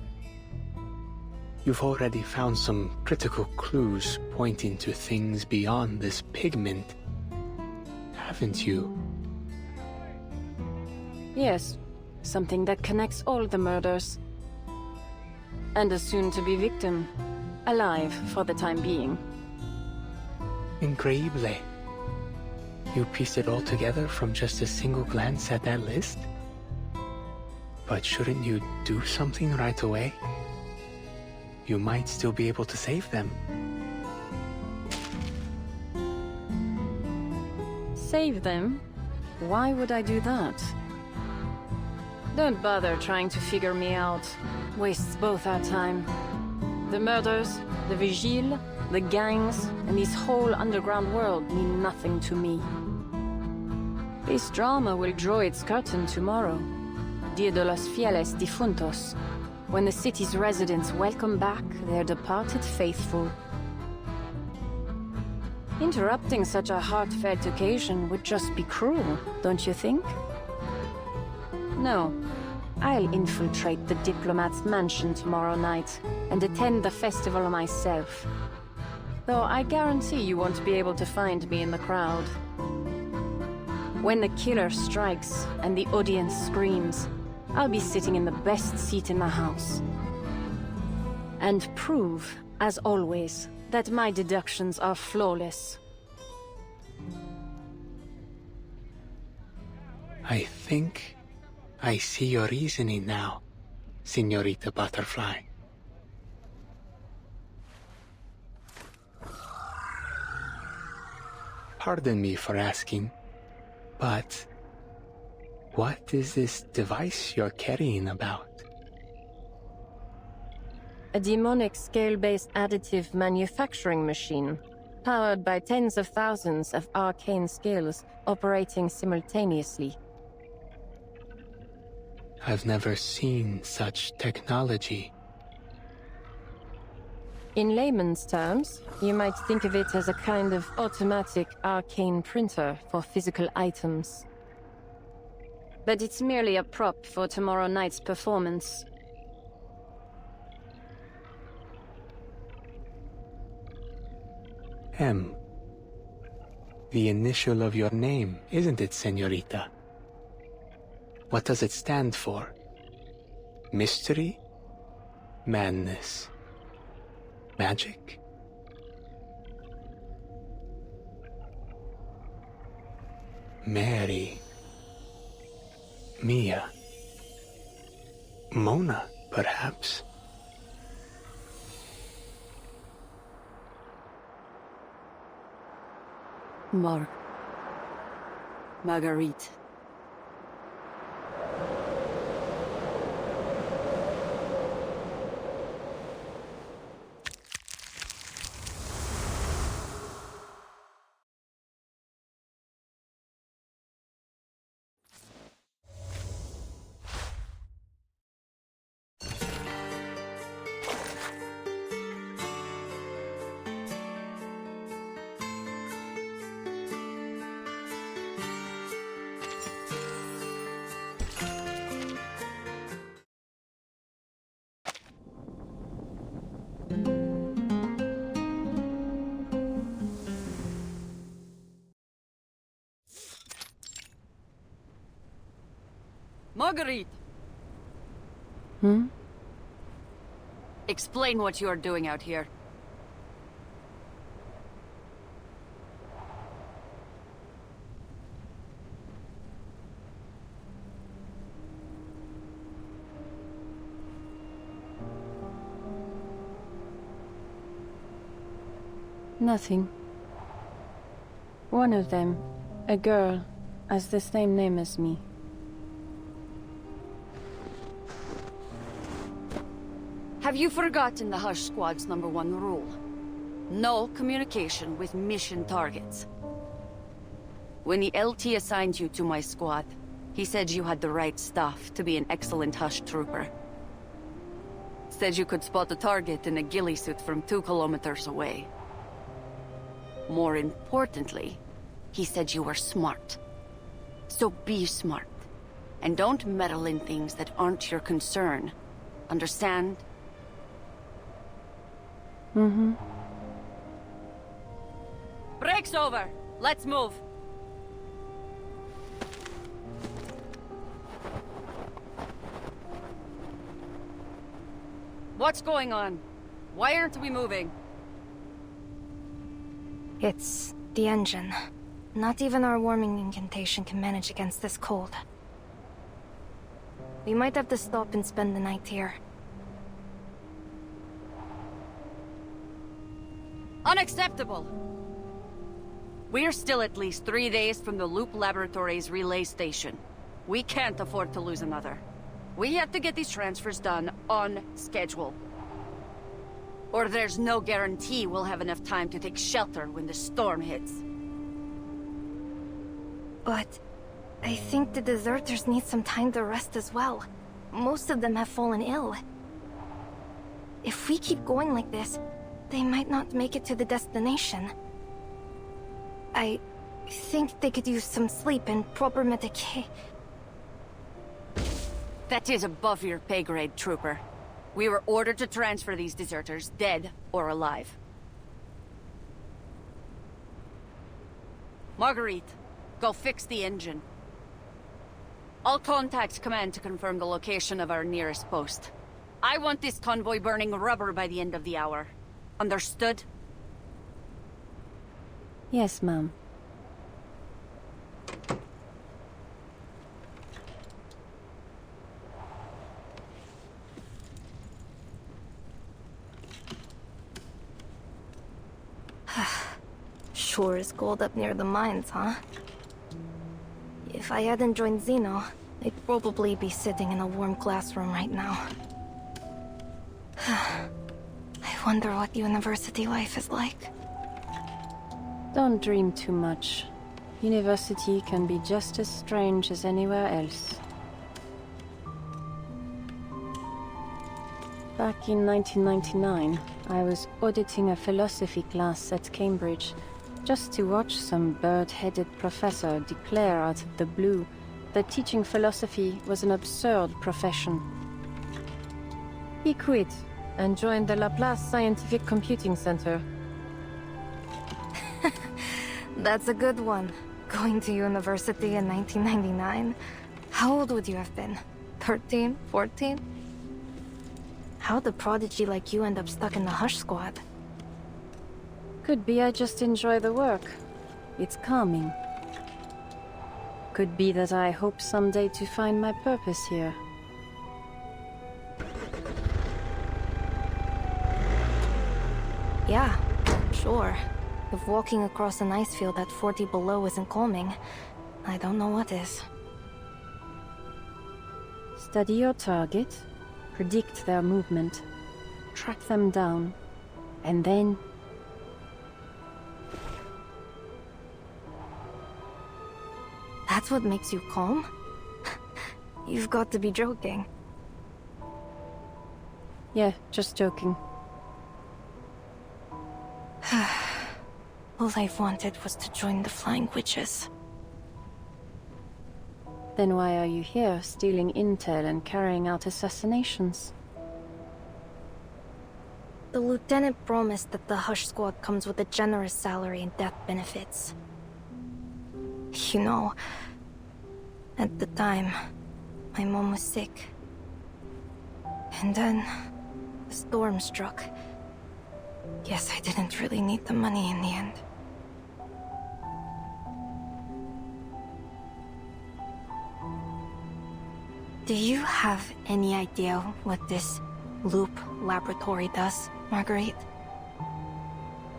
You've already found some critical clues pointing to things beyond this pigment, haven't you? Yes, something that connects all the murders. And a soon-to-be victim, alive for the time being. Increíble. You pieced it all together from just a single glance at that list? But shouldn't you do something right away? You might still be able to save them. Save them? Why would I do that? Don't bother trying to figure me out. Wastes both our time. The murders, the vigile, the gangs, and this whole underground world mean nothing to me. This drama will draw its curtain tomorrow. Dia de los Fieles Difuntos, when the city's residents welcome back their departed faithful. Interrupting such a heartfelt occasion would just be cruel, don't you think? No. I'll infiltrate the diplomat's mansion tomorrow night and attend the festival myself. Though I guarantee you won't be able to find me in the crowd. When the killer strikes and the audience screams, I'll be sitting in the best seat in the house. And prove, as always, that my deductions are flawless. I think I see your reasoning now, Señorita Butterfly. Pardon me for asking, but what is this device you're carrying about? A demonic scale-based additive manufacturing machine, powered by tens of thousands of arcane skills operating simultaneously. I've never seen such technology. In layman's terms, you might think of it as a kind of automatic arcane printer for physical items. But it's merely a prop for tomorrow night's performance. M. The initial of your name, isn't it, Señorita? What does it stand for? Mystery? Madness? Magic? Mary. Mia. Mona, perhaps? Marguerite. Marguerite! Explain what you are doing out here. Nothing. One of them, a girl, has the same name as me. Have you forgotten the Hush Squad's #1 rule? No communication with mission targets. When the LT assigned you to my squad, he said you had the right stuff to be an excellent Hush trooper. Said you could spot a target in a ghillie suit from 2 kilometers away. More importantly, he said you were smart. So be smart. And don't meddle in things that aren't your concern. Understand? Break's over. Let's move. What's going on? Why aren't we moving? It's the engine. Not even our warming incantation can manage against this cold. We might have to stop and spend the night here. Unacceptable! We're still at least 3 days from the Loop Laboratories relay station. We can't afford to lose another. We have to get these transfers done on schedule. Or there's no guarantee we'll have enough time to take shelter when the storm hits. But I think the deserters need some time to rest as well. Most of them have fallen ill. If we keep going like this, they might not make it to the destination. I think they could use some sleep and proper medication. That is above your pay grade, Trooper. We were ordered to transfer these deserters, dead or alive. Marguerite, go fix the engine. I'll contact Command to confirm the location of our nearest post. I want this convoy burning rubber by the end of the hour. Understood? Yes, ma'am. Sure is cold up near the mines, huh? If I hadn't joined Xeno, I'd probably be sitting in a warm classroom right now. I wonder what university life is like. Don't dream too much. University can be just as strange as anywhere else. Back in 1999, I was auditing a philosophy class at Cambridge, just to watch some bird-headed professor declare out of the blue that teaching philosophy was an absurd profession. He quit and joined the Laplace Scientific Computing Center. That's a good one. Going to university in 1999? How old would you have been? 13? 14? How'd a prodigy like you end up stuck in the Hush Squad? Could be I just enjoy the work. It's calming. Could be that I hope someday to find my purpose here. Yeah, sure. If walking across an ice field at 40 below isn't calming, I don't know what is. Study your target, predict their movement, track them down, and then... That's what makes you calm? You've got to be joking. Yeah, just joking. All I've wanted was to join the Flying Witches. Then why are you here, stealing intel and carrying out assassinations? The lieutenant promised that the Hush Squad comes with a generous salary and death benefits. You know, at the time, my mom was sick. And then, the storm struck. Guess I didn't really need the money in the end. Do you have any idea what this Loop Laboratory does, Marguerite?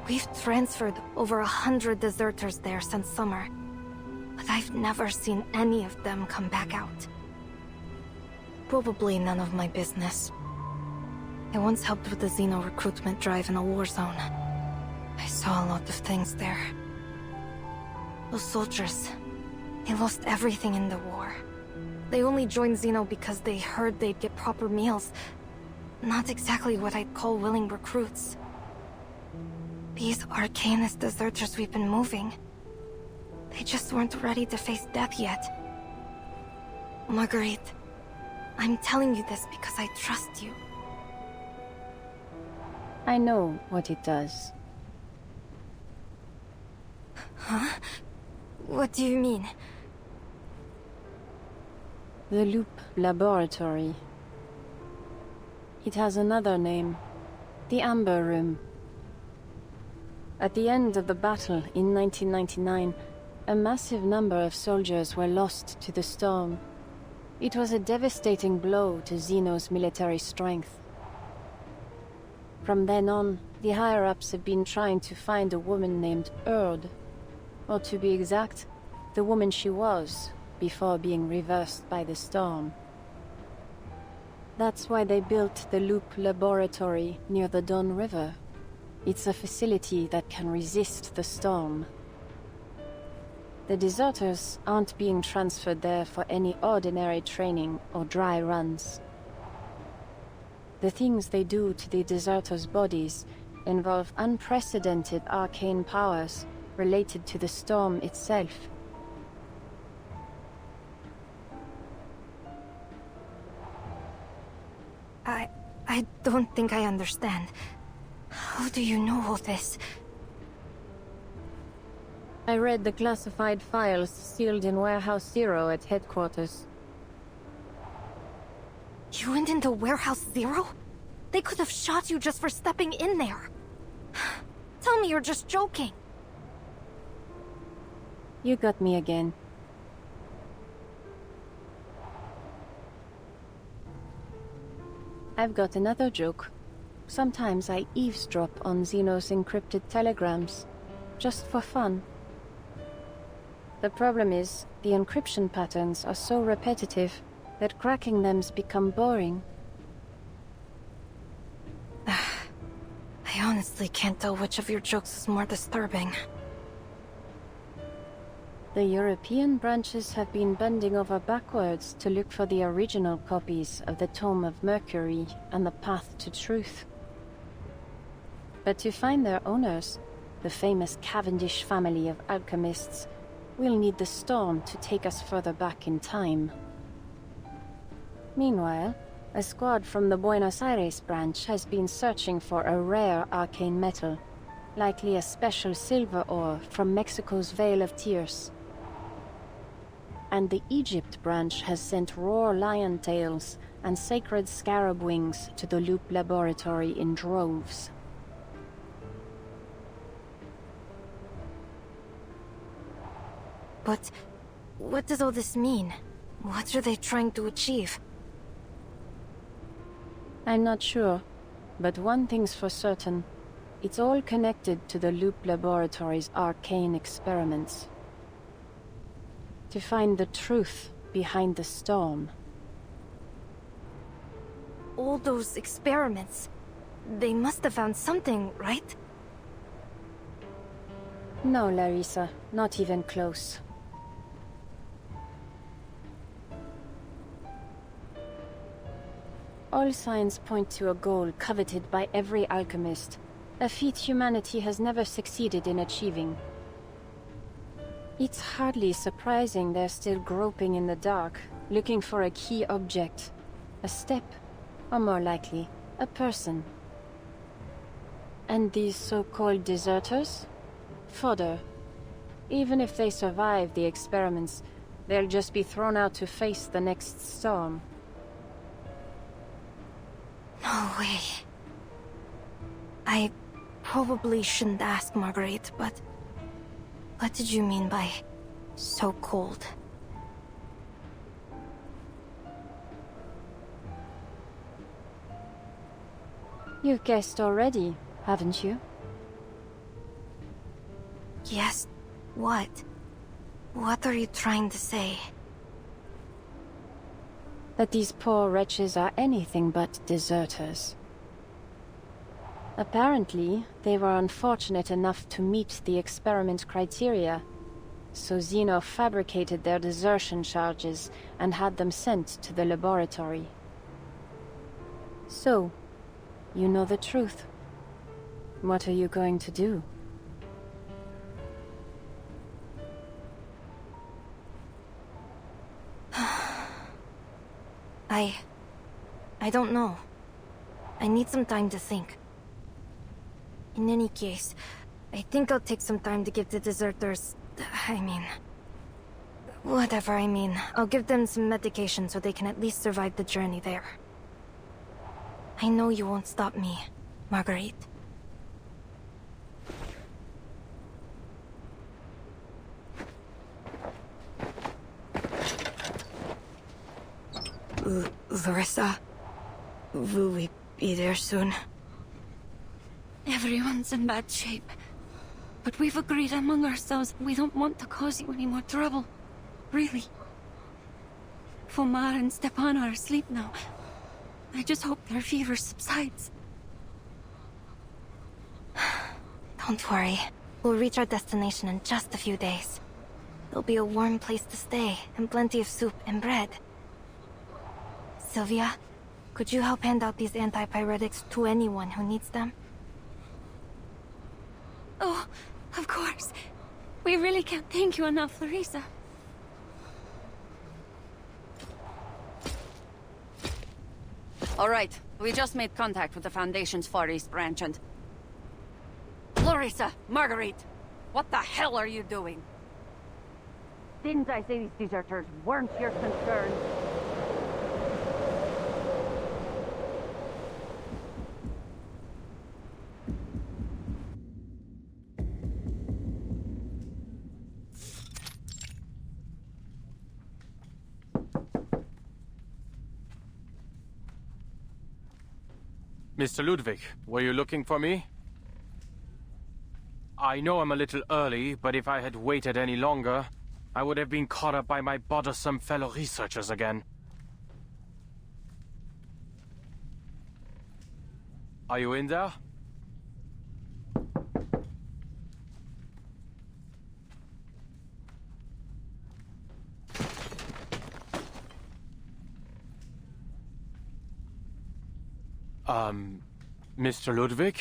We've transferred over 100 deserters there since summer, but I've never seen any of them come back out. Probably none of my business. I once helped with the Xeno recruitment drive in a war zone. I saw a lot of things there. Those soldiers, they lost everything in the war. They only joined Xeno because they heard they'd get proper meals. Not exactly what I'd call willing recruits. These Arcanist deserters we've been moving, they just weren't ready to face death yet. Marguerite, I'm telling you this because I trust you. I know what it does. Huh? What do you mean? The Loop Laboratory. It has another name. The Amber Room. At the end of the battle in 1999, a massive number of soldiers were lost to the storm. It was a devastating blow to Zeno's military strength. From then on, the higher-ups have been trying to find a woman named Erd, or to be exact, the woman she was, before being reversed by the storm. That's why they built the Loop Laboratory near the Don River. It's a facility that can resist the storm. The deserters aren't being transferred there for any ordinary training or dry runs. The things they do to the deserters' bodies involve unprecedented arcane powers related to the storm itself. I don't think I understand. How do you know all this? I read the classified files sealed in Warehouse Zero at headquarters. You went into Warehouse Zero? They could have shot you just for stepping in there. Tell me you're just joking. You got me again. I've got another joke. Sometimes I eavesdrop on Zeno's encrypted telegrams, just for fun. The problem is, the encryption patterns are so repetitive that cracking them's become boring. I honestly can't tell which of your jokes is more disturbing. The European branches have been bending over backwards to look for the original copies of the Tome of Mercury and the Path to Truth. But to find their owners, the famous Cavendish family of alchemists, we'll need the storm to take us further back in time. Meanwhile, a squad from the Buenos Aires branch has been searching for a rare arcane metal, likely a special silver ore from Mexico's Vale of Tears. And the Egypt branch has sent raw lion tails and sacred scarab wings to the Loop Laboratory in droves. But what does all this mean? What are they trying to achieve? I'm not sure, but one thing's for certain. It's all connected to the Loop Laboratory's arcane experiments. To find the truth behind the storm. All those experiments, they must have found something, right? No, Larissa, not even close. All signs point to a goal coveted by every alchemist, a feat humanity has never succeeded in achieving. It's hardly surprising they're still groping in the dark, looking for a key object, a step, or more likely, a person. And these so-called deserters? Fodder. Even if they survive the experiments, they'll just be thrown out to face the next storm. No way. I probably shouldn't ask, Marguerite, but what did you mean by so cold? You've guessed already, haven't you? Yes. What? What are you trying to say? That these poor wretches are anything but deserters. Apparently, they were unfortunate enough to meet the experiment criteria, so Zeno fabricated their desertion charges and had them sent to the laboratory. So, you know the truth. What are you going to do? I don't know. I need some time to think. In any case, I think I'll take some time to give the deserters... I'll give them some medication so they can at least survive the journey there. I know you won't stop me, Marguerite. Clarissa, will we be there soon? Everyone's in bad shape. But we've agreed among ourselves we don't want to cause you any more trouble. Really. Fomar and Stepan are asleep now. I just hope their fever subsides. Don't worry. We'll reach our destination in just a few days. There'll be a warm place to stay, and plenty of soup and bread. Sylvia, could you help hand out these antipyretics to anyone who needs them? Oh, of course. We really can't thank you enough, Larissa. All right, we just made contact with the Foundation's Far East branch and... Larissa, Marguerite, what the hell are you doing? Didn't I say these deserters weren't your concern? Mr. Ludwig, were you looking for me? I know I'm a little early, but if I had waited any longer, I would have been caught up by my bothersome fellow researchers again. Are you in there? Mr. Ludwig?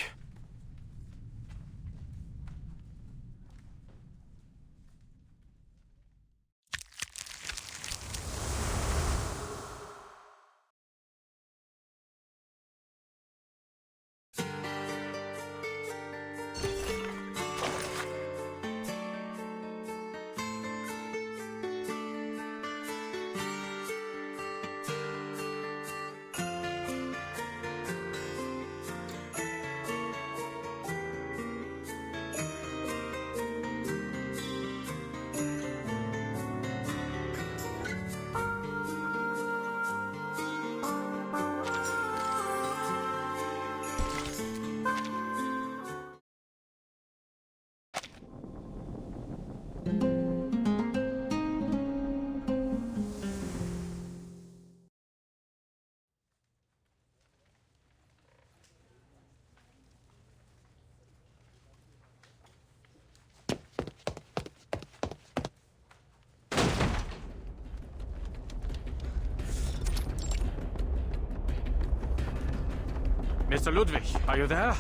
Mr. Ludwig, are you there?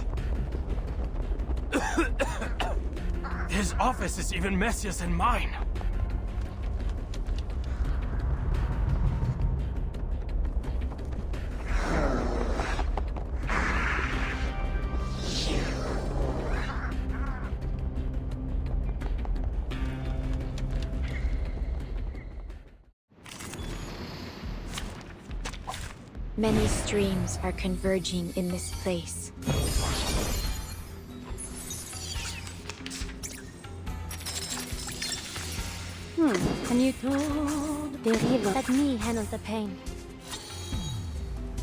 His office is even messier than mine. Many streams are converging in this place. Can you told the river? Let me handle the pain.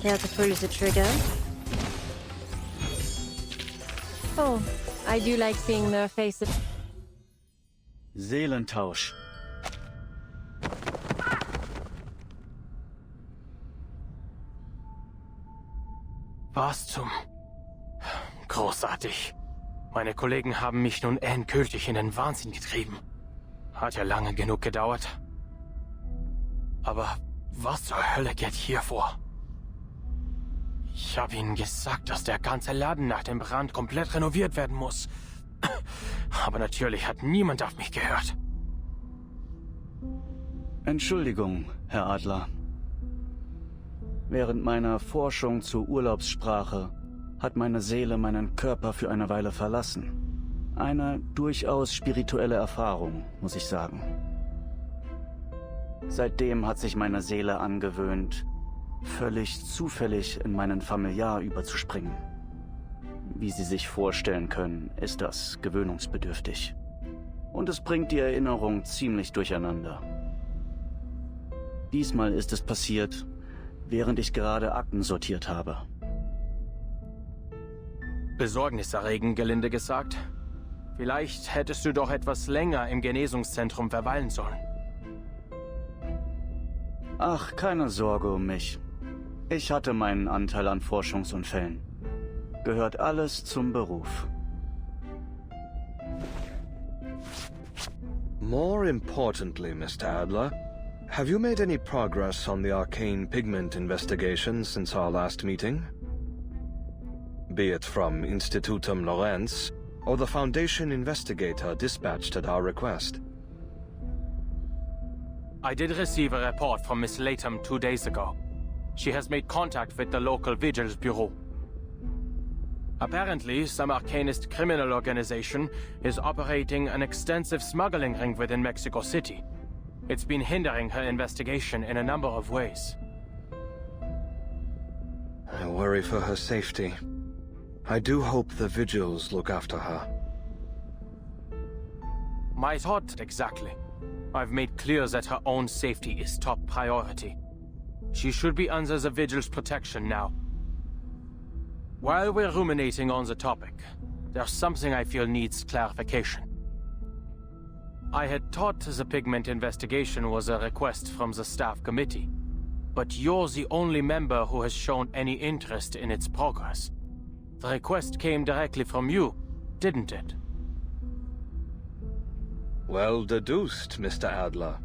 Care to pull the trigger? Oh, I do like seeing their faces. Seelentausch. Was zum... Großartig. Meine Kollegen haben mich nun endgültig in den Wahnsinn getrieben. Hat ja lange genug gedauert. Aber was zur Hölle geht hier vor? Ich habe ihnen gesagt, dass der ganze Laden nach dem Brand komplett renoviert werden muss. Aber natürlich hat niemand auf mich gehört. Entschuldigung, Herr Adler. Während meiner Forschung zur Urlaubssprache hat meine Seele meinen Körper für eine Weile verlassen. Eine durchaus spirituelle Erfahrung, muss ich sagen. Seitdem hat sich meine Seele angewöhnt, völlig zufällig in meinen Familiar überzuspringen. Wie Sie sich vorstellen können, ist das gewöhnungsbedürftig. Und es bringt die Erinnerung ziemlich durcheinander. Diesmal ist es passiert, während ich gerade Akten sortiert habe. Besorgniserregend, gelinde gesagt. Vielleicht hättest du doch etwas länger im Genesungszentrum verweilen sollen. Ach, keine Sorge um mich. Ich hatte meinen Anteil an Forschungsunfällen. Gehört alles zum Beruf. More importantly, Mr. Adler, have you made any progress on the arcane pigment investigation since our last meeting? Be it from Institutum Lorenz, or the Foundation investigator dispatched at our request. I did receive a report from Miss Latham 2 days ago. She has made contact with the local vigils bureau. Apparently, some arcanist criminal organization is operating an extensive smuggling ring within Mexico City. It's been hindering her investigation in a number of ways. I worry for her safety. I do hope the vigils look after her. My thought exactly. I've made clear that her own safety is top priority. She should be under the vigil's protection now. While we're ruminating on the topic, there's something I feel needs clarification. I had thought the pigment investigation was a request from the staff committee, but you're the only member who has shown any interest in its progress. The request came directly from you, didn't it? Well deduced, Mr. Adler.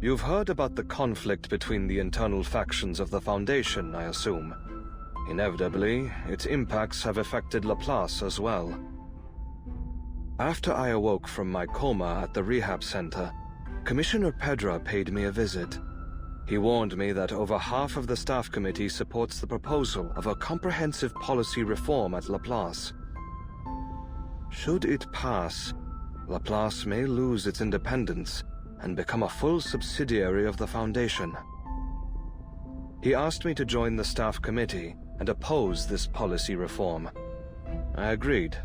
You've heard about the conflict between the internal factions of the Foundation, I assume. Inevitably, its impacts have affected Laplace as well. After I awoke from my coma at the rehab center, Commissioner Pedra paid me a visit. He warned me that over half of the staff committee supports the proposal of a comprehensive policy reform at Laplace. Should it pass, Laplace may lose its independence and become a full subsidiary of the Foundation. He asked me to join the staff committee and oppose this policy reform. I agreed.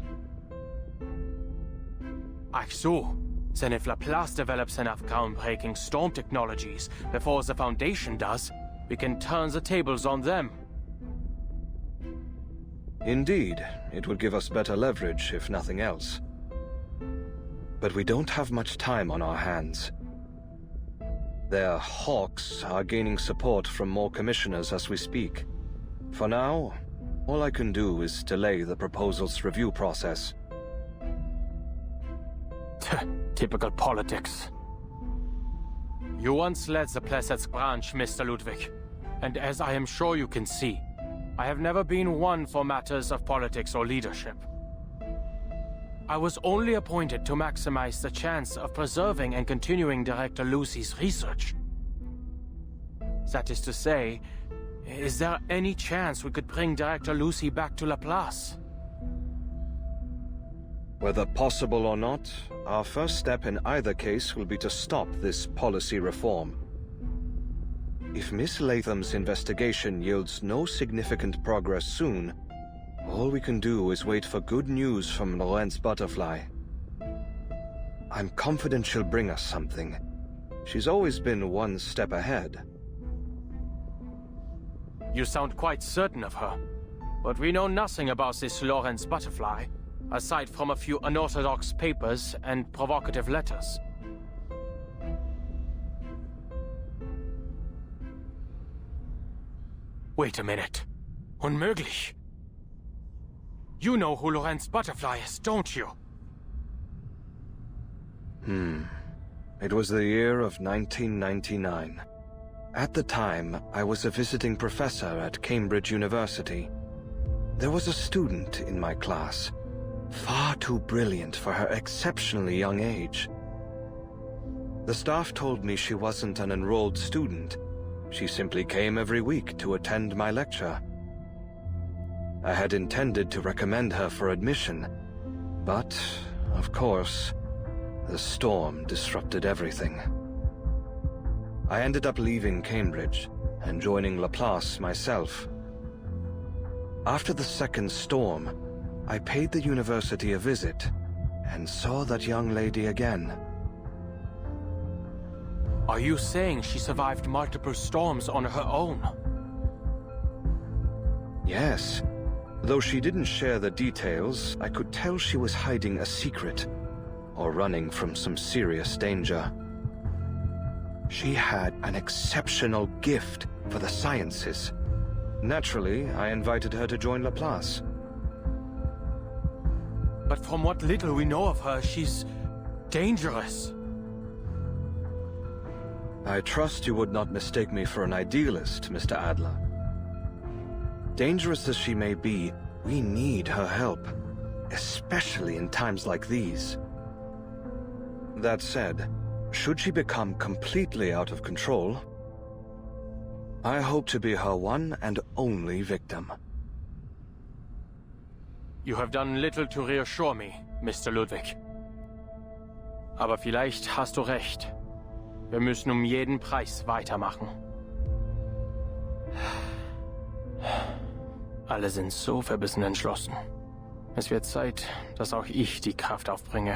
Ach so. Then if Laplace develops enough groundbreaking storm technologies before the Foundation does, we can turn the tables on them. Indeed, it would give us better leverage, if nothing else. But we don't have much time on our hands. Their hawks are gaining support from more commissioners as we speak. For now, all I can do is delay the proposal's review process. Typical politics. You once led the Plesetsk branch, Mr. Ludwig, and as I am sure you can see, I have never been one for matters of politics or leadership. I was only appointed to maximize the chance of preserving and continuing Director Lucy's research. That is to say, is there any chance we could bring Director Lucy back to Laplace? Whether possible or not, our first step in either case will be to stop this policy reform. If Miss Latham's investigation yields no significant progress soon, all we can do is wait for good news from Lorenz Butterfly. I'm confident she'll bring us something. She's always been one step ahead. You sound quite certain of her, but we know nothing about this Lorenz Butterfly, aside from a few unorthodox papers and provocative letters. Wait a minute. Unmöglich. You know who Lorenz Butterfly is, don't you? It was the year of 1999. At the time, I was a visiting professor at Cambridge University. There was a student in my class, far too brilliant for her exceptionally young age. The staff told me she wasn't an enrolled student. She simply came every week to attend my lecture. I had intended to recommend her for admission, but, of course, the storm disrupted everything. I ended up leaving Cambridge and joining Laplace myself. After the second storm, I paid the university a visit and saw that young lady again. Are you saying she survived multiple storms on her own? Yes. Though she didn't share the details, I could tell she was hiding a secret, or running from some serious danger. She had an exceptional gift for the sciences. Naturally, I invited her to join Laplace. But from what little we know of her, she's dangerous. I trust you would not mistake me for an idealist, Mr. Adler. Dangerous as she may be, we need her help, especially in times like these. That said, should she become completely out of control, I hope to be her one and only victim. You have done little to reassure me, Mr. Ludwig. Aber vielleicht hast du recht. Wir müssen um jeden Preis weitermachen. Alle sind so verbissen entschlossen. Es wird Zeit, dass auch ich die Kraft aufbringe,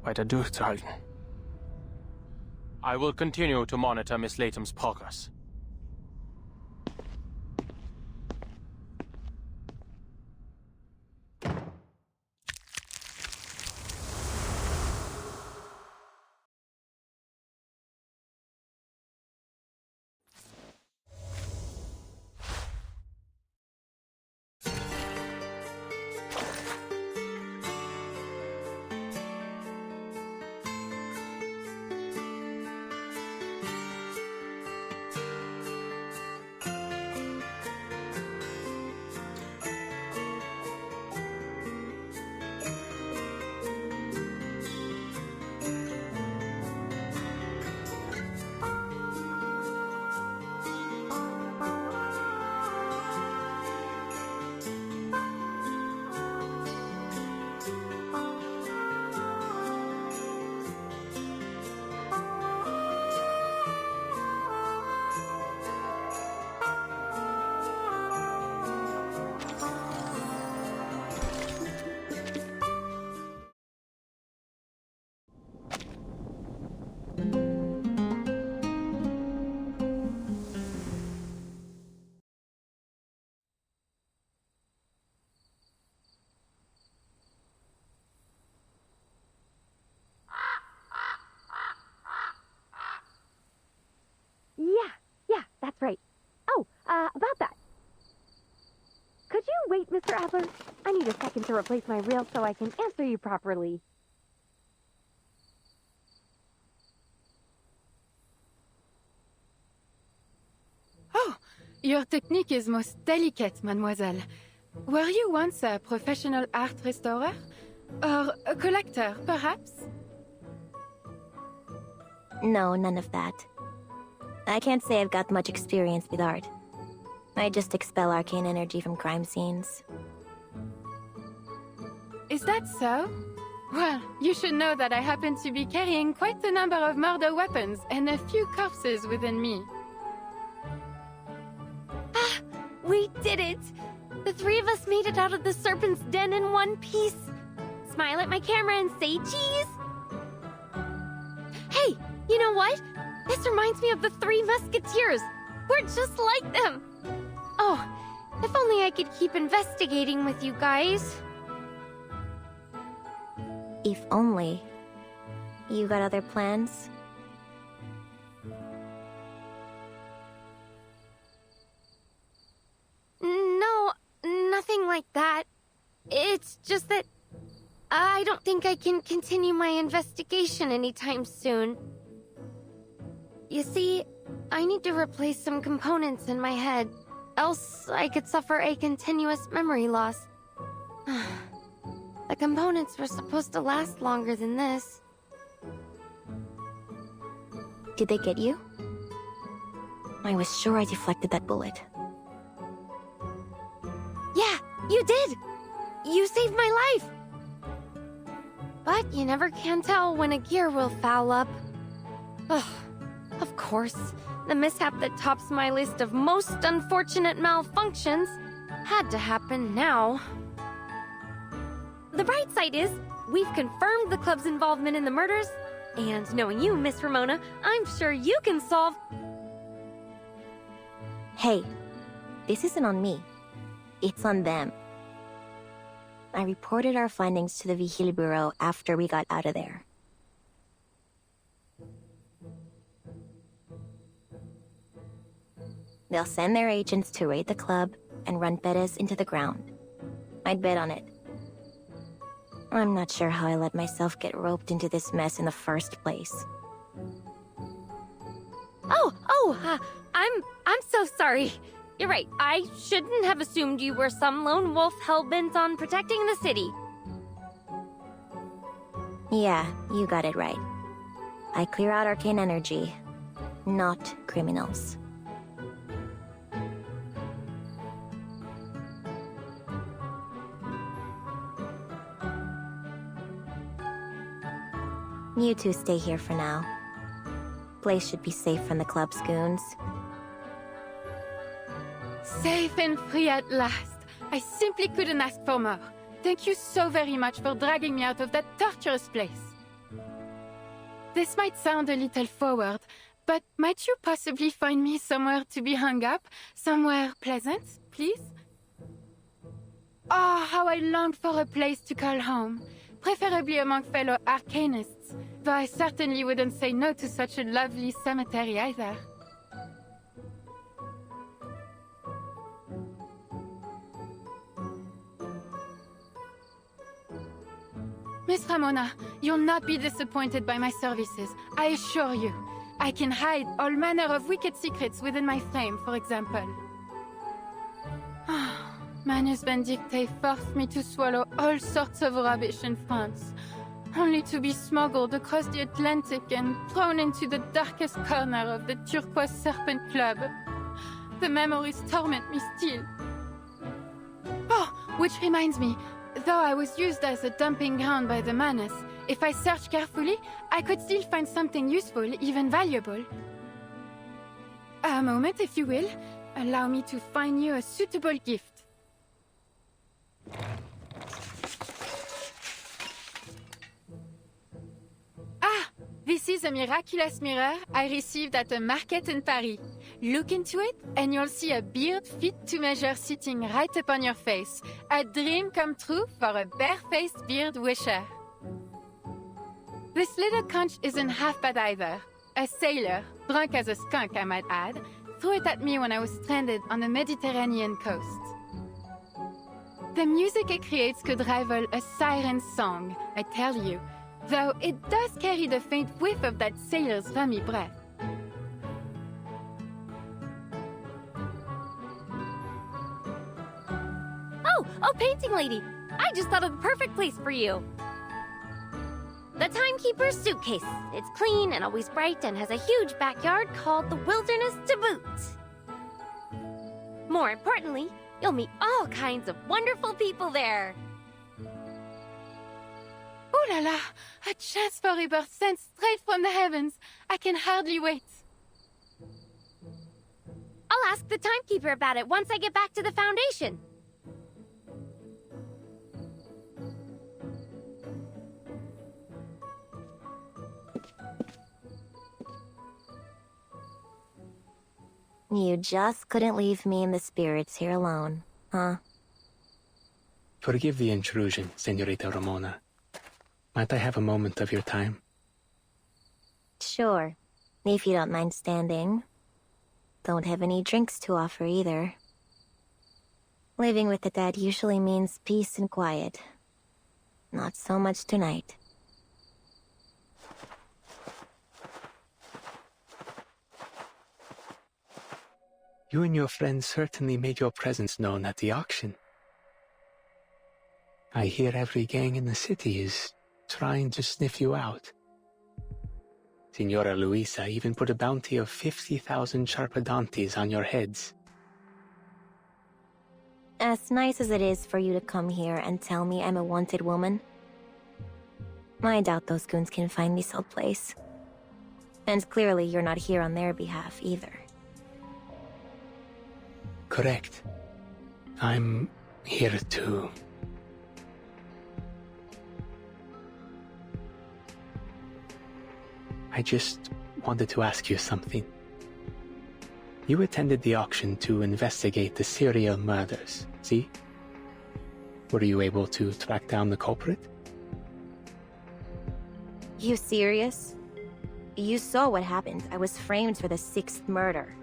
weiter durchzuhalten. I will continue to monitor Miss Latham's progress. Yeah, that's right. Oh, about that. Could you wait, Mr. Adler? I need a second to replace my reel so I can answer you properly. Oh, your technique is most delicate, mademoiselle. Were you once a professional art restorer? Or a collector, perhaps? No, none of that. I can't say I've got much experience with art. I just expel arcane energy from crime scenes. Is that so? Well, you should know that I happen to be carrying quite a number of murder weapons and a few corpses within me. Ah! We did it! The three of us made it out of the serpent's den in one piece. Smile at my camera and say cheese! Hey, you know what? This reminds me of the Three Musketeers. We're just like them. Oh, if only I could keep investigating with you guys. If only. You got other plans? No, nothing like that. It's just that I don't think I can continue my investigation anytime soon. You see, I need to replace some components in my head, else I could suffer a continuous memory loss. The components were supposed to last longer than this. Did they get you? I was sure I deflected that bullet. Yeah, you did! You saved my life! But you never can tell when a gear will foul up. Ugh. Of course, the mishap that tops my list of most unfortunate malfunctions had to happen now. The bright side is, we've confirmed the club's involvement in the murders, And knowing you, Miss Ramona, I'm sure you can solve... Hey, this isn't on me. It's on them. I reported our findings to the Vigil Bureau after we got out of there. They'll send their agents to raid the club and run Perez into the ground. I'd bet on it. I'm not sure how I let myself get roped into this mess in the first place. I'm so sorry. You're right, I shouldn't have assumed you were some lone wolf hell-bent on protecting the city. Yeah, you got it right. I clear out arcane energy, not criminals. You two stay here for now. Place should be safe from the club's goons. Safe and free at last. I simply couldn't ask for more. Thank you so very much for dragging me out of that torturous place. This might sound a little forward, but might you possibly find me somewhere to be hung up? Somewhere pleasant, please? Oh, how I longed for a place to call home. Preferably among fellow arcanists, though I certainly wouldn't say no to such a lovely cemetery either. Miss Ramona, you'll not be disappointed by my services, I assure you. I can hide all manner of wicked secrets within my frame, for example. Manus Benedicte forced me to swallow all sorts of rubbish in France, only to be smuggled across the Atlantic and thrown into the darkest corner of the Turquoise Serpent Club. The memories torment me still. Oh, which reminds me, though I was used as a dumping ground by the Manus, if I search carefully, I could still find something useful, even valuable. A moment, if you will. Allow me to find you a suitable gift. This is a miraculous mirror I received at a market in Paris. Look into it, and you'll see a beard fit to measure sitting right upon your face. A dream come true for a bare-faced beard wisher. This little conch isn't half bad either. A sailor, drunk as a skunk I might add, threw it at me when I was stranded on the Mediterranean coast. The music it creates could rival a siren's song, I tell you. Though it does carry the faint whiff of that sailor's rummy breath. Oh, painting lady! I just thought of the perfect place for you. The Timekeeper's suitcase. It's clean and always bright and has a huge backyard called the Wilderness to boot. More importantly, you'll meet all kinds of wonderful people there. Oh la la! A chance for rebirth sent straight from the heavens! I can hardly wait! I'll ask the Timekeeper about it once I get back to the Foundation. You just couldn't leave me and the spirits here alone, huh? Forgive the intrusion, Senorita Ramona. Might I have a moment of your time? Sure, if you don't mind standing. Don't have any drinks to offer either. Living with the dead usually means peace and quiet. Not so much tonight. You and your friends certainly made your presence known at the auction. I hear every gang in the city is trying to sniff you out. Signora Luisa even put a bounty of 50,000 charpadontes on your heads. As nice as it is for you to come here and tell me I'm a wanted woman, I doubt those goons can find me someplace. And clearly you're not here on their behalf either. Correct. I'm here to... I just wanted to ask you something. You attended the auction to investigate the serial murders, see? Were you able to track down the culprit? You serious? You saw what happened. I was framed for the 6th murder.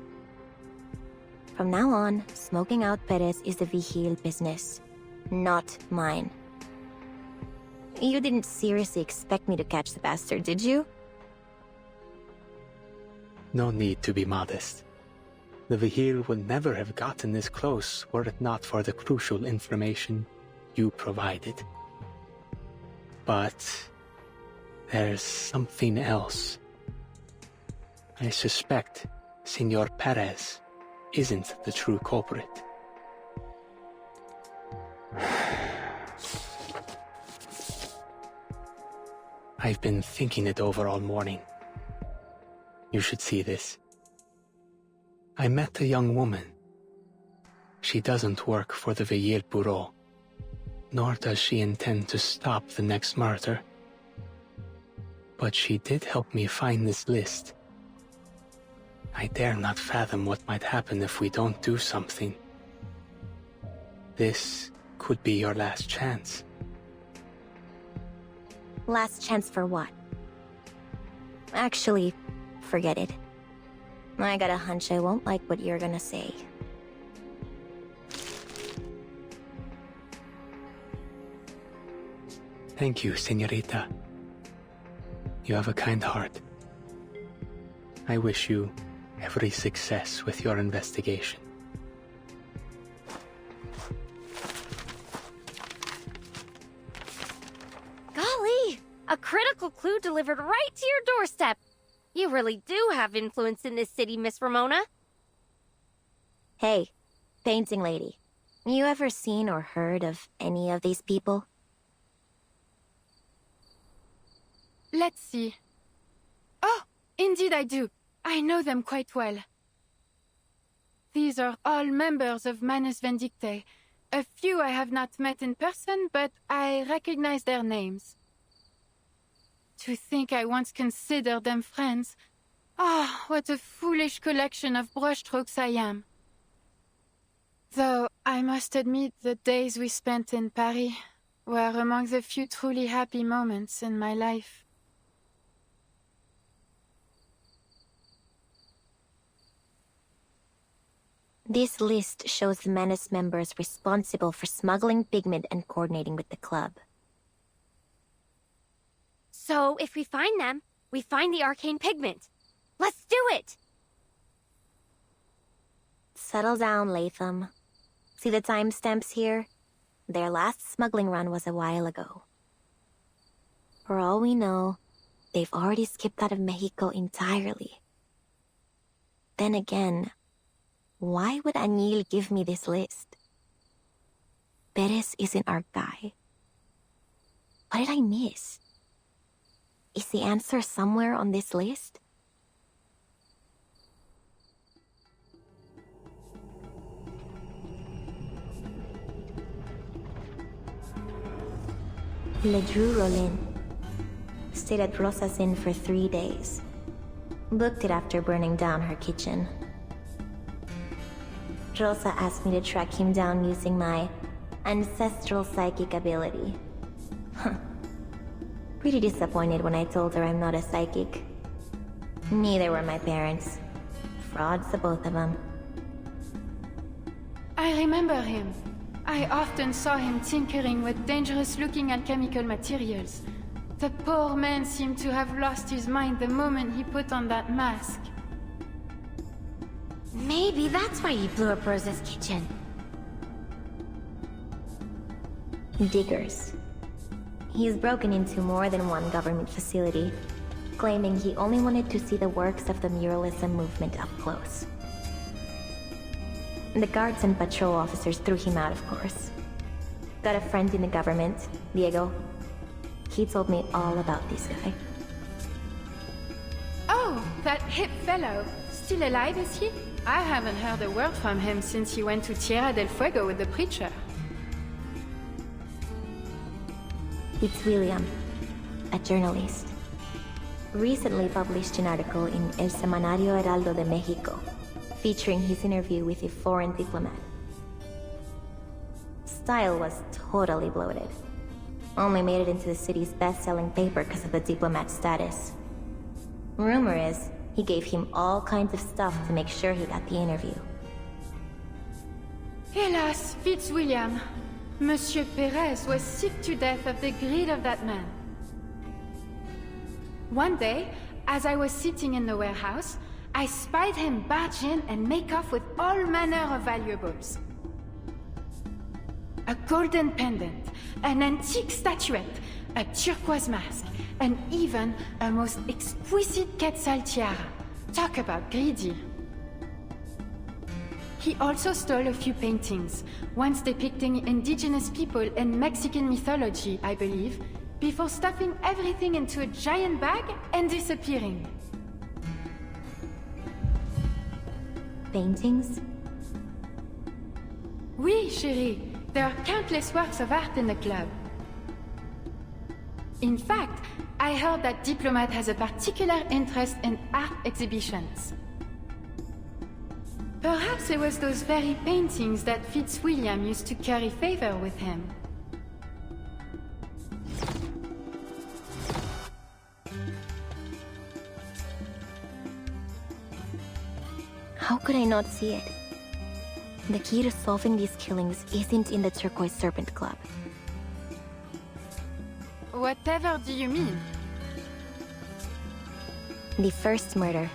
From now on, smoking out Perez is the Vigil business, not mine. You didn't seriously expect me to catch the bastard, did you? No need to be modest. The Vigil would never have gotten this close were it not for the crucial information you provided. But there's something else. I suspect Senor Perez isn't the true culprit. I've been thinking it over all morning. You should see this. I met a young woman. She doesn't work for the Vigil Bureau, nor does she intend to stop the next murder. But she did help me find this list. I dare not fathom what might happen if we don't do something. This could be your last chance. Last chance for what? Actually, forget it. I got a hunch I won't like what you're gonna say. Thank you, Señorita. You have a kind heart. I wish you every success with your investigation. Golly! A critical clue delivered right to your doorstep! You really do have influence in this city, Miss Ramona. Hey, painting lady. You ever seen or heard of any of these people? Let's see. Oh, indeed I do. I know them quite well. These are all members of Manus Vindictae. A few I have not met in person, but I recognize their names. To think I once considered them friends. Ah, what a foolish collection of brushstrokes I am. Though, I must admit the days we spent in Paris were among the few truly happy moments in my life. This list shows the Manus members responsible for smuggling pigment and coordinating with the club. So, if we find them, we find the arcane pigment. Let's do it! Settle down, Latham. See the timestamps here? Their last smuggling run was a while ago. For all we know, they've already skipped out of Mexico entirely. Then again, why would Anil give me this list? Perez isn't our guy. What did I miss? Is the answer somewhere on this list? Ledru Rollin stayed at Rosa's Inn for 3 days. Booked it after burning down her kitchen. Rosa asked me to track him down using my ancestral psychic ability. Pretty disappointed when I told her I'm not a psychic. Neither were my parents. Frauds, the both of them. I remember him. I often saw him tinkering with dangerous-looking alchemical materials. The poor man seemed to have lost his mind the moment he put on that mask. Maybe that's why he blew up Rosa's kitchen. Diggers. He's broken into more than one government facility, claiming he only wanted to see the works of the muralism movement up close. The guards and patrol officers threw him out, of course. Got a friend in the government, Diego. He told me all about this guy. Oh, that hip fellow. Still alive, is he? I haven't heard a word from him since he went to Tierra del Fuego with the preacher. It's William, a journalist. recently published an article in El Semanario Heraldo de México, featuring his interview with a foreign diplomat. Style was totally bloated. Only made it into the city's best-selling paper because of the diplomat's status. Rumor is, he gave him all kinds of stuff to make sure he got the interview. Hélas, Fitzwilliam. Monsieur Perez was sick to death of the greed of that man. One day, as I was sitting in the warehouse, I spied him barge in and make off with all manner of valuables. A golden pendant, an antique statuette, a turquoise mask, and even a most exquisite quetzal tiara. Talk about greedy. He also stole a few paintings, once depicting indigenous people in Mexican mythology, I believe, before stuffing everything into a giant bag and disappearing. Paintings? Oui, chérie. There are countless works of art in the club. In fact, I heard that Diplomat has a particular interest in art exhibitions. Perhaps it was those very paintings that Fitzwilliam used to curry favor with him. How could I not see it? The key to solving these killings isn't in the Turquoise Serpent Club. Whatever do you mean? The first murder,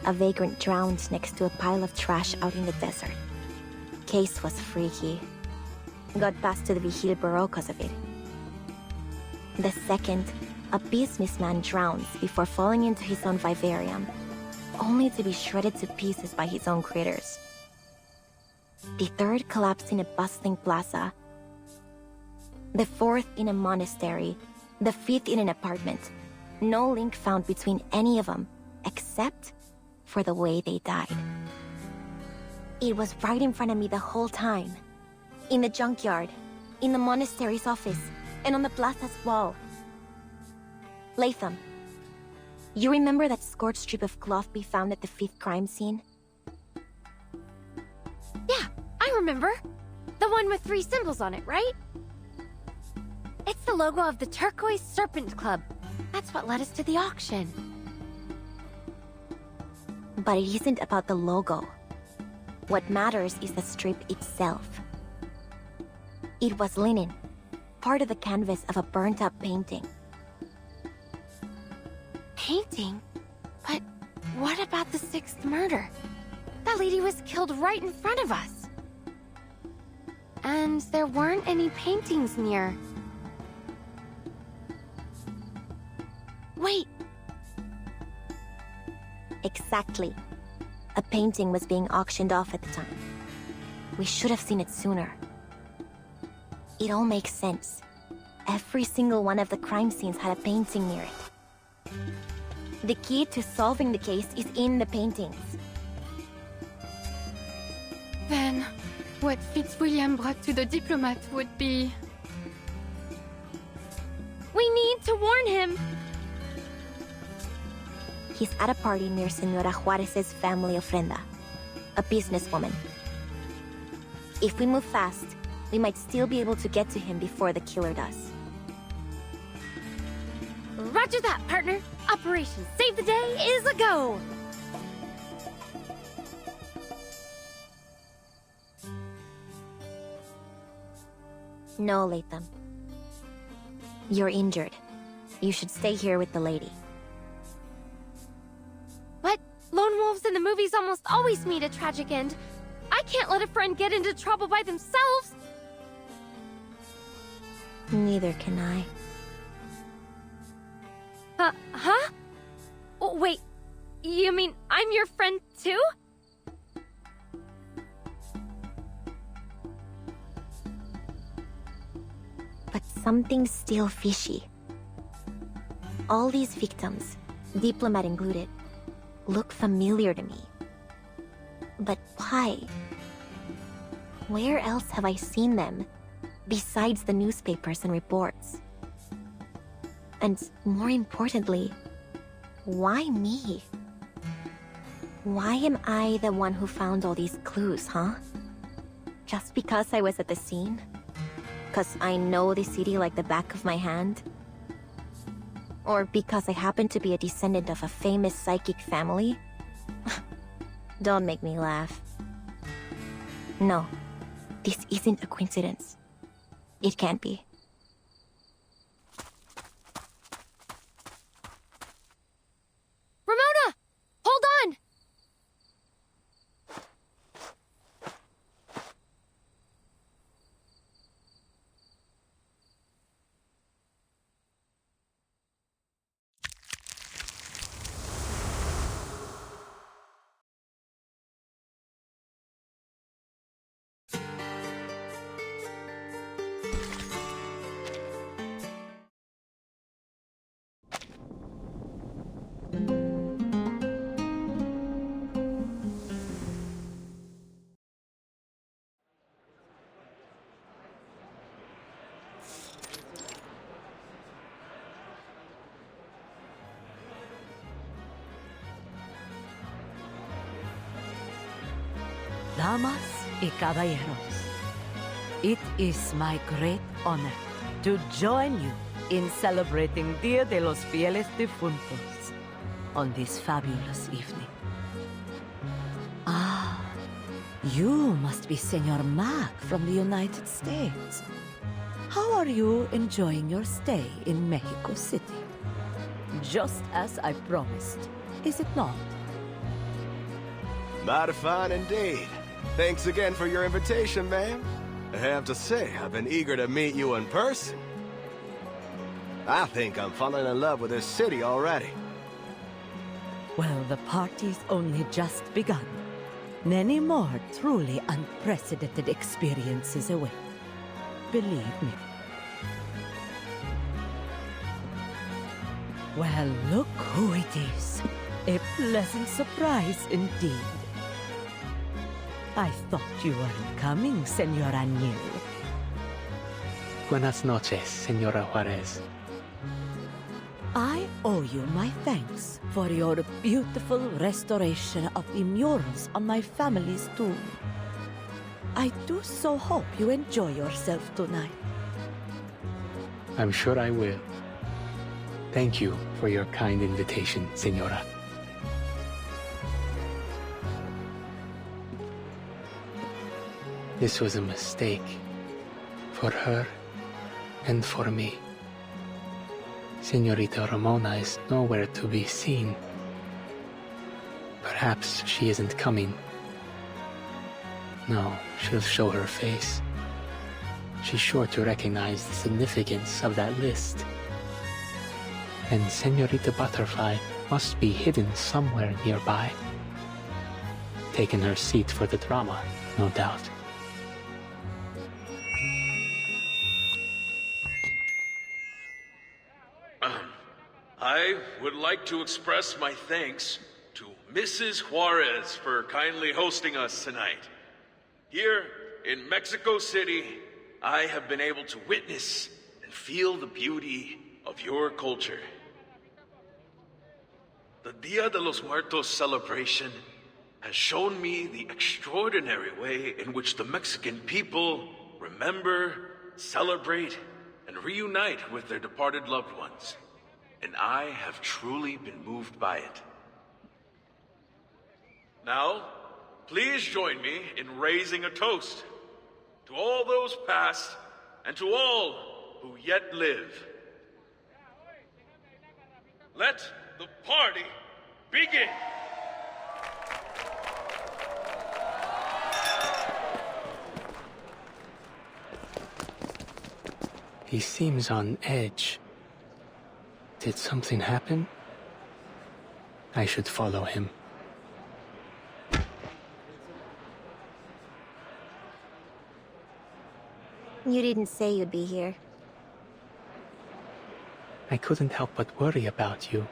a vagrant drowned next to a pile of trash out in the desert. Case was freaky. Got passed to the Vigil Bureau because of it. The second, a businessman drowns before falling into his own vivarium, only to be shredded to pieces by his own critters. The third collapsed in a bustling plaza. The fourth in a monastery. The fifth in an apartment. No link found between any of them, except for the way they died. It was right in front of me the whole time. In the junkyard, in the monastery's office, and on the plaza's wall. Latham, you remember that scorched strip of cloth we found at the fifth crime scene? Yeah, I remember. The one with 3 symbols on it, right? It's the logo of the Turquoise Serpent Club. That's what led us to the auction. But it isn't about the logo. What matters is the strip itself. It was linen, part of the canvas of a burnt-up painting. Painting? But what about the 6th murder? That lady was killed right in front of us. And there weren't any paintings near. Wait. Exactly. A painting was being auctioned off at the time. We should have seen it sooner. It all makes sense. Every single one of the crime scenes had a painting near it. The key to solving the case is in the paintings. Then, what Fitzwilliam brought to the diplomat would be... We need to warn him! He's at a party near Senora Juarez's family ofrenda, a businesswoman. If we move fast, we might still be able to get to him before the killer does. Roger that, partner! Operation Save the Day is a go! No, Latham. You're injured. You should stay here with the lady. But lone wolves in the movies almost always meet a tragic end. I can't let a friend get into trouble by themselves! Neither can I. Huh? Oh, wait, you mean I'm your friend too? But something's still fishy. All these victims, Diplomat included, look familiar to me. But why? Where else have I seen them, besides the newspapers and reports? And more importantly, Why me? Why am I the one who found all these clues, huh? Just because I was at the scene? Because I know the city like the back of my hand? Or because I happen to be a descendant of a famous psychic family? Don't make me laugh. No, this isn't a coincidence. It can't be. Ramona! Hold on! Damas y caballeros, it is my great honor to join you in celebrating Dia de los Fieles Difuntos on this fabulous evening. Ah, you must be Senor Mac from the United States. How are you enjoying your stay in Mexico City? Just as I promised, is it not? Mighty fine indeed. Thanks again for your invitation, ma'am. I have to say, I've been eager to meet you in person. I think I'm falling in love with this city already. Well, the party's only just begun. Many more truly unprecedented experiences await. Believe me. Well, look who it is. A pleasant surprise indeed. I thought you weren't coming, Senora New. Buenas noches, Senora Juarez. I owe you my thanks for your beautiful restoration of the murals on my family's tomb. I do so hope you enjoy yourself tonight. I'm sure I will. Thank you for your kind invitation, Senora. This was a mistake. For her and for me. Senorita Ramona is nowhere to be seen. Perhaps she isn't coming. No, she'll show her face. She's sure to recognize the significance of that list. And Senorita Butterfly must be hidden somewhere nearby. Taking her seat for the drama, no doubt. I would like to express my thanks to Mrs. Juarez for kindly hosting us tonight. Here in Mexico City, I have been able to witness and feel the beauty of your culture. The Dia de los Muertos celebration has shown me the extraordinary way in which the Mexican people remember, celebrate, and reunite with their departed loved ones. And I have truly been moved by it. Now, please join me in raising a toast to all those past and to all who yet live. Let the party begin! He seems on edge. Did something happen? I should follow him. You didn't say you'd be here. I couldn't help but worry about you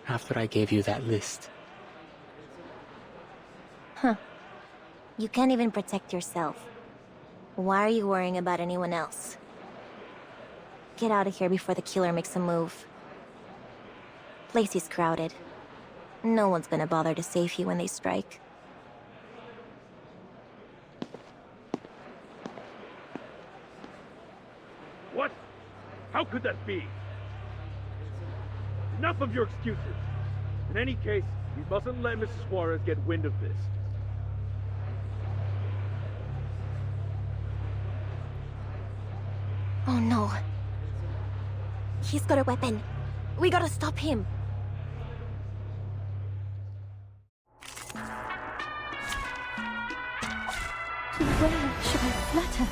after I gave you that list. Huh. You can't even protect yourself. Why are you worrying about anyone else? Get out of here before the killer makes a move. Place is crowded. No one's gonna bother to save you when they strike. What? How could that be? Enough of your excuses. In any case, you mustn't let Mrs. Juarez get wind of this. Oh no. He's got a weapon. We gotta stop him. To where should I flutter?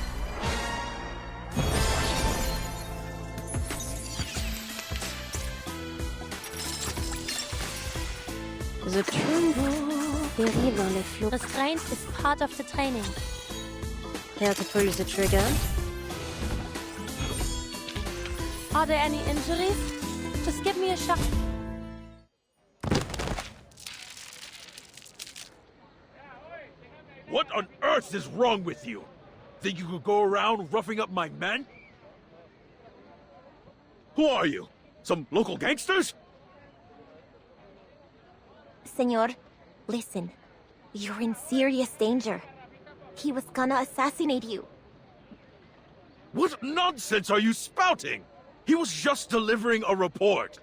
The tremble. Restraint is part of the training. How to pull the trigger. Are there any injuries? Just give me a shot. What on earth is wrong with you? Think you could go around roughing up my men? Who are you? Some local gangsters? Senor, listen. You're in serious danger. He was gonna assassinate you. What nonsense are you spouting? He was just delivering a report.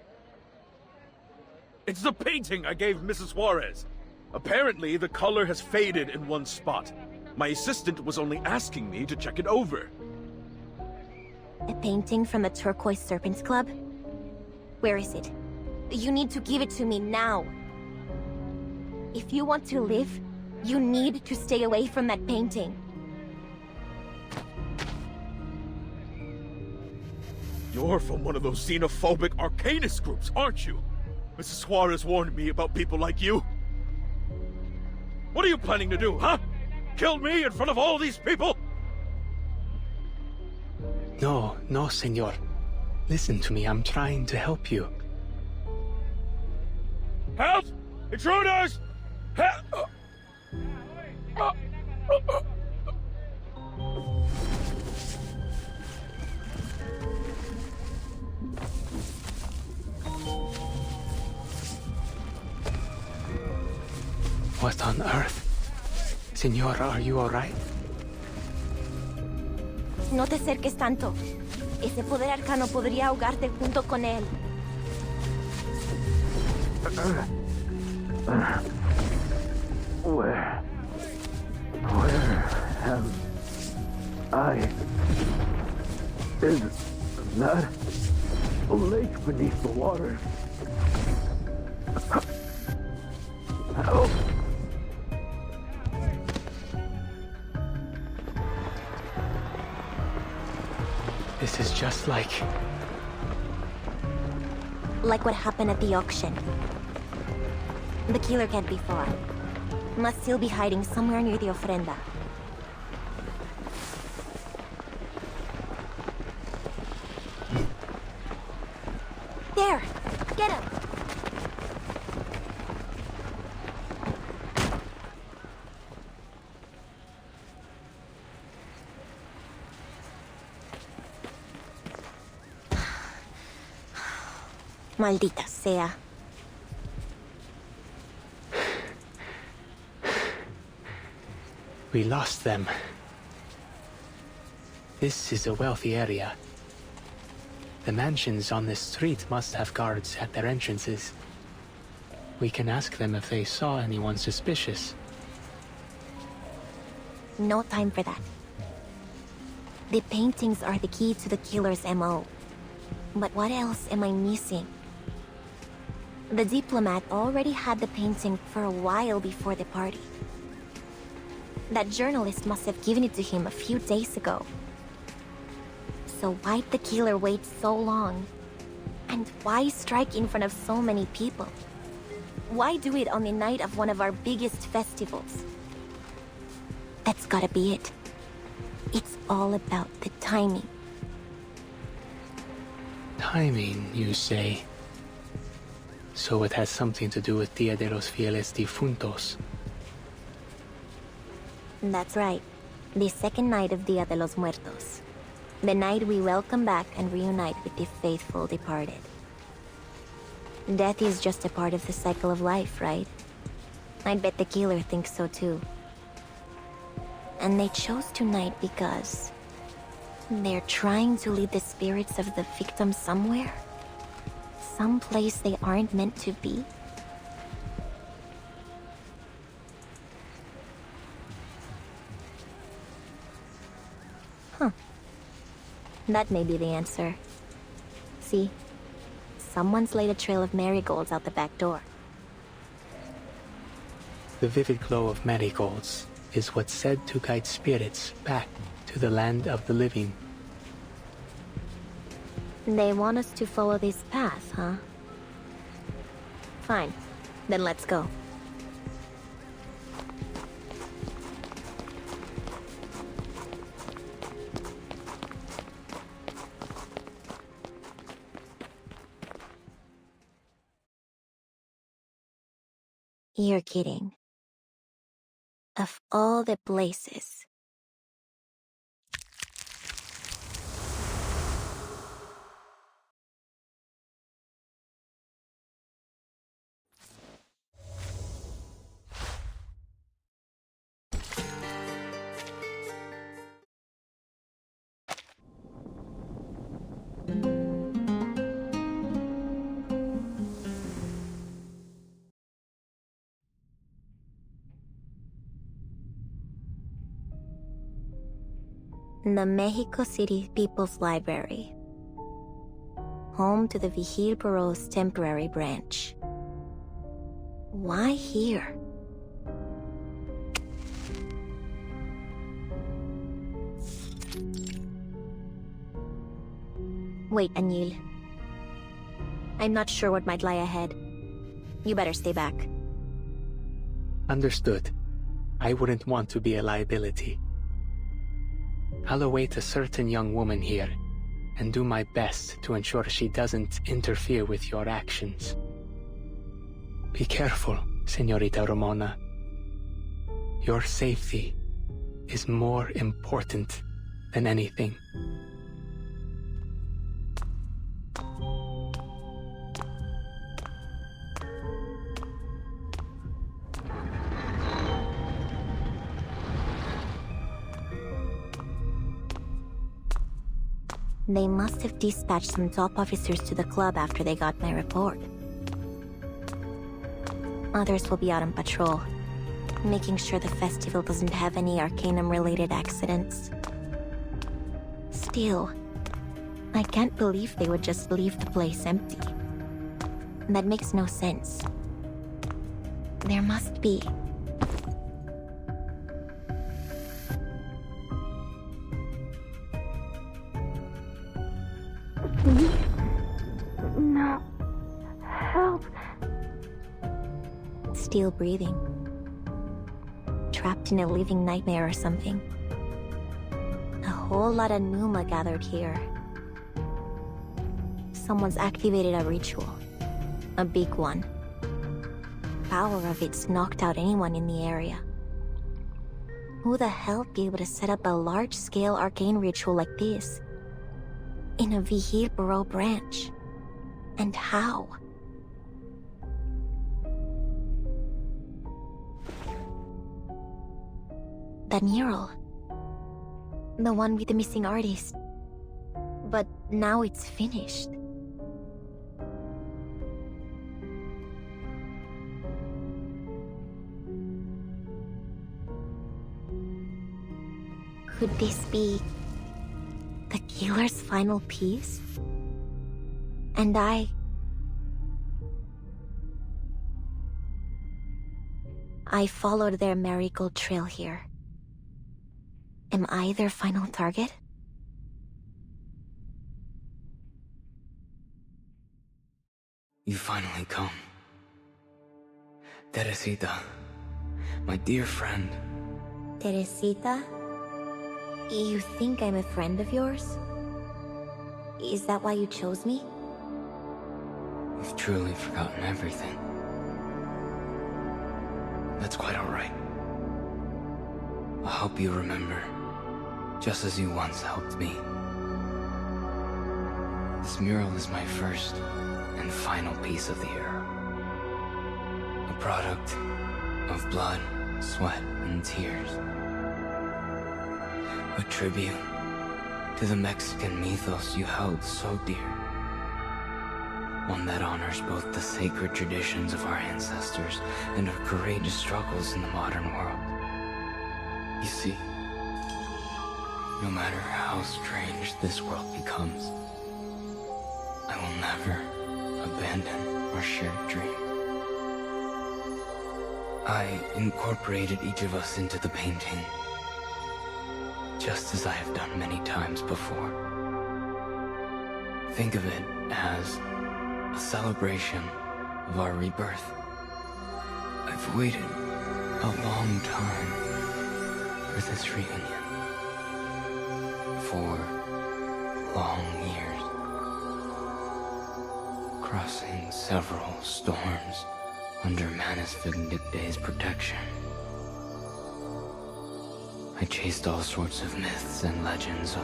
It's the painting I gave Mrs. Juarez. Apparently, the color has faded in one spot. My assistant was only asking me to check it over. A painting from the Turquoise Serpents Club? Where is it? You need to give it to me now. If you want to live, you need to stay away from that painting. You're from one of those xenophobic Arcanist groups, aren't you? Mrs. Juarez warned me about people like you. What are you planning to do, huh? Kill me in front of all these people? No, no, senor. Listen to me, I'm trying to help you. Help! Intruders! Help! What on earth? Senor, are you alright? No te acerques tanto. Ese poder arcano podría ahogarte junto con él. Where am I? Is that a lake beneath the water? Help! This is just like what happened at the auction. The killer can't be far. Must still be hiding somewhere near the ofrenda. There! Get him! Maldita sea. we lost them. This is a wealthy area. The mansions on this street must have guards at their entrances. We can ask them if they saw anyone suspicious. No time for that. The paintings are the key to the killer's MO. But what else am I missing? The diplomat already had the painting for a while before the party. That journalist must have given it to him a few days ago. So why'd the killer wait so long? And why strike in front of so many people? Why do it on the night of one of our biggest festivals? That's gotta be it. It's all about the timing. Timing, you say? So it has something to do with Dia de los Fieles Difuntos. That's right. The second night of Dia de los Muertos. The night we welcome back and reunite with the faithful departed. Death is just a part of the cycle of life, right? I'd bet the killer thinks so too. And they chose tonight because they're trying to lead the spirits of the victims somewhere. Someplace they aren't meant to be. Huh. That may be the answer. See? Someone's laid a trail of marigolds out the back door. The vivid glow of marigolds is what's said to guide spirits back to the land of the living. They want us to follow this path, huh? Fine. Then let's go. You're kidding. Of all the places. The Mexico City People's Library, home to the Vigil Bureau's temporary branch. Why here? Wait, Anil. I'm not sure what might lie ahead. You better stay back. Understood. I wouldn't want to be a liability. I'll await a certain young woman here, and do my best to ensure she doesn't interfere with your actions. Be careful, Señorita Ramona. Your safety is more important than anything. They must have dispatched some top officers to the club after they got my report. Others will be out on patrol, making sure the festival doesn't have any Arcanum-related accidents. Still, I can't believe they would just leave the place empty. That makes no sense. There must be. No. Help. Still breathing. Trapped in a living nightmare or something. A whole lot of Numa gathered here. Someone's activated a ritual. A big one. Power of it's knocked out anyone in the area. Who the hell be able to set up a large-scale arcane ritual like this? In a Vigil Bureau branch? And how? That mural. The one with the missing artist. But now it's finished. Could this be the killer's final piece? And I followed their marigold trail here. Am I their final target? You finally come. Teresita, my dear friend. Teresita? You think I'm a friend of yours? Is that why you chose me? You've truly forgotten everything. That's quite alright. I'll help you remember, just as you once helped me. This mural is my first and final piece of the era. A product of blood, sweat, and tears. A tribute to the Mexican mythos you held so dear. One that honors both the sacred traditions of our ancestors and our courageous struggles in the modern world. You see, no matter how strange this world becomes, I will never abandon our shared dream. I incorporated each of us into the painting, just as I have done many times before. Think of it as a celebration of our rebirth. I've waited a long time for this reunion. 4 long years. Crossing several storms under Manus Vindicte's protection. I chased all sorts of myths and legends,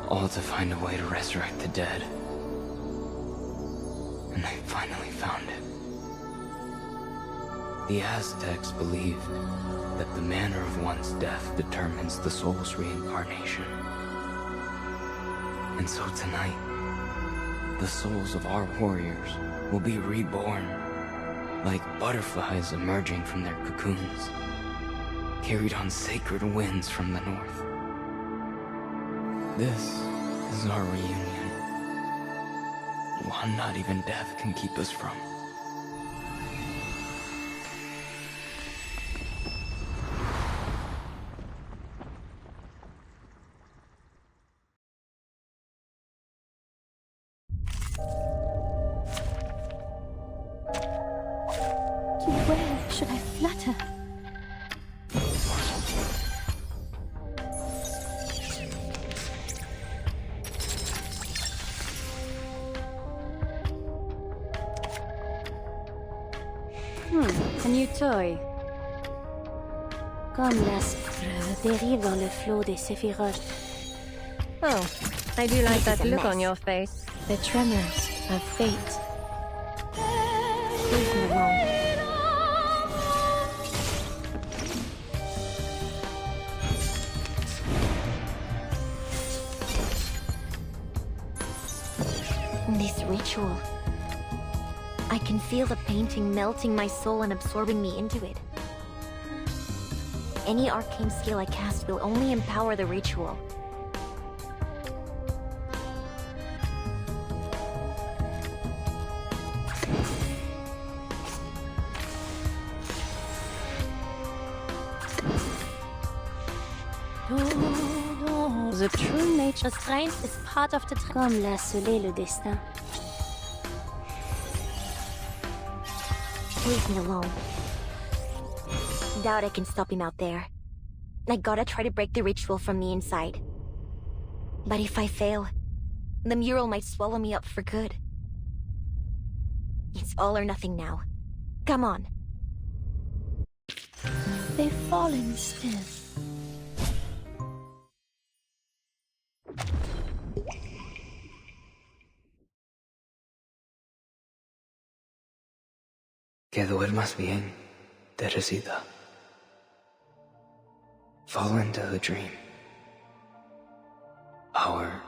all to find a way to resurrect the dead. And I finally found it. The Aztecs believed that the manner of one's death determines the soul's reincarnation. And so tonight, the souls of our warriors will be reborn, like butterflies emerging from their cocoons, carried on sacred winds from the north. This is our reunion, one not even death can keep us from. To where should I flutter? A new toy. Comme l'astre dérive dans le flot des séphirotes. Oh, I do like that look on your face. The tremors of fate. Leave me alone. This ritual. I can feel the painting melting my soul and absorbing me into it. Any arcane skill I cast will only empower the ritual. The true nature. The strength is part of the comme la soleil le destin. Leave me alone. Doubt I can stop him out there. I gotta try to break the ritual from the inside. But if I fail, the mural might swallow me up for good. It's all or nothing now. Come on. They've fallen still. Que duermas bien, Teresita. Fall into the dream. Our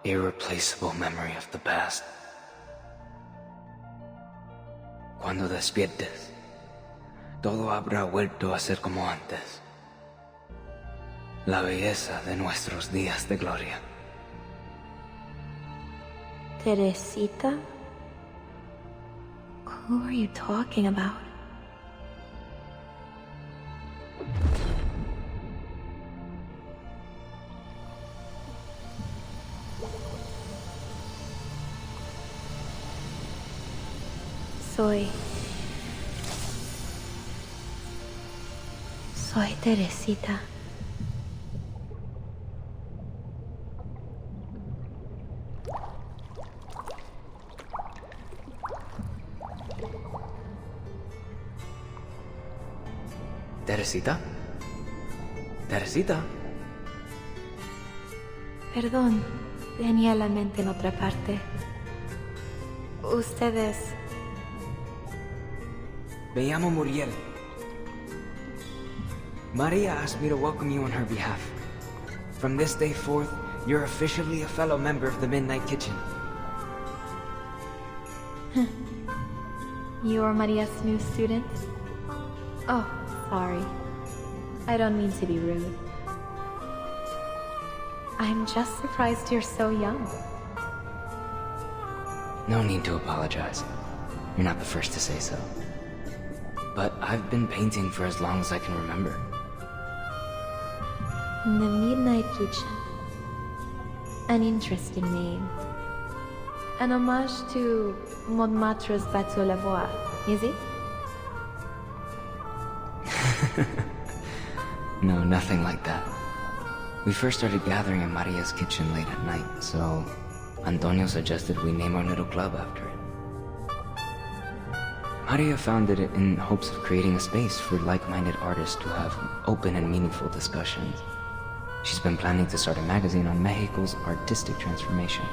irreplaceable memory of the past. Cuando despiertes, todo habrá vuelto a ser como antes. La belleza de nuestros días de gloria. Teresita? Who are you talking about? Soy Teresita. Teresita? Teresita? Perdón, tenía la mente en otra parte. Ustedes... Me llamo Muriel. Maria asked me to welcome you on her behalf. From this day forth, you're officially a fellow member of the Midnight Kitchen. You're Maria's new student? Oh, sorry. I don't mean to be rude. I'm just surprised you're so young. No need to apologize. You're not the first to say so. But I've been painting for as long as I can remember. The Midnight Kitchen. An interesting name. An homage to Montmartre's Bateau Lavoie, is it? No, nothing like that. We first started gathering in Maria's kitchen late at night, so Antonio suggested we name our little club after it. Maria founded it in hopes of creating a space for like-minded artists to have open and meaningful discussions. She's been planning to start a magazine on Mexico's artistic transformation.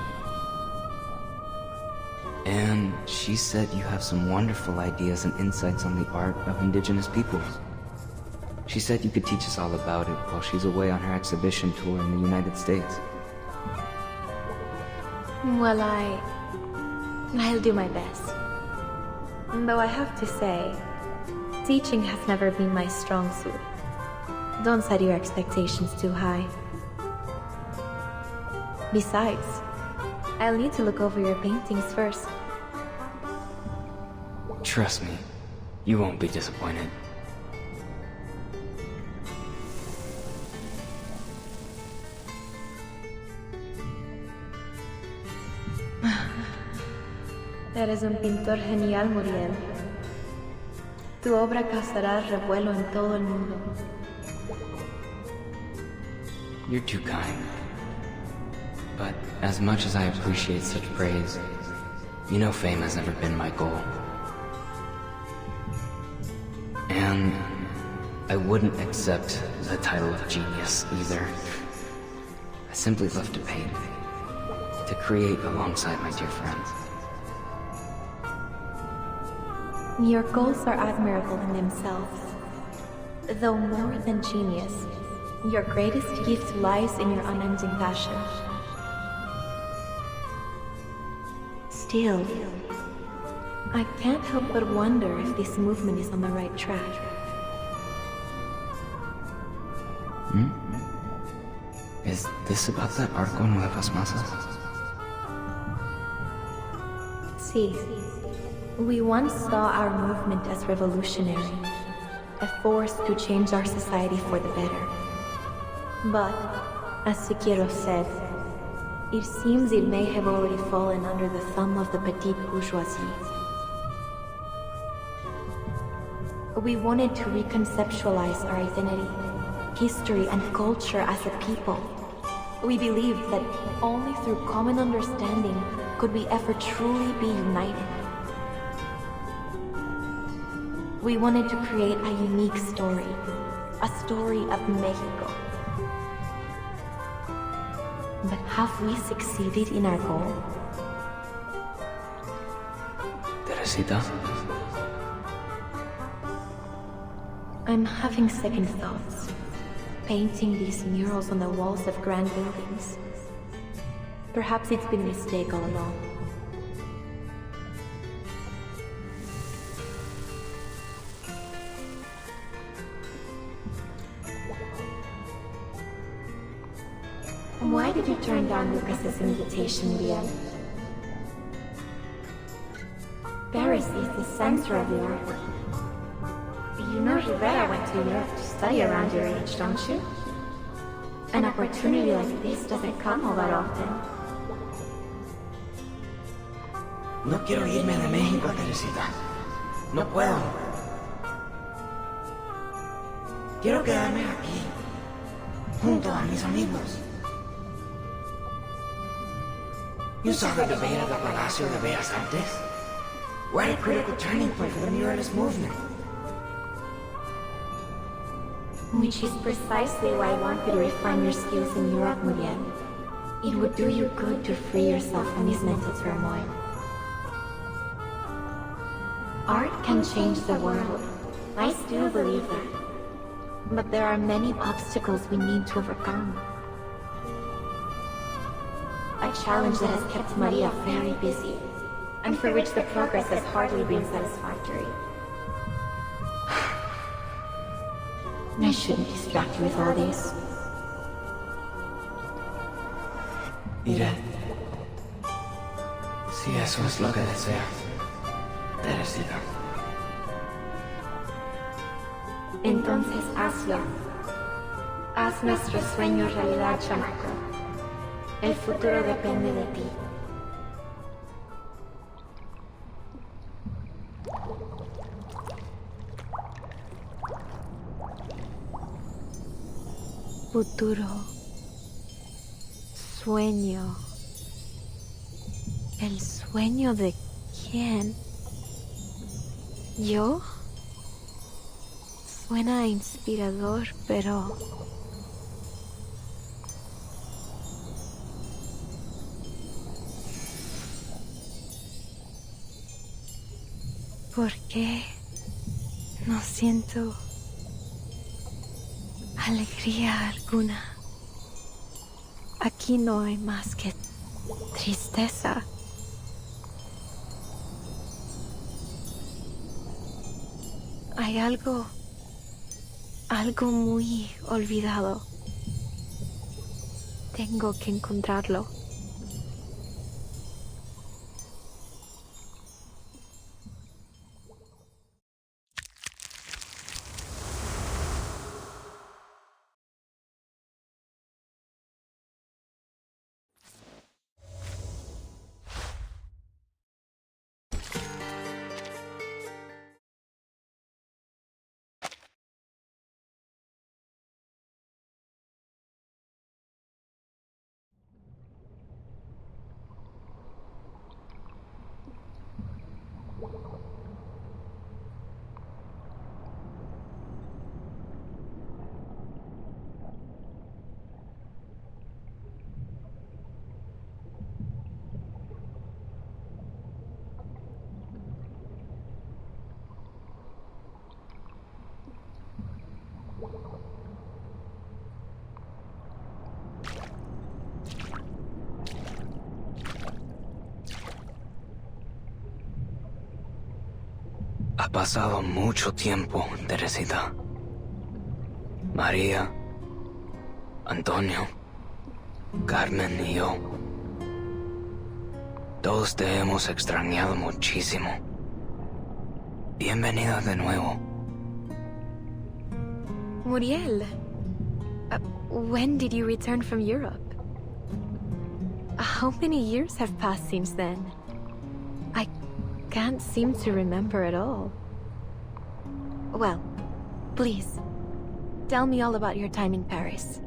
And she said you have some wonderful ideas and insights on the art of indigenous peoples. She said you could teach us all about it while she's away on her exhibition tour in the United States. Well, I'll do my best. Though I have to say, teaching has never been my strong suit. Don't set your expectations too high. Besides, I'll need to look over your paintings first. Trust me, you won't be disappointed. Eres un pintor genial, Muriel. Tu obra causará revuelo en todo el mundo. You're too kind. But as much as I appreciate such praise, you know fame has never been my goal. And I wouldn't accept the title of genius either. I simply love to paint, to create alongside my dear friends. Your goals are admirable in themselves. Though more than genius, your greatest gift lies in your unending passion. Still, I can't help but wonder if this movement is on the right track. Is this about that arco Nuevas Masas? See, we once saw our movement as revolutionary, a force to change our society for the better. But, as Siqueiros said, it seems it may have already fallen under the thumb of the petite bourgeoisie. We wanted to reconceptualize our identity, history, and culture as a people. We believed that only through common understanding could we ever truly be united. We wanted to create a unique story, a story of Mexico. But have we succeeded in our goal? Teresita? I'm having second thoughts, painting these murals on the walls of grand buildings. Perhaps it's been a mistake all along. Why did you turn down Lucas's invitation, Liam? Paris is the center of the art world. You know Rivera went to Europe to study around your age, don't you? An opportunity like this doesn't come all that often. No quiero irme de México, Teresita. No puedo. Quiero quedarme aquí, junto a mis amigos. You saw the debate at the Palacio de Bellas Artes? We're at a critical turning point for the muralist movement. Which is precisely why I want you to refine your skills in Europe, Muriel. It would do you good to free yourself from this mental turmoil. Art can change the world. I still believe that. But there are many obstacles we need to overcome. A challenge that has kept Maria very busy, and for which the progress has hardly been satisfactory. I shouldn't distract you with all this. Iré. Si eso es lo que desea, Teresita. Entonces hazlo. Haz nuestro sueño realidad, chamaco. El futuro depende de ti. Futuro. Sueño. ¿El sueño de quién? ¿Yo? Suena inspirador, pero... ¿por qué no siento alegría alguna? Aquí no hay más que tristeza. Hay algo muy olvidado. Tengo que encontrarlo. Ha pasado mucho tiempo, Teresita. María, Antonio, Carmen y yo. Todos te hemos extrañado muchísimo. Bienvenida de nuevo. Muriel, when did you return from Europe? How many years have passed since then? I can't seem to remember at all. Well, please, tell me all about your time in Paris.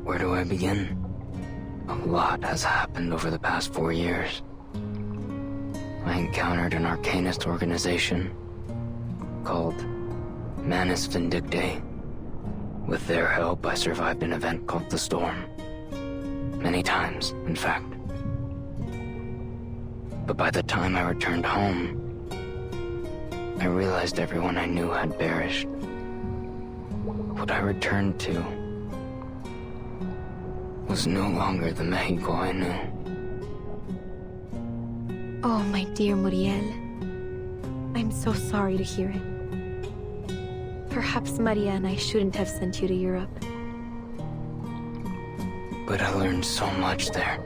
Where do I begin? A lot has happened over the past 4 years. I encountered an arcanist organization called Manus Vindictae. With their help, I survived an event called the Storm. Many times, in fact. But by the time I returned home, I realized everyone I knew had perished. What I returned to was no longer the Mexico I knew. Oh, my dear Muriel. I'm so sorry to hear it. Perhaps Maria and I shouldn't have sent you to Europe. But I learned so much there.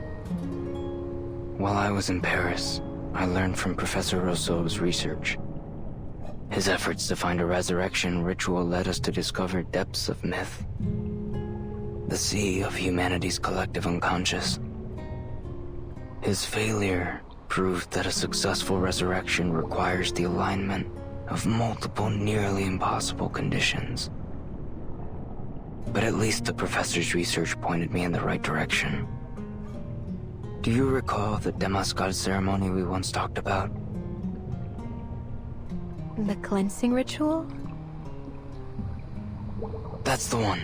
While I was in Paris, I learned from Professor Rousseau's research. His efforts to find a resurrection ritual led us to discover depths of myth. The sea of humanity's collective unconscious. His failure proved that a successful resurrection requires the alignment of multiple nearly impossible conditions. But at least the professor's research pointed me in the right direction. Do you recall the Temazcal ceremony we once talked about? The cleansing ritual? That's the one.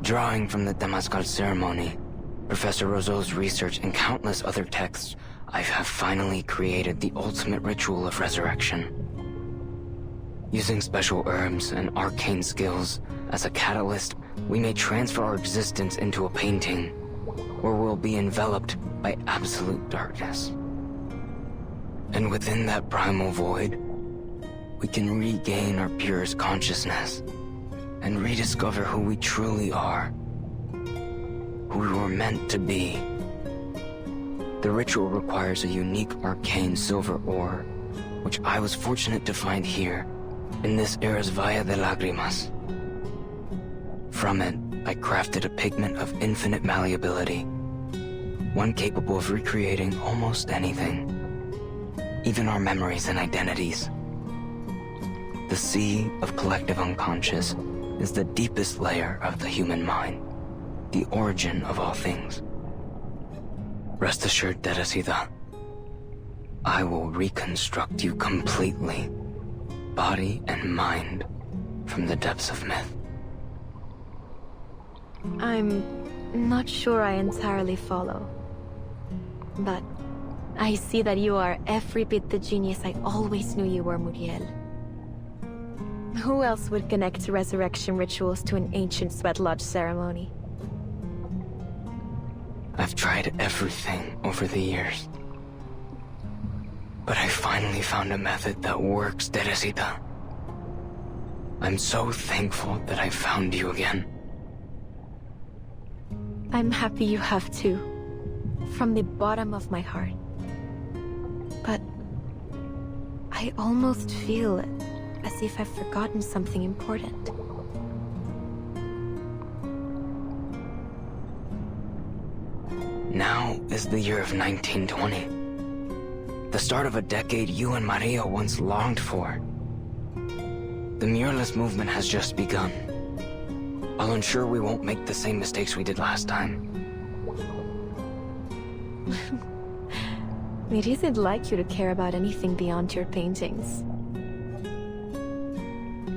Drawing from the Temazcal ceremony, Professor Roseau's research, and countless other texts, I have finally created the ultimate ritual of resurrection. Using special herbs and arcane skills as a catalyst, we may transfer our existence into a painting, where we'll be enveloped by absolute darkness. And within that primal void, we can regain our purest consciousness and rediscover who we truly are, who we were meant to be. The ritual requires a unique arcane silver ore, which I was fortunate to find here, in this era's Valle de Lágrimas. From it, I crafted a pigment of infinite malleability, one capable of recreating almost anything, even our memories and identities. The sea of collective unconscious is the deepest layer of the human mind, the origin of all things. Rest assured, Teresita, I will reconstruct you completely, body and mind, from the depths of myth. I'm not sure I entirely follow. But I see that you are every bit the genius I always knew you were, Muriel. Who else would connect resurrection rituals to an ancient sweat lodge ceremony? I've tried everything over the years, but I finally found a method that works, Teresita. I'm so thankful that I found you again. I'm happy you have too, from the bottom of my heart. But I almost feel as if I've forgotten something important. Now is the year of 1920. The start of a decade you and Maria once longed for. The muralist movement has just begun. I'll ensure we won't make the same mistakes we did last time. It isn't like you to care about anything beyond your paintings.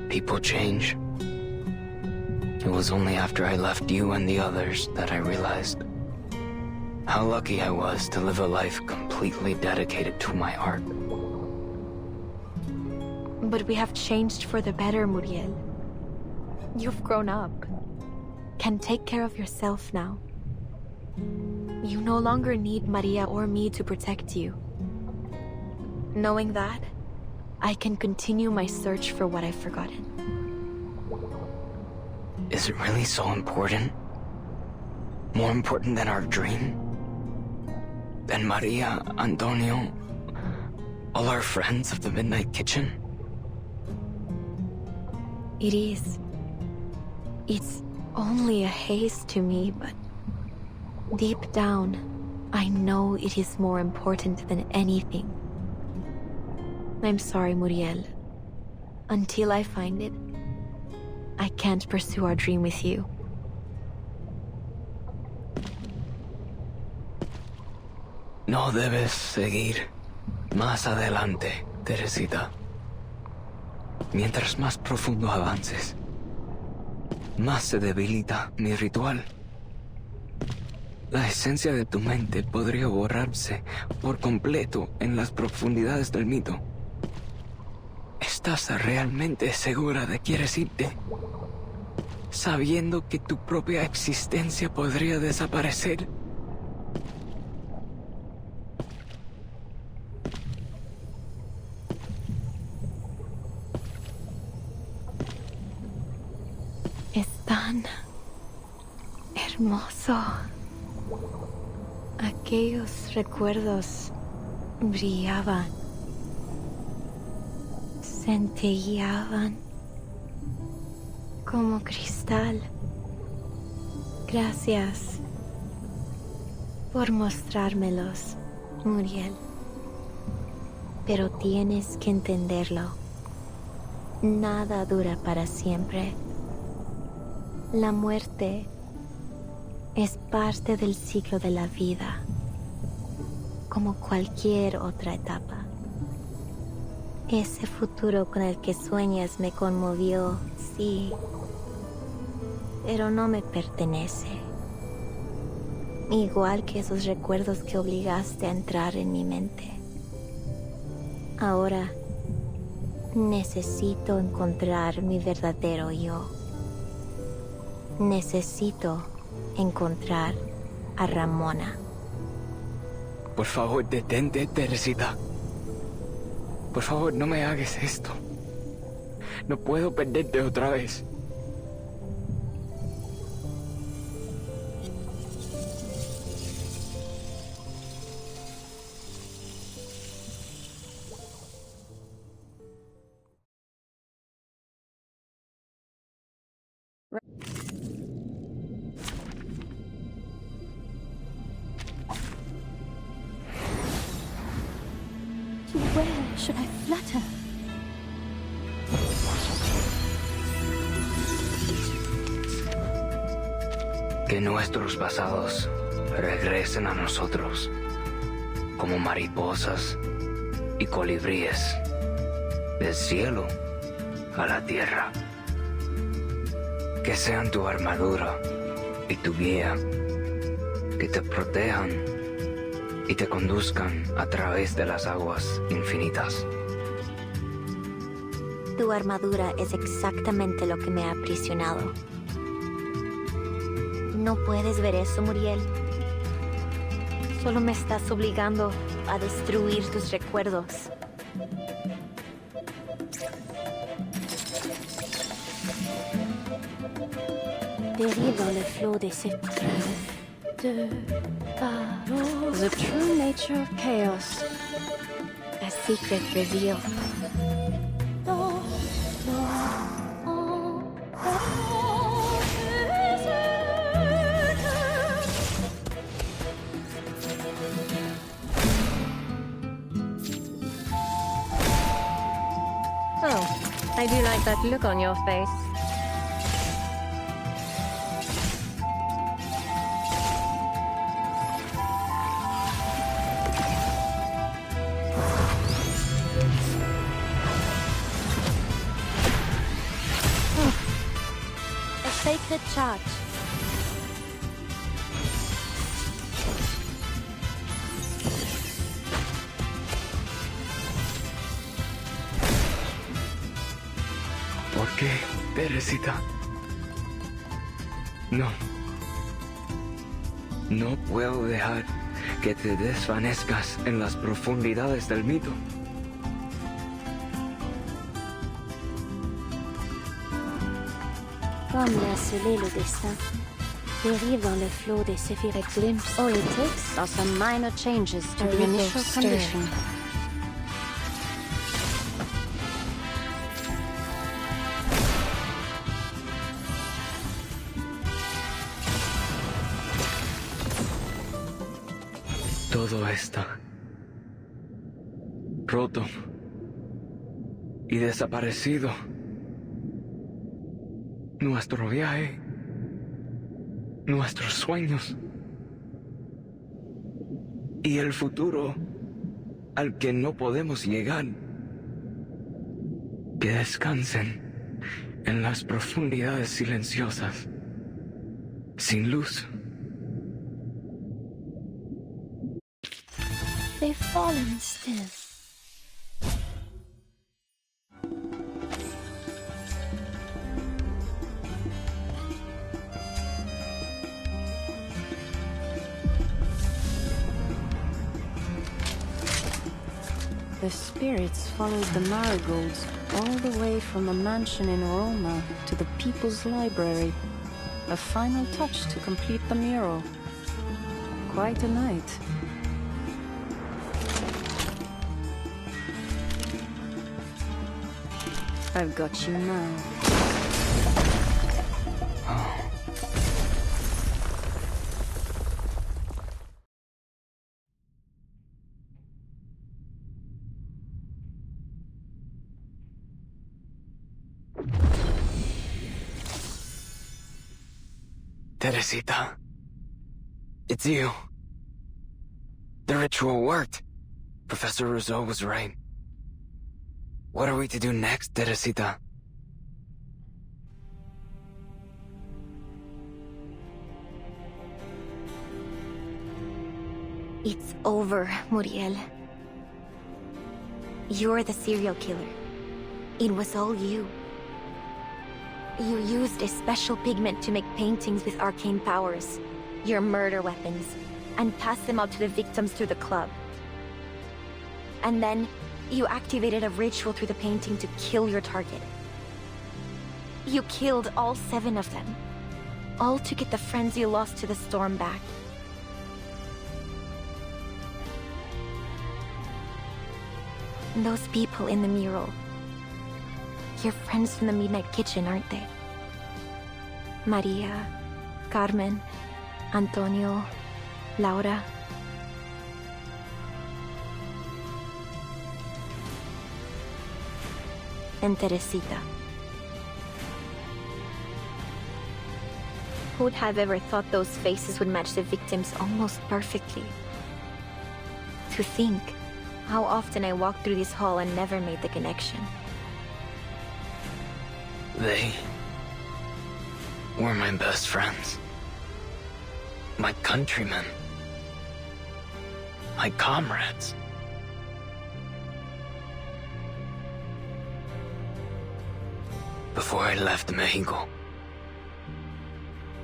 People change. It was only after I left you and the others that I realized how lucky I was to live a life completely dedicated to my art. But we have changed for the better, Muriel. You've grown up. Can take care of yourself now. You no longer need Maria or me to protect you. Knowing that, I can continue my search for what I've forgotten. Is it really so important? More important than our dream? Than Maria, Antonio, all our friends of the Midnight Kitchen? It is. It's only a haze to me, but deep down, I know it is more important than anything. I'm sorry, Muriel. Until I find it, I can't pursue our dream with you. No debes seguir más adelante, Teresita. Mientras más profundo avances, más se debilita mi ritual. La esencia de tu mente podría borrarse por completo en las profundidades del mito. ¿Estás realmente segura de que quieres irte? Sabiendo que tu propia existencia podría desaparecer. Es tan hermoso. Aquellos recuerdos brillaban, centelleaban como cristal. Gracias por mostrármelos, Muriel. Pero tienes que entenderlo. Nada dura para siempre. La muerte es parte del ciclo de la vida, como cualquier otra etapa. Ese futuro con el que sueñas me conmovió, sí, pero no me pertenece. Igual que esos recuerdos que obligaste a entrar en mi mente. Ahora necesito encontrar mi verdadero yo. Necesito encontrar a Ramona. Por favor, detente, Teresita. Por favor, no me hagas esto. No puedo perderte otra vez. To where should I flutter? Que nuestros pasados regresen a nosotros, como mariposas y colibríes, del cielo a la tierra. Que sean tu armadura y tu guía, que te protejan y te conduzcan a través de las aguas infinitas. Tu armadura es exactamente lo que me ha aprisionado. No puedes ver eso, Muriel. Solo me estás obligando a destruir tus recuerdos. Dérive dans le flot des The true nature of chaos. A secret revealed. Oh, I do like that look on your face. A sacred charge. ¿Por qué, Teresita? No. No puedo dejar que te desvanezcas en las profundidades del mito. Comme l'a scellé le destin, dérive dans le flot des séphirotes. A glimpse. All it takes are some minor changes to the initial condition. Todo está roto y desaparecido. Nuestro viaje, nuestros sueños y el futuro al que no podemos llegar. Que descansen en las profundidades silenciosas, sin luz. They've fallen still. The spirits followed the marigolds all the way from a mansion in Roma to the People's Library. A final touch to complete the mural. Quite a night. I've got you now. Teresita, it's you. The ritual worked. Professor Rousseau was right. What are we to do next, Teresita? It's over, Muriel. You're the serial killer. It was all you. You used a special pigment to make paintings with arcane powers, your murder weapons, and passed them out to the victims through the club. And then, you activated a ritual through the painting to kill your target. You killed all 7 of them, all to get the friends you lost to the storm back. Those people in the mural, your friends from the Midnight Kitchen, aren't they? Maria, Carmen, Antonio, Laura. And Teresita. Who'd have ever thought those faces would match the victims almost perfectly? To think how often I walked through this hall and never made the connection. They were my best friends. My countrymen. My comrades. Before I left Mexico,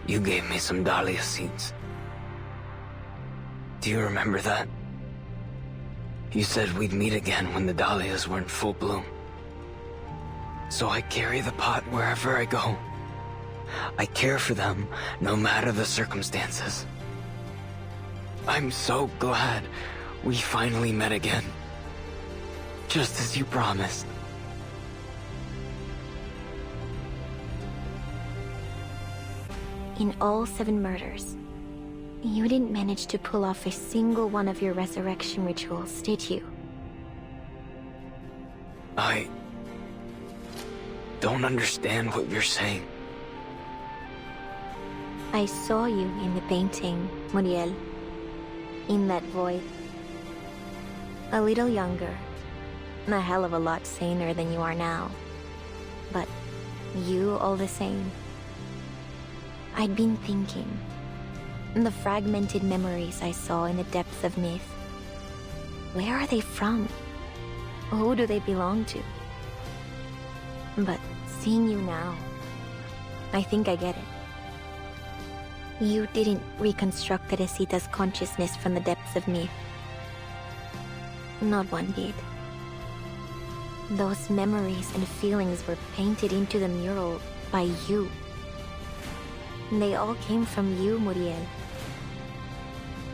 you gave me some dahlia seeds. Do you remember that? You said we'd meet again when the dahlias were in full bloom. So I carry the pot wherever I go. I care for them, no matter the circumstances. I'm so glad we finally met again. Just as you promised. In all 7 murders, you didn't manage to pull off a single one of your resurrection rituals, did you? I don't understand what you're saying. I saw you in the painting, Muriel. In that void. A little younger. A hell of a lot saner than you are now. But you all the same. I'd been thinking. The fragmented memories I saw in the depths of myth. Where are they from? Who do they belong to? But seeing you now, I think I get it. You didn't reconstruct Teresita's consciousness from the depths of myth. Not one did. Those memories and feelings were painted into the mural by you. They all came from you, Muriel.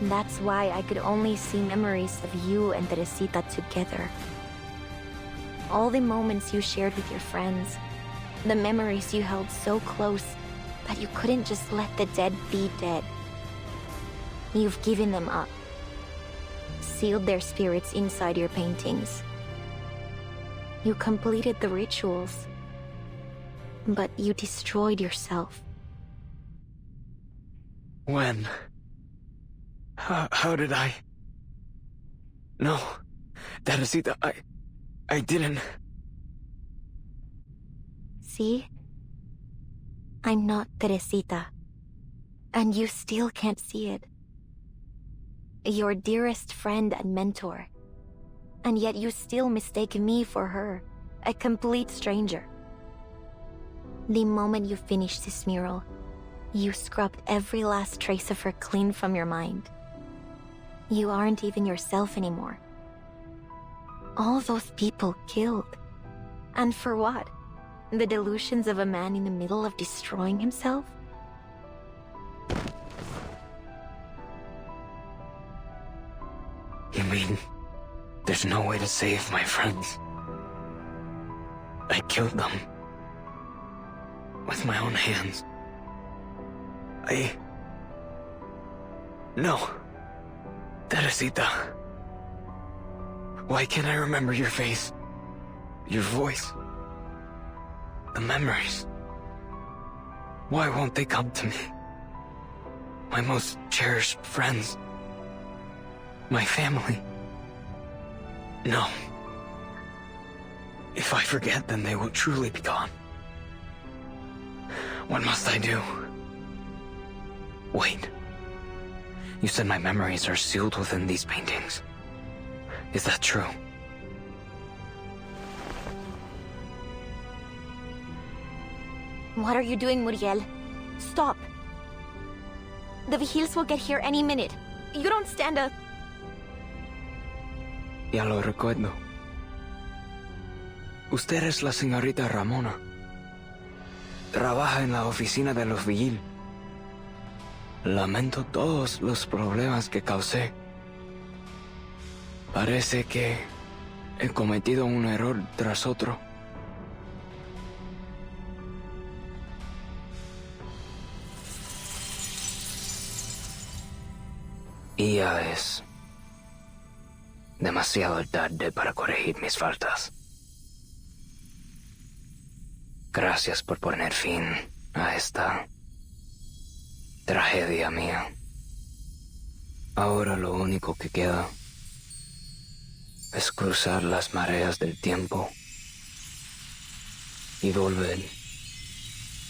That's why I could only see memories of you and Teresita together. All the moments you shared with your friends, the memories you held so close that you couldn't just let the dead be dead. You've given them up, sealed their spirits inside your paintings. You completed the rituals, but you destroyed yourself. When? How did I? No, Teresita, I didn't. See? I'm not Teresita. And you still can't see it. Your dearest friend and mentor. And yet you still mistake me for her, a complete stranger. The moment you finished this mural, you scrubbed every last trace of her clean from your mind. You aren't even yourself anymore. All those people killed. And for what? The delusions of a man in the middle of destroying himself? You mean there's no way to save my friends? I killed them. With my own hands. No. Teresita. Why can't I remember your face? Your voice? The memories? Why won't they come to me? My most cherished friends. My family. No. If I forget, then they will truly be gone. What must I do? Wait. You said my memories are sealed within these paintings. Is that true? What are you doing, Muriel? Stop. The Vigils will get here any minute. You don't stand a... Ya lo recuerdo. Usted es la señorita Ramona. Trabaja en la oficina de los Vigil. Lamento todos los problemas que causé. Parece que he cometido un error tras otro. Y ya es demasiado tarde para corregir mis faltas. Gracias por poner fin a esta tragedia mía. Ahora lo único que queda es cruzar las mareas del tiempo y volver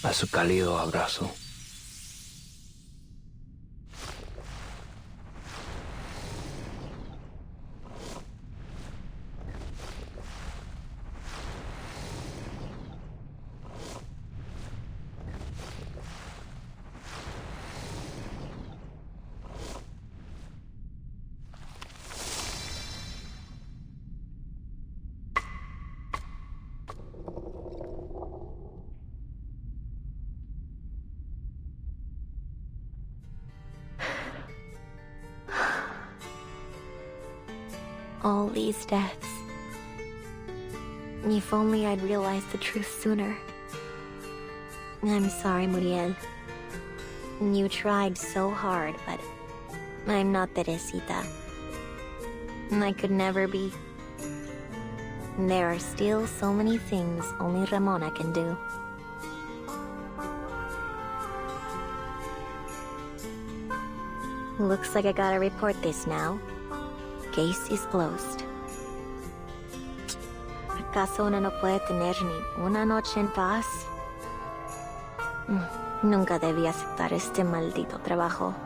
a su cálido abrazo. All these deaths. If only I'd realized the truth sooner. I'm sorry, Muriel. You tried so hard, but I'm not Teresita. I could never be. There are still so many things only Ramona can do. Looks like I gotta report this now. Case is closed. ¿Acaso uno no puede tener ni una noche en paz? Nunca debí aceptar este maldito trabajo.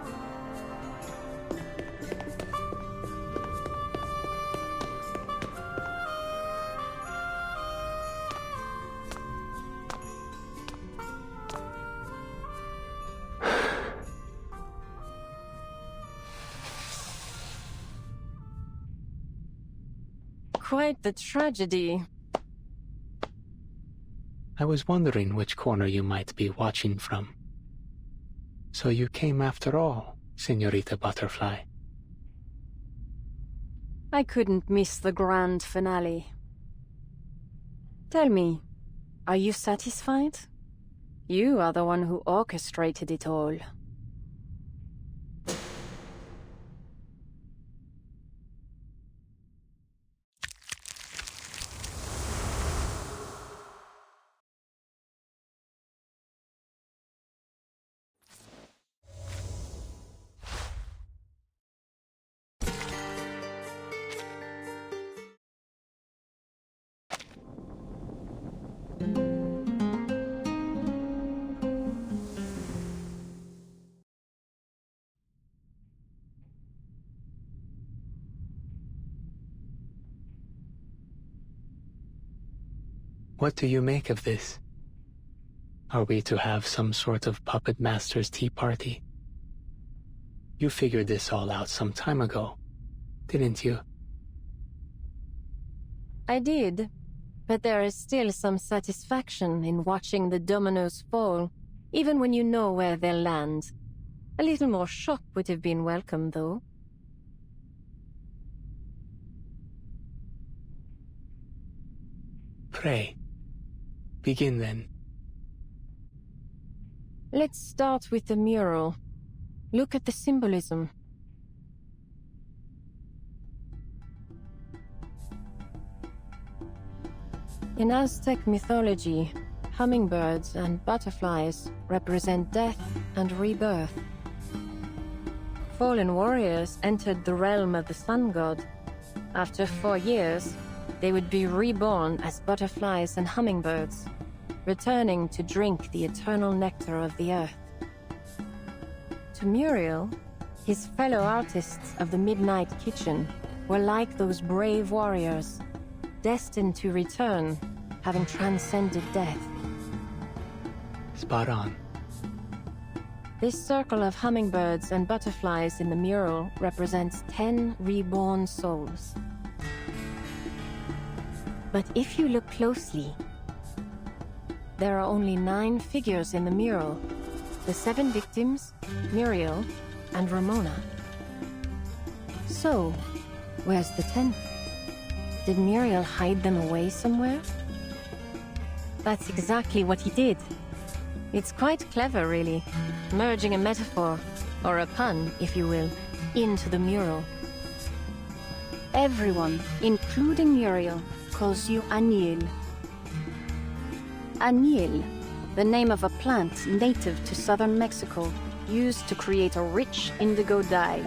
Quite the tragedy. I was wondering which corner you might be watching from. So you came after all, Señorita Butterfly. I couldn't miss the grand finale. Tell me, are you satisfied? You are the one who orchestrated it all. What do you make of this? Are we to have some sort of puppet master's tea party? You figured this all out some time ago, didn't you? I did, but there is still some satisfaction in watching the dominoes fall, even when you know where they'll land. A little more shock would have been welcome, though. Pray. Begin then. Let's start with the mural. Look at the symbolism. In Aztec mythology, hummingbirds and butterflies represent death and rebirth. Fallen warriors entered the realm of the sun god. After 4 years, they would be reborn as butterflies and hummingbirds, returning to drink the eternal nectar of the earth. To Muriel, His fellow artists of the Midnight Kitchen were like those brave warriors, destined to return, having transcended death. Spot on. This circle of hummingbirds and butterflies in the mural represents 10 reborn souls. But if you look closely, there are only 9 figures in the mural. The 7 victims, Muriel, and Ramona. So, where's the 10th? Did Muriel hide them away somewhere? That's exactly what he did. It's quite clever, really, merging a metaphor, or a pun, if you will, into the mural. Everyone, including Muriel, calls you Añil. Añil, the name of a plant native to southern Mexico, used to create a rich indigo dye.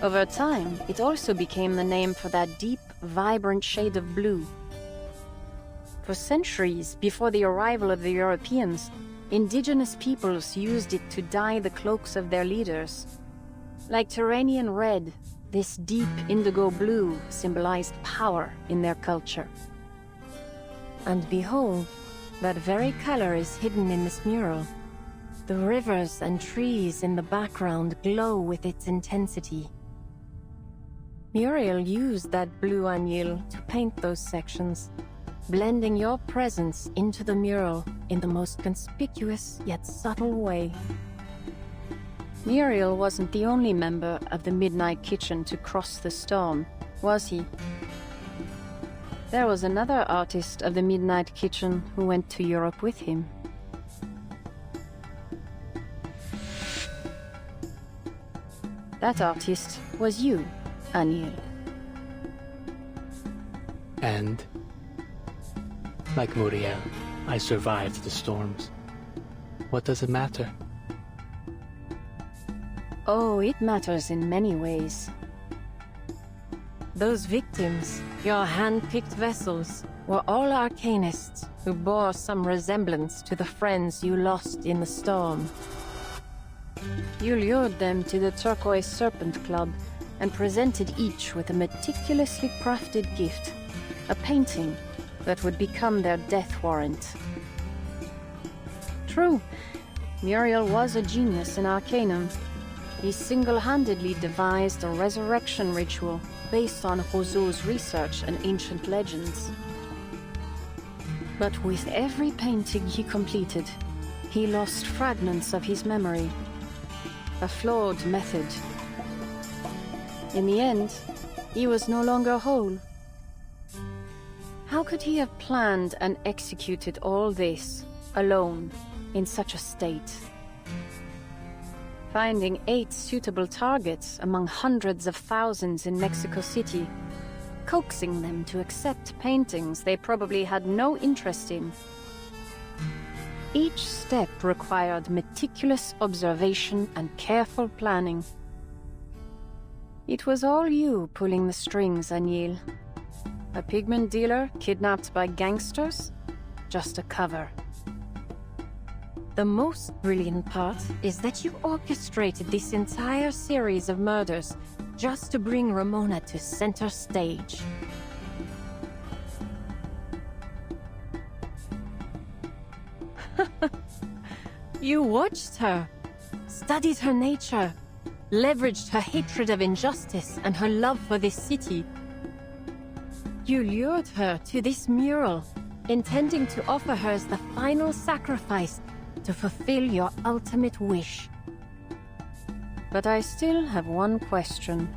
Over time, it also became the name for that deep, vibrant shade of blue. For centuries before the arrival of the Europeans, indigenous peoples used it to dye the cloaks of their leaders. Like Turanian red, this deep indigo blue symbolized power in their culture. And behold, that very color is hidden in this mural. The rivers and trees in the background glow with its intensity. Muriel used that blue añil to paint those sections, blending your presence into the mural in the most conspicuous yet subtle way. Muriel wasn't the only member of the Midnight Kitchen to cross the storm, was he? There was another artist of the Midnight Kitchen who went to Europe with him. That artist was you, Añil. And, like Muriel, I survived the storms. What does it matter? Oh, it matters in many ways. Those victims, your hand-picked vessels, were all arcanists who bore some resemblance to the friends you lost in the storm. You lured them to the Turquoise Serpent Club and presented each with a meticulously crafted gift, a painting that would become their death warrant. True, Muriel was a genius in Arcanum. He single-handedly devised a resurrection ritual based on Rousseau's research and ancient legends. But with every painting he completed, he lost fragments of his memory. A flawed method. In the end, he was no longer whole. How could he have planned and executed all this, alone, in such a state? Finding 8 suitable targets among hundreds of thousands in Mexico City, coaxing them to accept paintings they probably had no interest in. Each step required meticulous observation and careful planning. It was all you pulling the strings, Añil. A pigment dealer kidnapped by gangsters? Just a cover. The most brilliant part is that you orchestrated this entire series of murders just to bring Ramona to center stage. You watched her, studied her nature, leveraged her hatred of injustice and her love for this city. You lured her to this mural, intending to offer her as the final sacrifice to fulfill your ultimate wish. But I still have one question.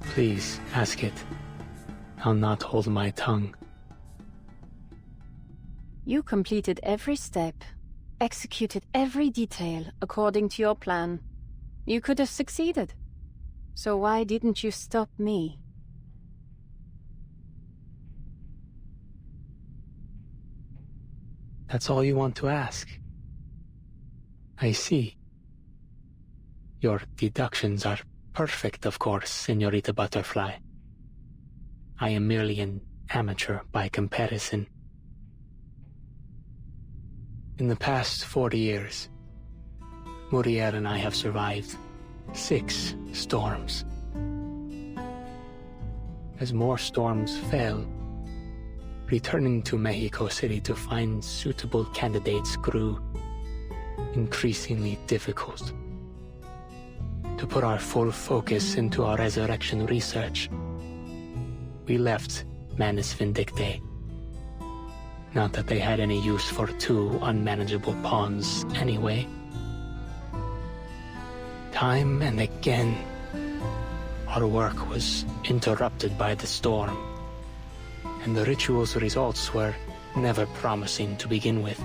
Please, ask it. I'll not hold my tongue. You completed every step, executed every detail according to your plan. You could have succeeded. So why didn't you stop me? That's all you want to ask. I see. Your deductions are perfect, of course, Señorita Butterfly. I am merely an amateur by comparison. In the past 40 years, Muriel and I have survived 6 storms. As more storms fell, returning to Mexico City to find suitable candidates grew increasingly difficult. To put our full focus into our resurrection research, we left Manus Vindictae. Not that they had any use for 2 unmanageable pawns anyway. Time and again, our work was interrupted by the storm, and the ritual's results were never promising to begin with.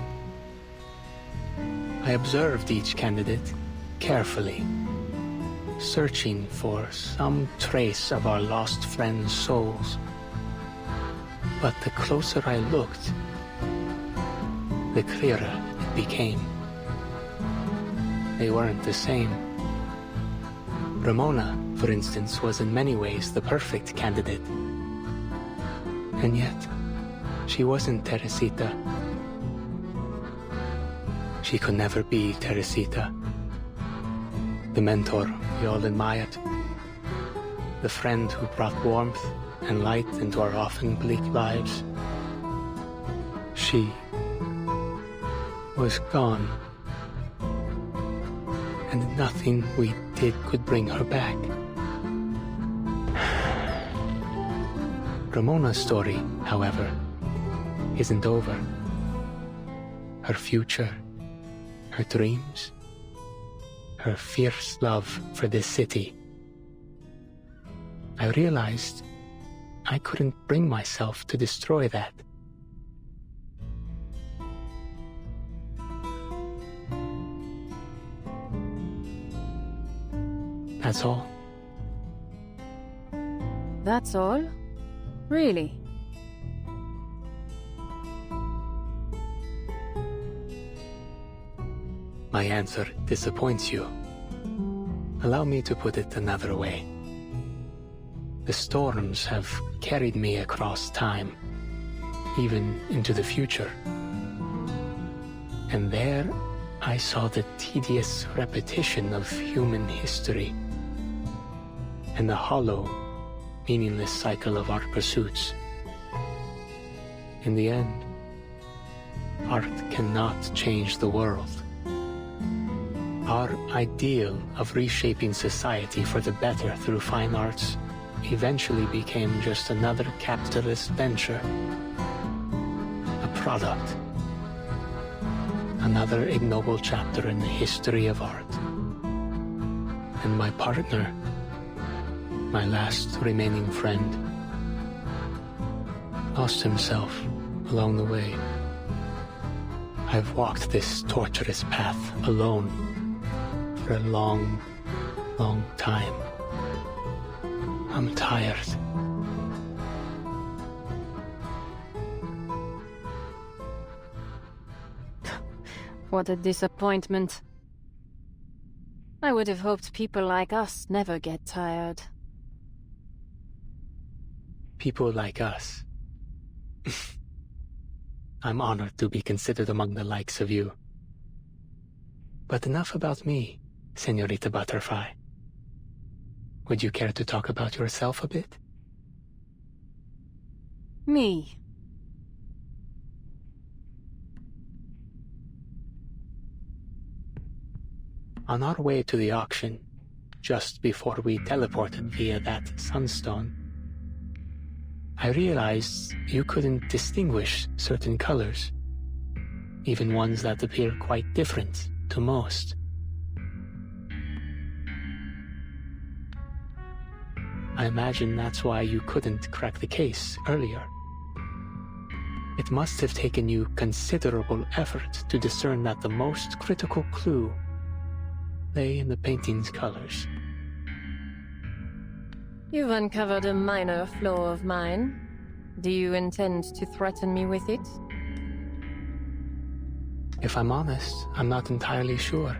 I observed each candidate carefully, searching for some trace of our lost friends' souls. But the closer I looked, the clearer it became. They weren't the same. Ramona, for instance, was in many ways the perfect candidate. And yet, she wasn't Teresita. She could never be Teresita. The mentor we all admired. The friend who brought warmth and light into our often bleak lives. She was gone. And nothing we did could bring her back. Ramona's story, however, isn't over. Her future, her dreams, her fierce love for this city. I realized I couldn't bring myself to destroy that. That's all. That's all? Really? My answer disappoints you. Allow me to put it another way. The storms have carried me across time, even into the future. And there I saw the tedious repetition of human history and the hollow, meaningless cycle of our pursuits. In the end, art cannot change the world. Our ideal of reshaping society for the better through fine arts eventually became just another capitalist venture. A product. Another ignoble chapter in the history of art. And my partner, my last remaining friend, lost himself along the way. I've walked this torturous path alone for a long, long time. I'm tired. What a disappointment. I would have hoped people like us never get tired. People like us. I'm honored to be considered among the likes of you. But enough about me, Señorita Butterfly. Would you care to talk about yourself a bit? Me? On our way to the auction, just before we teleported via that sunstone, I realized you couldn't distinguish certain colors, even ones that appear quite different to most. I imagine that's why you couldn't crack the case earlier. It must have taken you considerable effort to discern that the most critical clue lay in the painting's colors. You've uncovered a minor flaw of mine. Do you intend to threaten me with it? If I'm honest, I'm not entirely sure.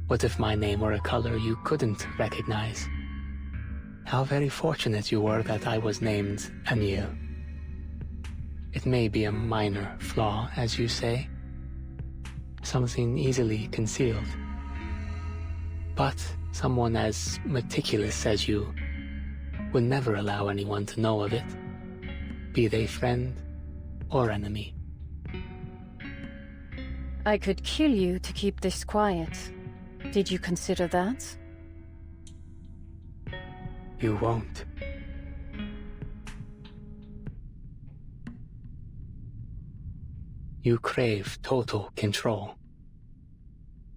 What if my name were a color you couldn't recognize? How very fortunate you were that I was named Aniel. It may be a minor flaw, as you say. something easily concealed. But someone as meticulous as you would never allow anyone to know of it, be they friend or enemy. I could kill you to keep this quiet. Did you consider that? You won't. You crave total control.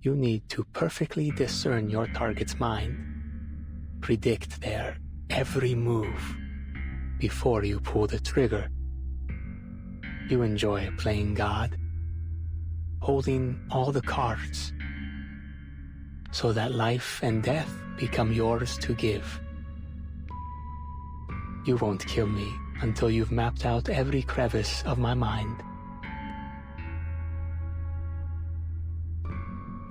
You need to perfectly discern your target's mind, predict their every move before you pull the trigger. You enjoy playing God, holding all the cards, so that life and death become yours to give. You won't kill me until you've mapped out every crevice of my mind.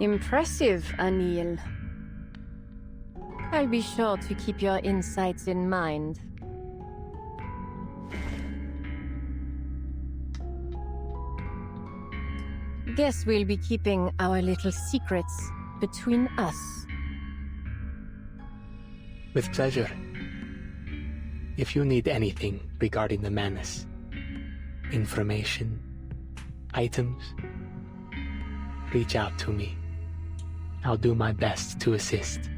Impressive, Anil. I'll be sure to keep your insights in mind. Guess we'll be keeping our little secrets between us. With pleasure. If you need anything regarding the Menace, information, items, reach out to me. I'll do my best to assist.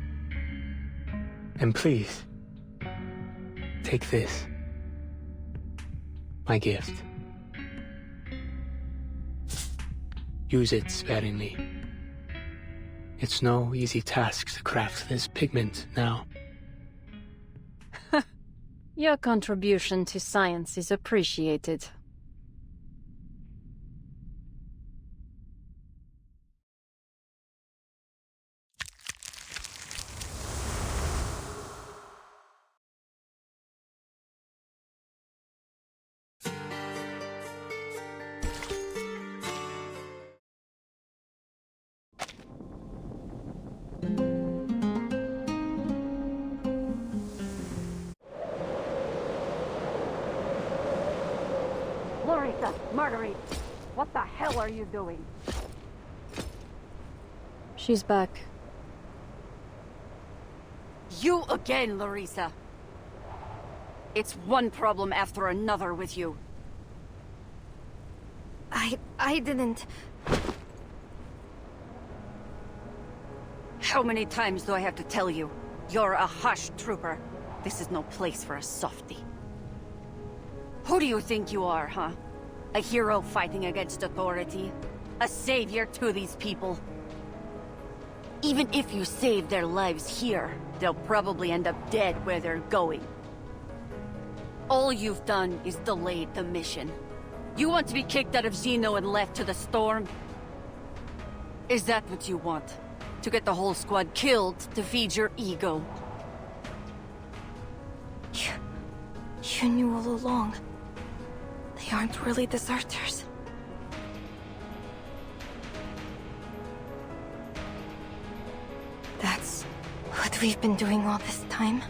And please, take this. My gift. Use it sparingly. It's no easy task to craft this pigment now. Your contribution to science is appreciated. Larissa, Marguerite, what the hell are you doing? She's back. You again, Larissa. It's one problem after another with you. I didn't... How many times do I have to tell you? You're a hush trooper. This is no place for a softie. Who do you think you are, huh? A hero fighting against authority? A savior to these people? Even if you save their lives here, they'll probably end up dead where they're going. All you've done is delayed the mission. You want to be kicked out of Xeno and left to the storm? Is that what you want? To get the whole squad killed to feed your ego? You knew all along. They aren't really deserters. That's what we've been doing all this time.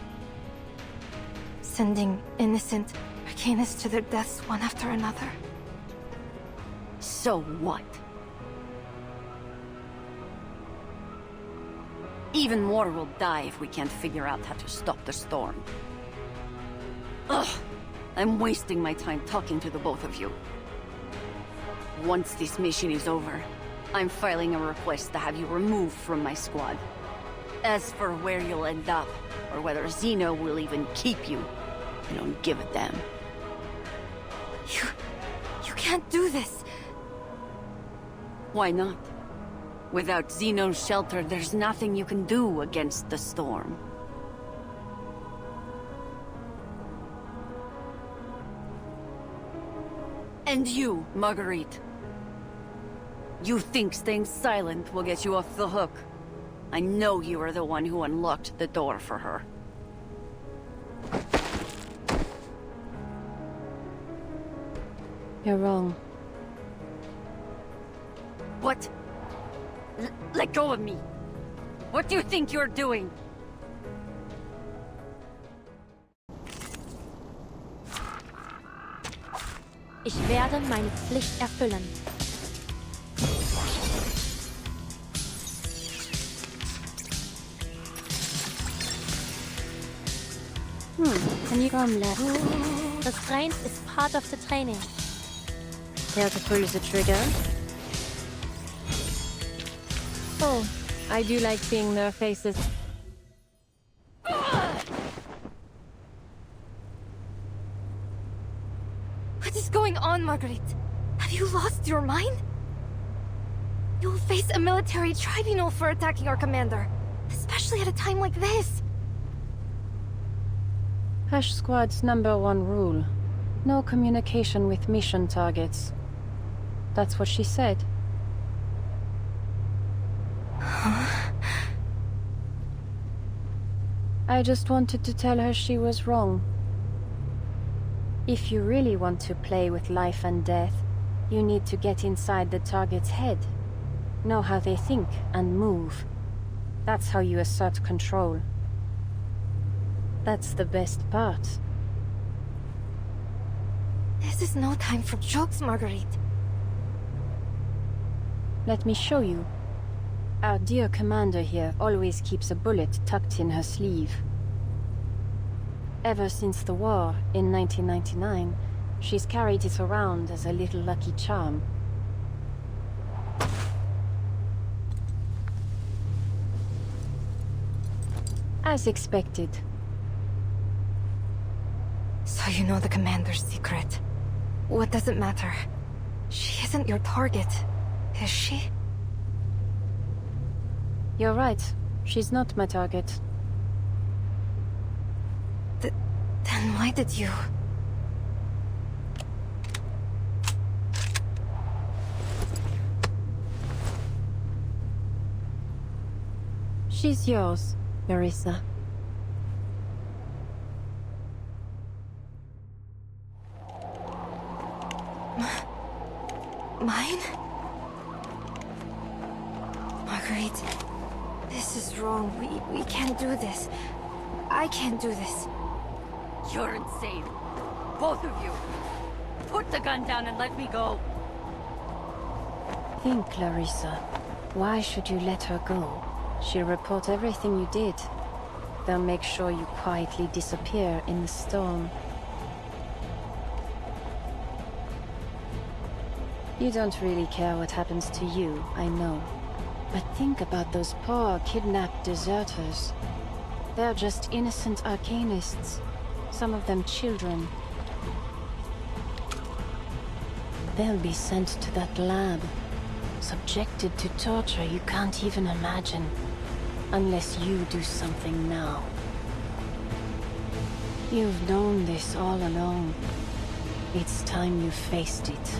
Sending innocent Arcanists to their deaths one after another. So what? Even more will die if we can't figure out how to stop the storm. Ugh! I'm wasting my time talking to the both of you. Once this mission is over, I'm filing a request to have you removed from my squad. As for where you'll end up, or whether Xeno will even keep you, I don't give a damn. You can't do this! Why not? Without Xeno's shelter, there's nothing you can do against the storm. And you, Marguerite. You think staying silent will get you off the hook. I know you are the one who unlocked the door for her. You're wrong. What? Let go of me! What do you think you're doing? Ich werde meine Pflicht erfüllen. Can you... From left. Restraint is part of the training. Care to pull the trigger? Oh, I do like seeing their faces. What is going on, Marguerite? Have you lost your mind? You'll face a military tribunal for attacking our commander, especially at a time like this. Hush Squad's #1 rule. No communication with mission targets. That's what she said. I just wanted to tell her she was wrong. If you really want to play with life and death, you need to get inside the target's head. Know how they think and move. That's how you assert control. That's the best part. This is no time for jokes, Marguerite. Let me show you. Our dear commander here always keeps a bullet tucked in her sleeve. Ever since the war in 1999, she's carried it around as a little lucky charm. As expected. So you know the commander's secret. What does it matter? She isn't your target, is she? You're right. She's not my target. Then why did you... She's yours, Marissa. Mine? Marguerite, this is wrong. We can't do this. I can't do this. You're insane. Both of you. Put the gun down and let me go. Think, Clarissa. Why should you let her go? She'll report everything you did. They'll make sure you quietly disappear in the storm. You don't really care what happens to you, I know. But think about those poor, kidnapped deserters. They're just innocent arcanists. Some of them children. They'll be sent to that lab, subjected to torture you can't even imagine, unless you do something now. You've known this all along. It's time you faced it.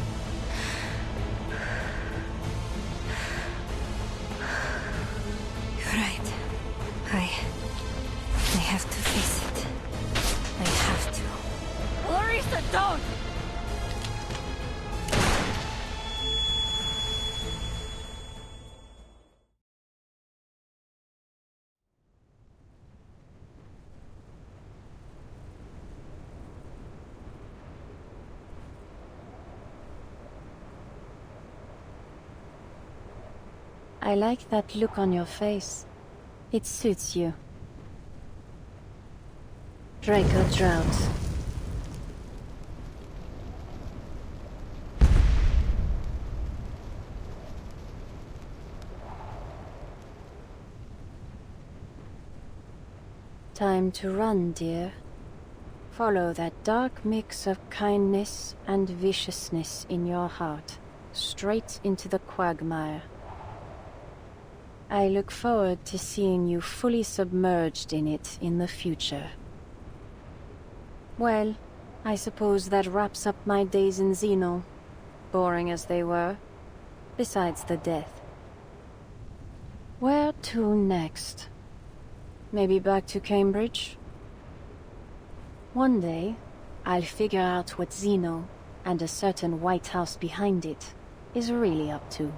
You're right. I have to face it. I have to. Larissa, don't! I like that look on your face. It suits you. Draco Drought. Time to run, dear. Follow that dark mix of kindness and viciousness in your heart, straight into the quagmire. I look forward to seeing you fully submerged in it in the future. Well, I suppose that wraps up my days in Xeno, boring as they were, besides the death. Where to next? Maybe back to Cambridge? One day, I'll figure out what Xeno, and a certain White House behind it, is really up to.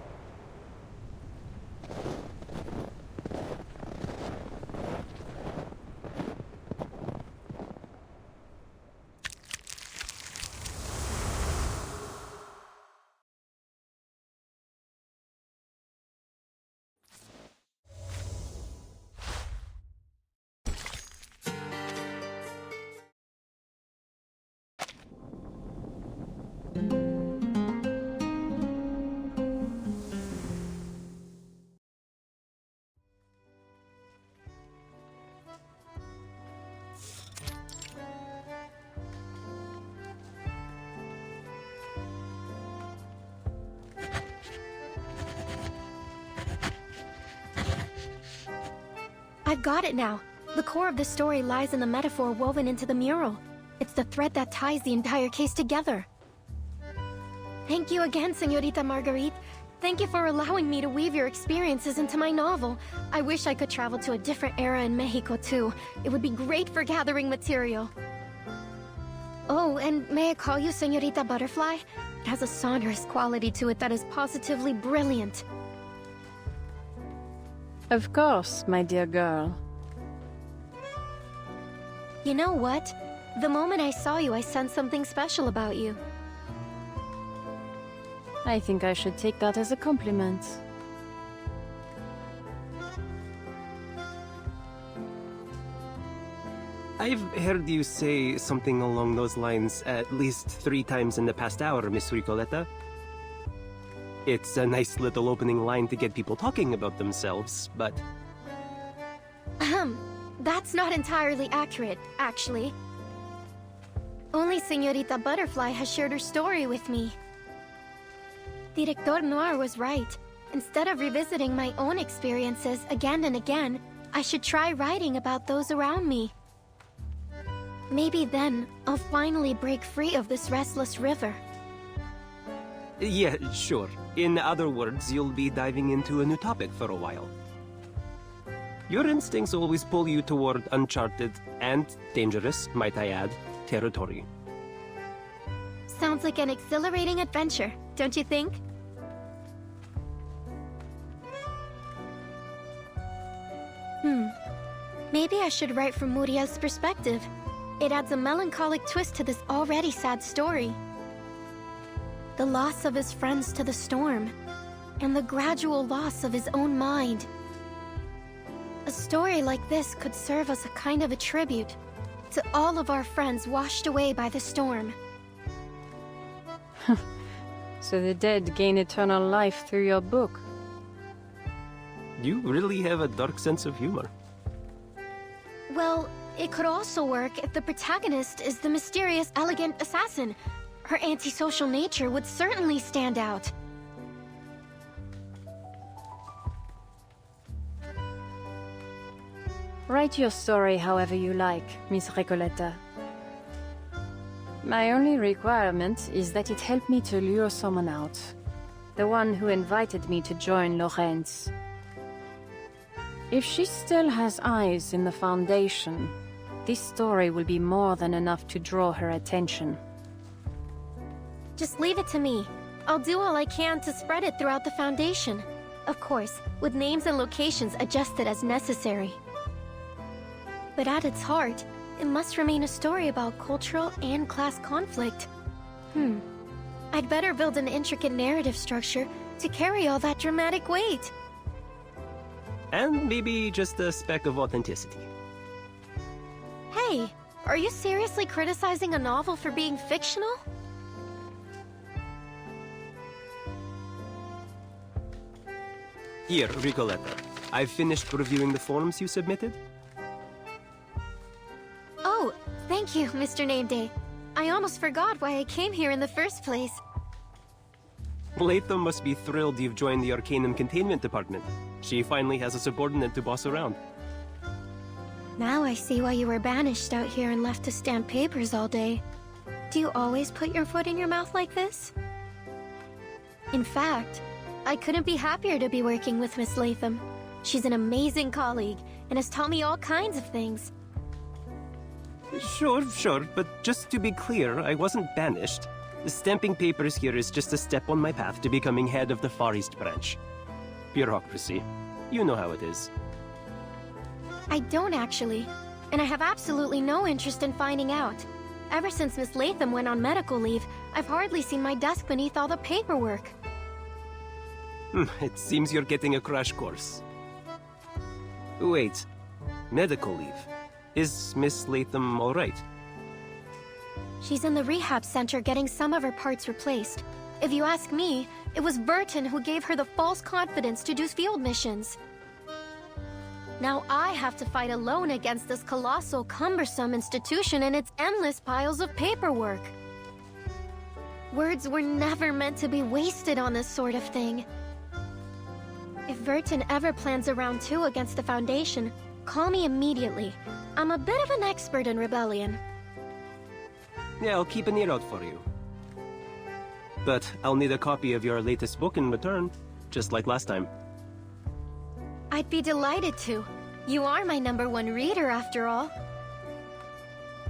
I've got it now. The core of the story lies in the metaphor woven into the mural. It's the thread that ties the entire case together. Thank you again, Señorita Marguerite. Thank you for allowing me to weave your experiences into my novel. I wish I could travel to a different era in Mexico, too. It would be great for gathering material. Oh, and may I call you Señorita Butterfly? It has a sonorous quality to it that is positively brilliant. Of course, my dear girl. You know what? The moment I saw you, I sensed something special about you. I think I should take that as a compliment. I've heard you say something along those lines at least 3 times in the past hour, Miss Ricoleta. It's a nice little opening line to get people talking about themselves, but... That's not entirely accurate, actually. Only Señorita Butterfly has shared her story with me. Director Noir was right. Instead of revisiting my own experiences again and again, I should try writing about those around me. Maybe then, I'll finally break free of this restless river. Yeah, sure. In other words, you'll be diving into a new topic for a while. Your instincts always pull you toward uncharted and dangerous, might I add, territory. Sounds like an exhilarating adventure, don't you think? Maybe I should write from Muriel's perspective. It adds a melancholic twist to this already sad story. The loss of his friends to the storm, and the gradual loss of his own mind. A story like this could serve as a kind of a tribute to all of our friends washed away by the storm. So the dead gain eternal life through your book. You really have a dark sense of humor. Well, it could also work if the protagonist is the mysterious, elegant assassin. Her antisocial nature would certainly stand out. Write your story however you like, Miss Recoleta. My only requirement is that it help me to lure someone out. The one who invited me to join Lorenz. If she still has eyes in the Foundation, this story will be more than enough to draw her attention. Just leave it to me. I'll do all I can to spread it throughout the Foundation. Of course, with names and locations adjusted as necessary. But at its heart, it must remain a story about cultural and class conflict. I'd better build an intricate narrative structure to carry all that dramatic weight. And maybe just a speck of authenticity. Hey, are you seriously criticizing a novel for being fictional? Here, Ricoleta. I've finished reviewing the forms you submitted. Oh, thank you, Mr. Nameday. I almost forgot why I came here in the first place. Latham must be thrilled you've joined the Arcanum Containment Department. She finally has a subordinate to boss around. Now I see why you were banished out here and left to stamp papers all day. Do you always put your foot in your mouth like this? In fact, I couldn't be happier to be working with Miss Latham. She's an amazing colleague and has taught me all kinds of things. Sure, but just to be clear, I wasn't banished. Stamping papers here is just a step on my path to becoming head of the Far East branch. Bureaucracy. You know how it is. I don't actually, and I have absolutely no interest in finding out. Ever since Miss Latham went on medical leave, I've hardly seen my desk beneath all the paperwork. It seems you're getting a crash course. Wait, medical leave. Is Miss Latham all right? She's in the rehab center getting some of her parts replaced. If you ask me, it was Burton who gave her the false confidence to do field missions. Now I have to fight alone against this colossal, cumbersome institution and its endless piles of paperwork. Words were never meant to be wasted on this sort of thing. If Burton ever plans a round 2 against the Foundation, call me immediately. I'm a bit of an expert in rebellion. Yeah, I'll keep an ear out for you. But I'll need a copy of your latest book in return, just like last time. I'd be delighted to. You are my #1 reader, after all.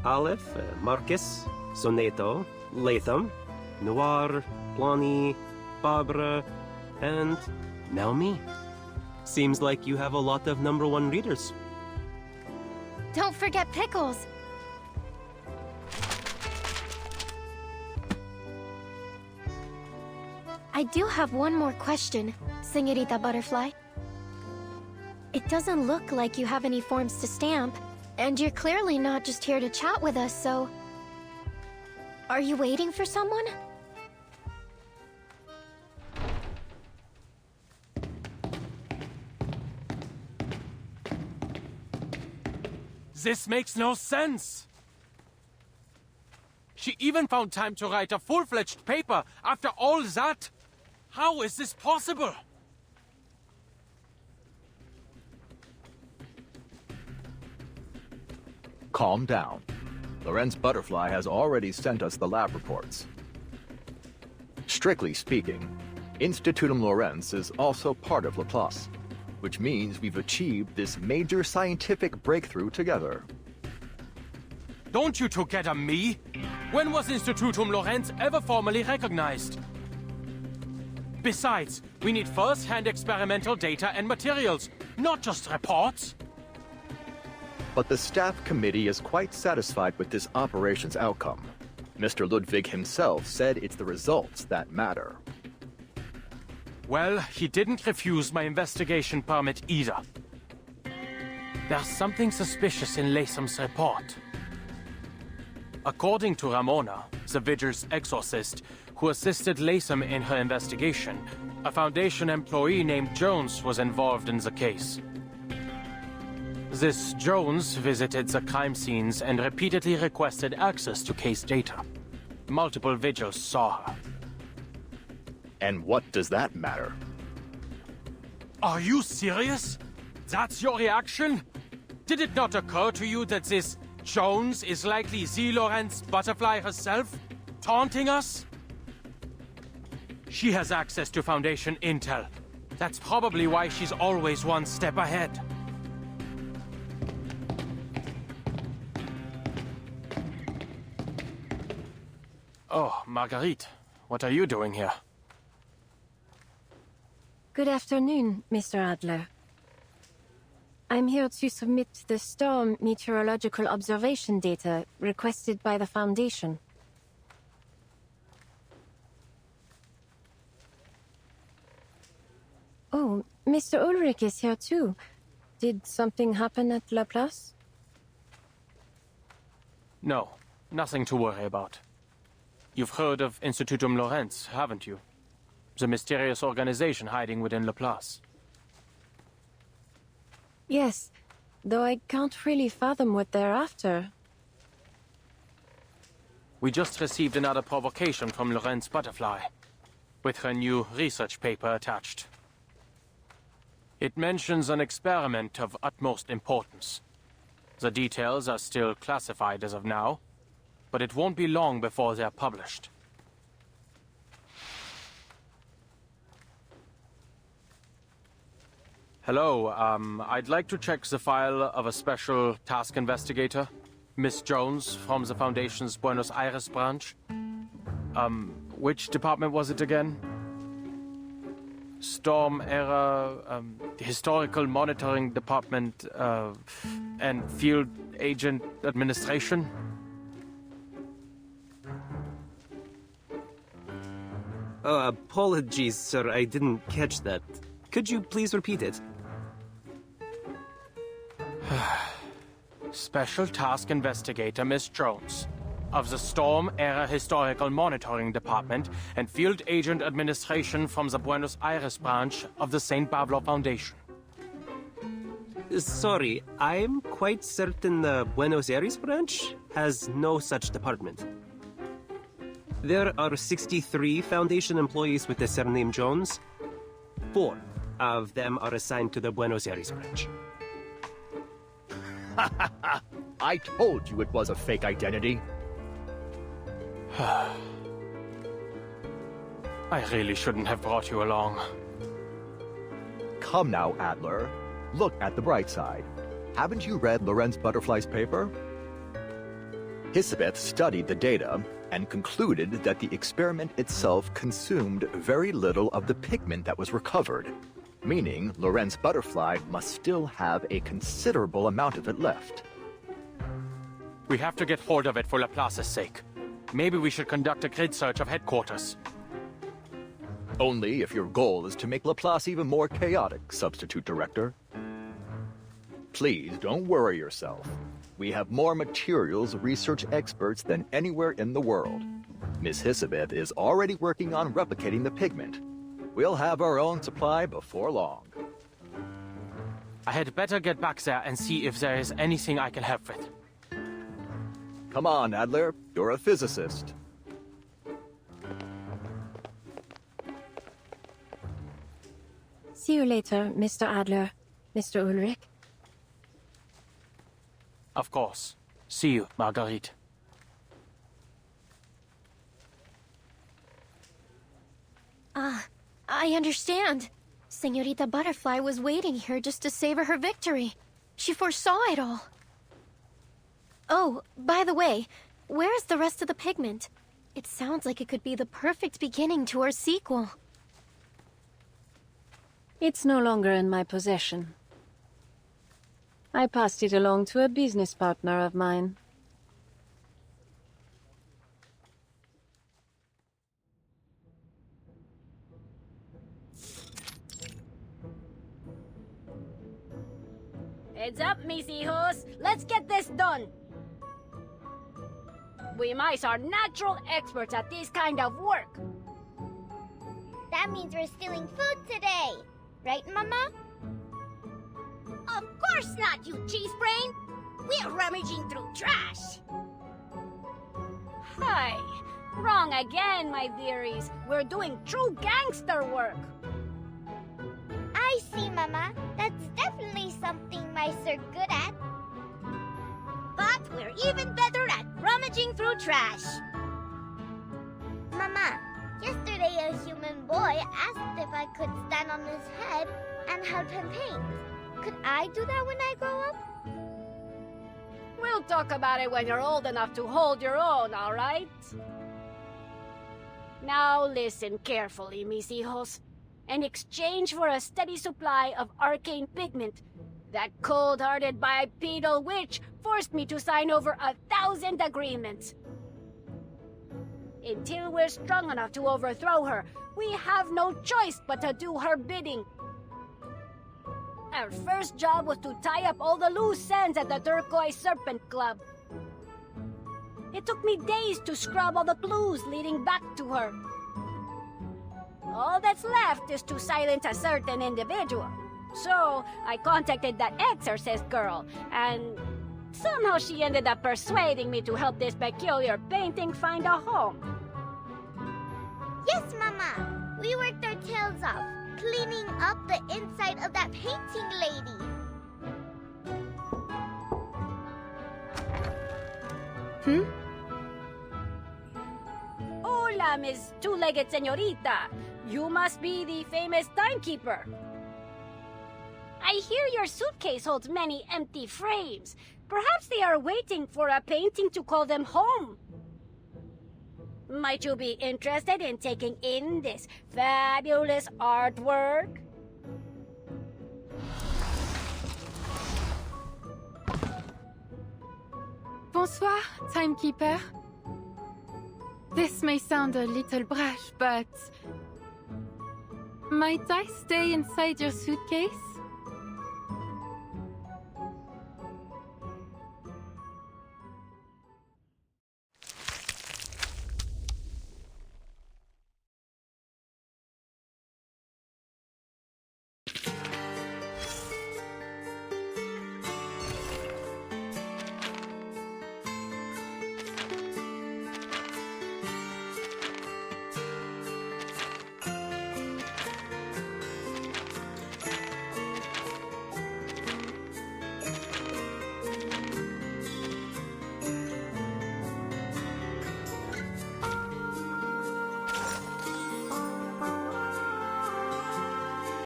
Aleph, Marcus, Soneto, Latham, Noir, Blani, Barbara, and now me. Seems like you have a lot of #1 readers. Don't forget Pickles. I do have one more question, Señorita Butterfly. It doesn't look like you have any forms to stamp, and you're clearly not just here to chat with us, so... Are you waiting for someone? This makes no sense! She even found time to write a full-fledged paper after all that! How is this possible? Calm down. Lorenz Butterfly has already sent us the lab reports. Strictly speaking, Institutum Lorenz is also part of Laplace, which means we've achieved this major scientific breakthrough together. Don't you together me? When was Institutum Lorenz ever formally recognized? Besides, we need first-hand experimental data and materials, not just reports. But the staff committee is quite satisfied with this operation's outcome. Mr. Ludwig himself said it's the results that matter. Well, he didn't refuse my investigation permit either. There's something suspicious in Latham's report. According to Ramona, the Vigil's exorcist, who assisted Latham in her investigation, a Foundation employee named Jones was involved in the case. This Jones visited the crime scenes and repeatedly requested access to case data. Multiple Vigils saw her. And what does that matter? Are you serious? That's your reaction? Did it not occur to you that this Jones is likely the Lorenz Butterfly herself, taunting us? She has access to Foundation intel. That's probably why she's always one step ahead. Oh, Marguerite, what are you doing here? Good afternoon, Mr. Adler. I'm here to submit the storm meteorological observation data requested by the Foundation. Oh, Mr. Ulrich is here too. Did something happen at Laplace? No, nothing to worry about. You've heard of Institutum Lorenz, haven't you? The mysterious organization hiding within Laplace. Yes, though I can't really fathom what they're after. We just received another provocation from Lorenz Butterfly, with her new research paper attached. It mentions an experiment of utmost importance. The details are still classified as of now, but it won't be long before they're published. Hello, I'd like to check the file of a special task investigator, Miss Jones, from the Foundation's Buenos Aires branch. Which department was it again? Storm Era, Historical Monitoring Department, and Field Agent Administration? Apologies, sir, I didn't catch that. Could you please repeat it? Special Task Investigator Miss Jones, of the Storm Era Historical Monitoring Department and Field Agent Administration from the Buenos Aires branch of the St. Pablo Foundation. Sorry, I'm quite certain the Buenos Aires branch has no such department. There are 63 Foundation employees with the surname Jones. 4 of them are assigned to the Buenos Aires branch. I told you it was a fake identity. I really shouldn't have brought you along. Come now, Adler. Look at the bright side. Haven't you read Lorenz Butterfly's paper? Hisabeth studied the data and concluded that the experiment itself consumed very little of the pigment that was recovered, meaning Lorenz Butterfly must still have a considerable amount of it left. We have to get hold of it for Laplace's sake. Maybe we should conduct a grid search of headquarters. Only if your goal is to make Laplace even more chaotic, Substitute Director. Please don't worry yourself. We have more materials research experts than anywhere in the world. Miss Hisabeth is already working on replicating the pigment. We'll have our own supply before long. I had better get back there and see if there is anything I can help with. Come on, Adler. You're a physicist. See you later, Mr. Adler, Mr. Ulrich. Of course. See you, Marguerite. I understand. Senorita Butterfly was waiting here just to savor her victory. She foresaw it all. Oh, by the way, where's the rest of the pigment? It sounds like it could be the perfect beginning to our sequel. It's no longer in my possession. I passed it along to a business partner of mine. Heads up, mis hijos. Let's get this done. We mice are natural experts at this kind of work. That means we're stealing food today. Right, Mama? Of course not, you cheese brain. We're rummaging through trash. Hi. Wrong again, my dearies. We're doing true gangster work. I see, Mama. That's definitely something mice are good at. But we're even better at rummaging through trash. Mama, yesterday a human boy asked if I could stand on his head and help him paint. Could I do that when I grow up? We'll talk about it when you're old enough to hold your own, all right? Now listen carefully, mis hijos. In exchange for a steady supply of arcane pigment, that cold-hearted bipedal witch forced me to sign over 1,000 agreements. Until we're strong enough to overthrow her, we have no choice but to do her bidding. Our first job was to tie up all the loose ends at the Turquoise Serpent Club. It took me days to scrub all the clues leading back to her. All that's left is to silence a certain individual. So, I contacted that exorcist girl, and somehow she ended up persuading me to help this peculiar painting find a home. Yes, Mama. We worked our tails off, cleaning up the inside of that painting lady. Hola, Miss Two-Legged Señorita. You must be the famous timekeeper. I hear your suitcase holds many empty frames. Perhaps they are waiting for a painting to call them home. Might you be interested in taking in this fabulous artwork? Bonsoir, timekeeper. This may sound a little brash, but might I stay inside your suitcase?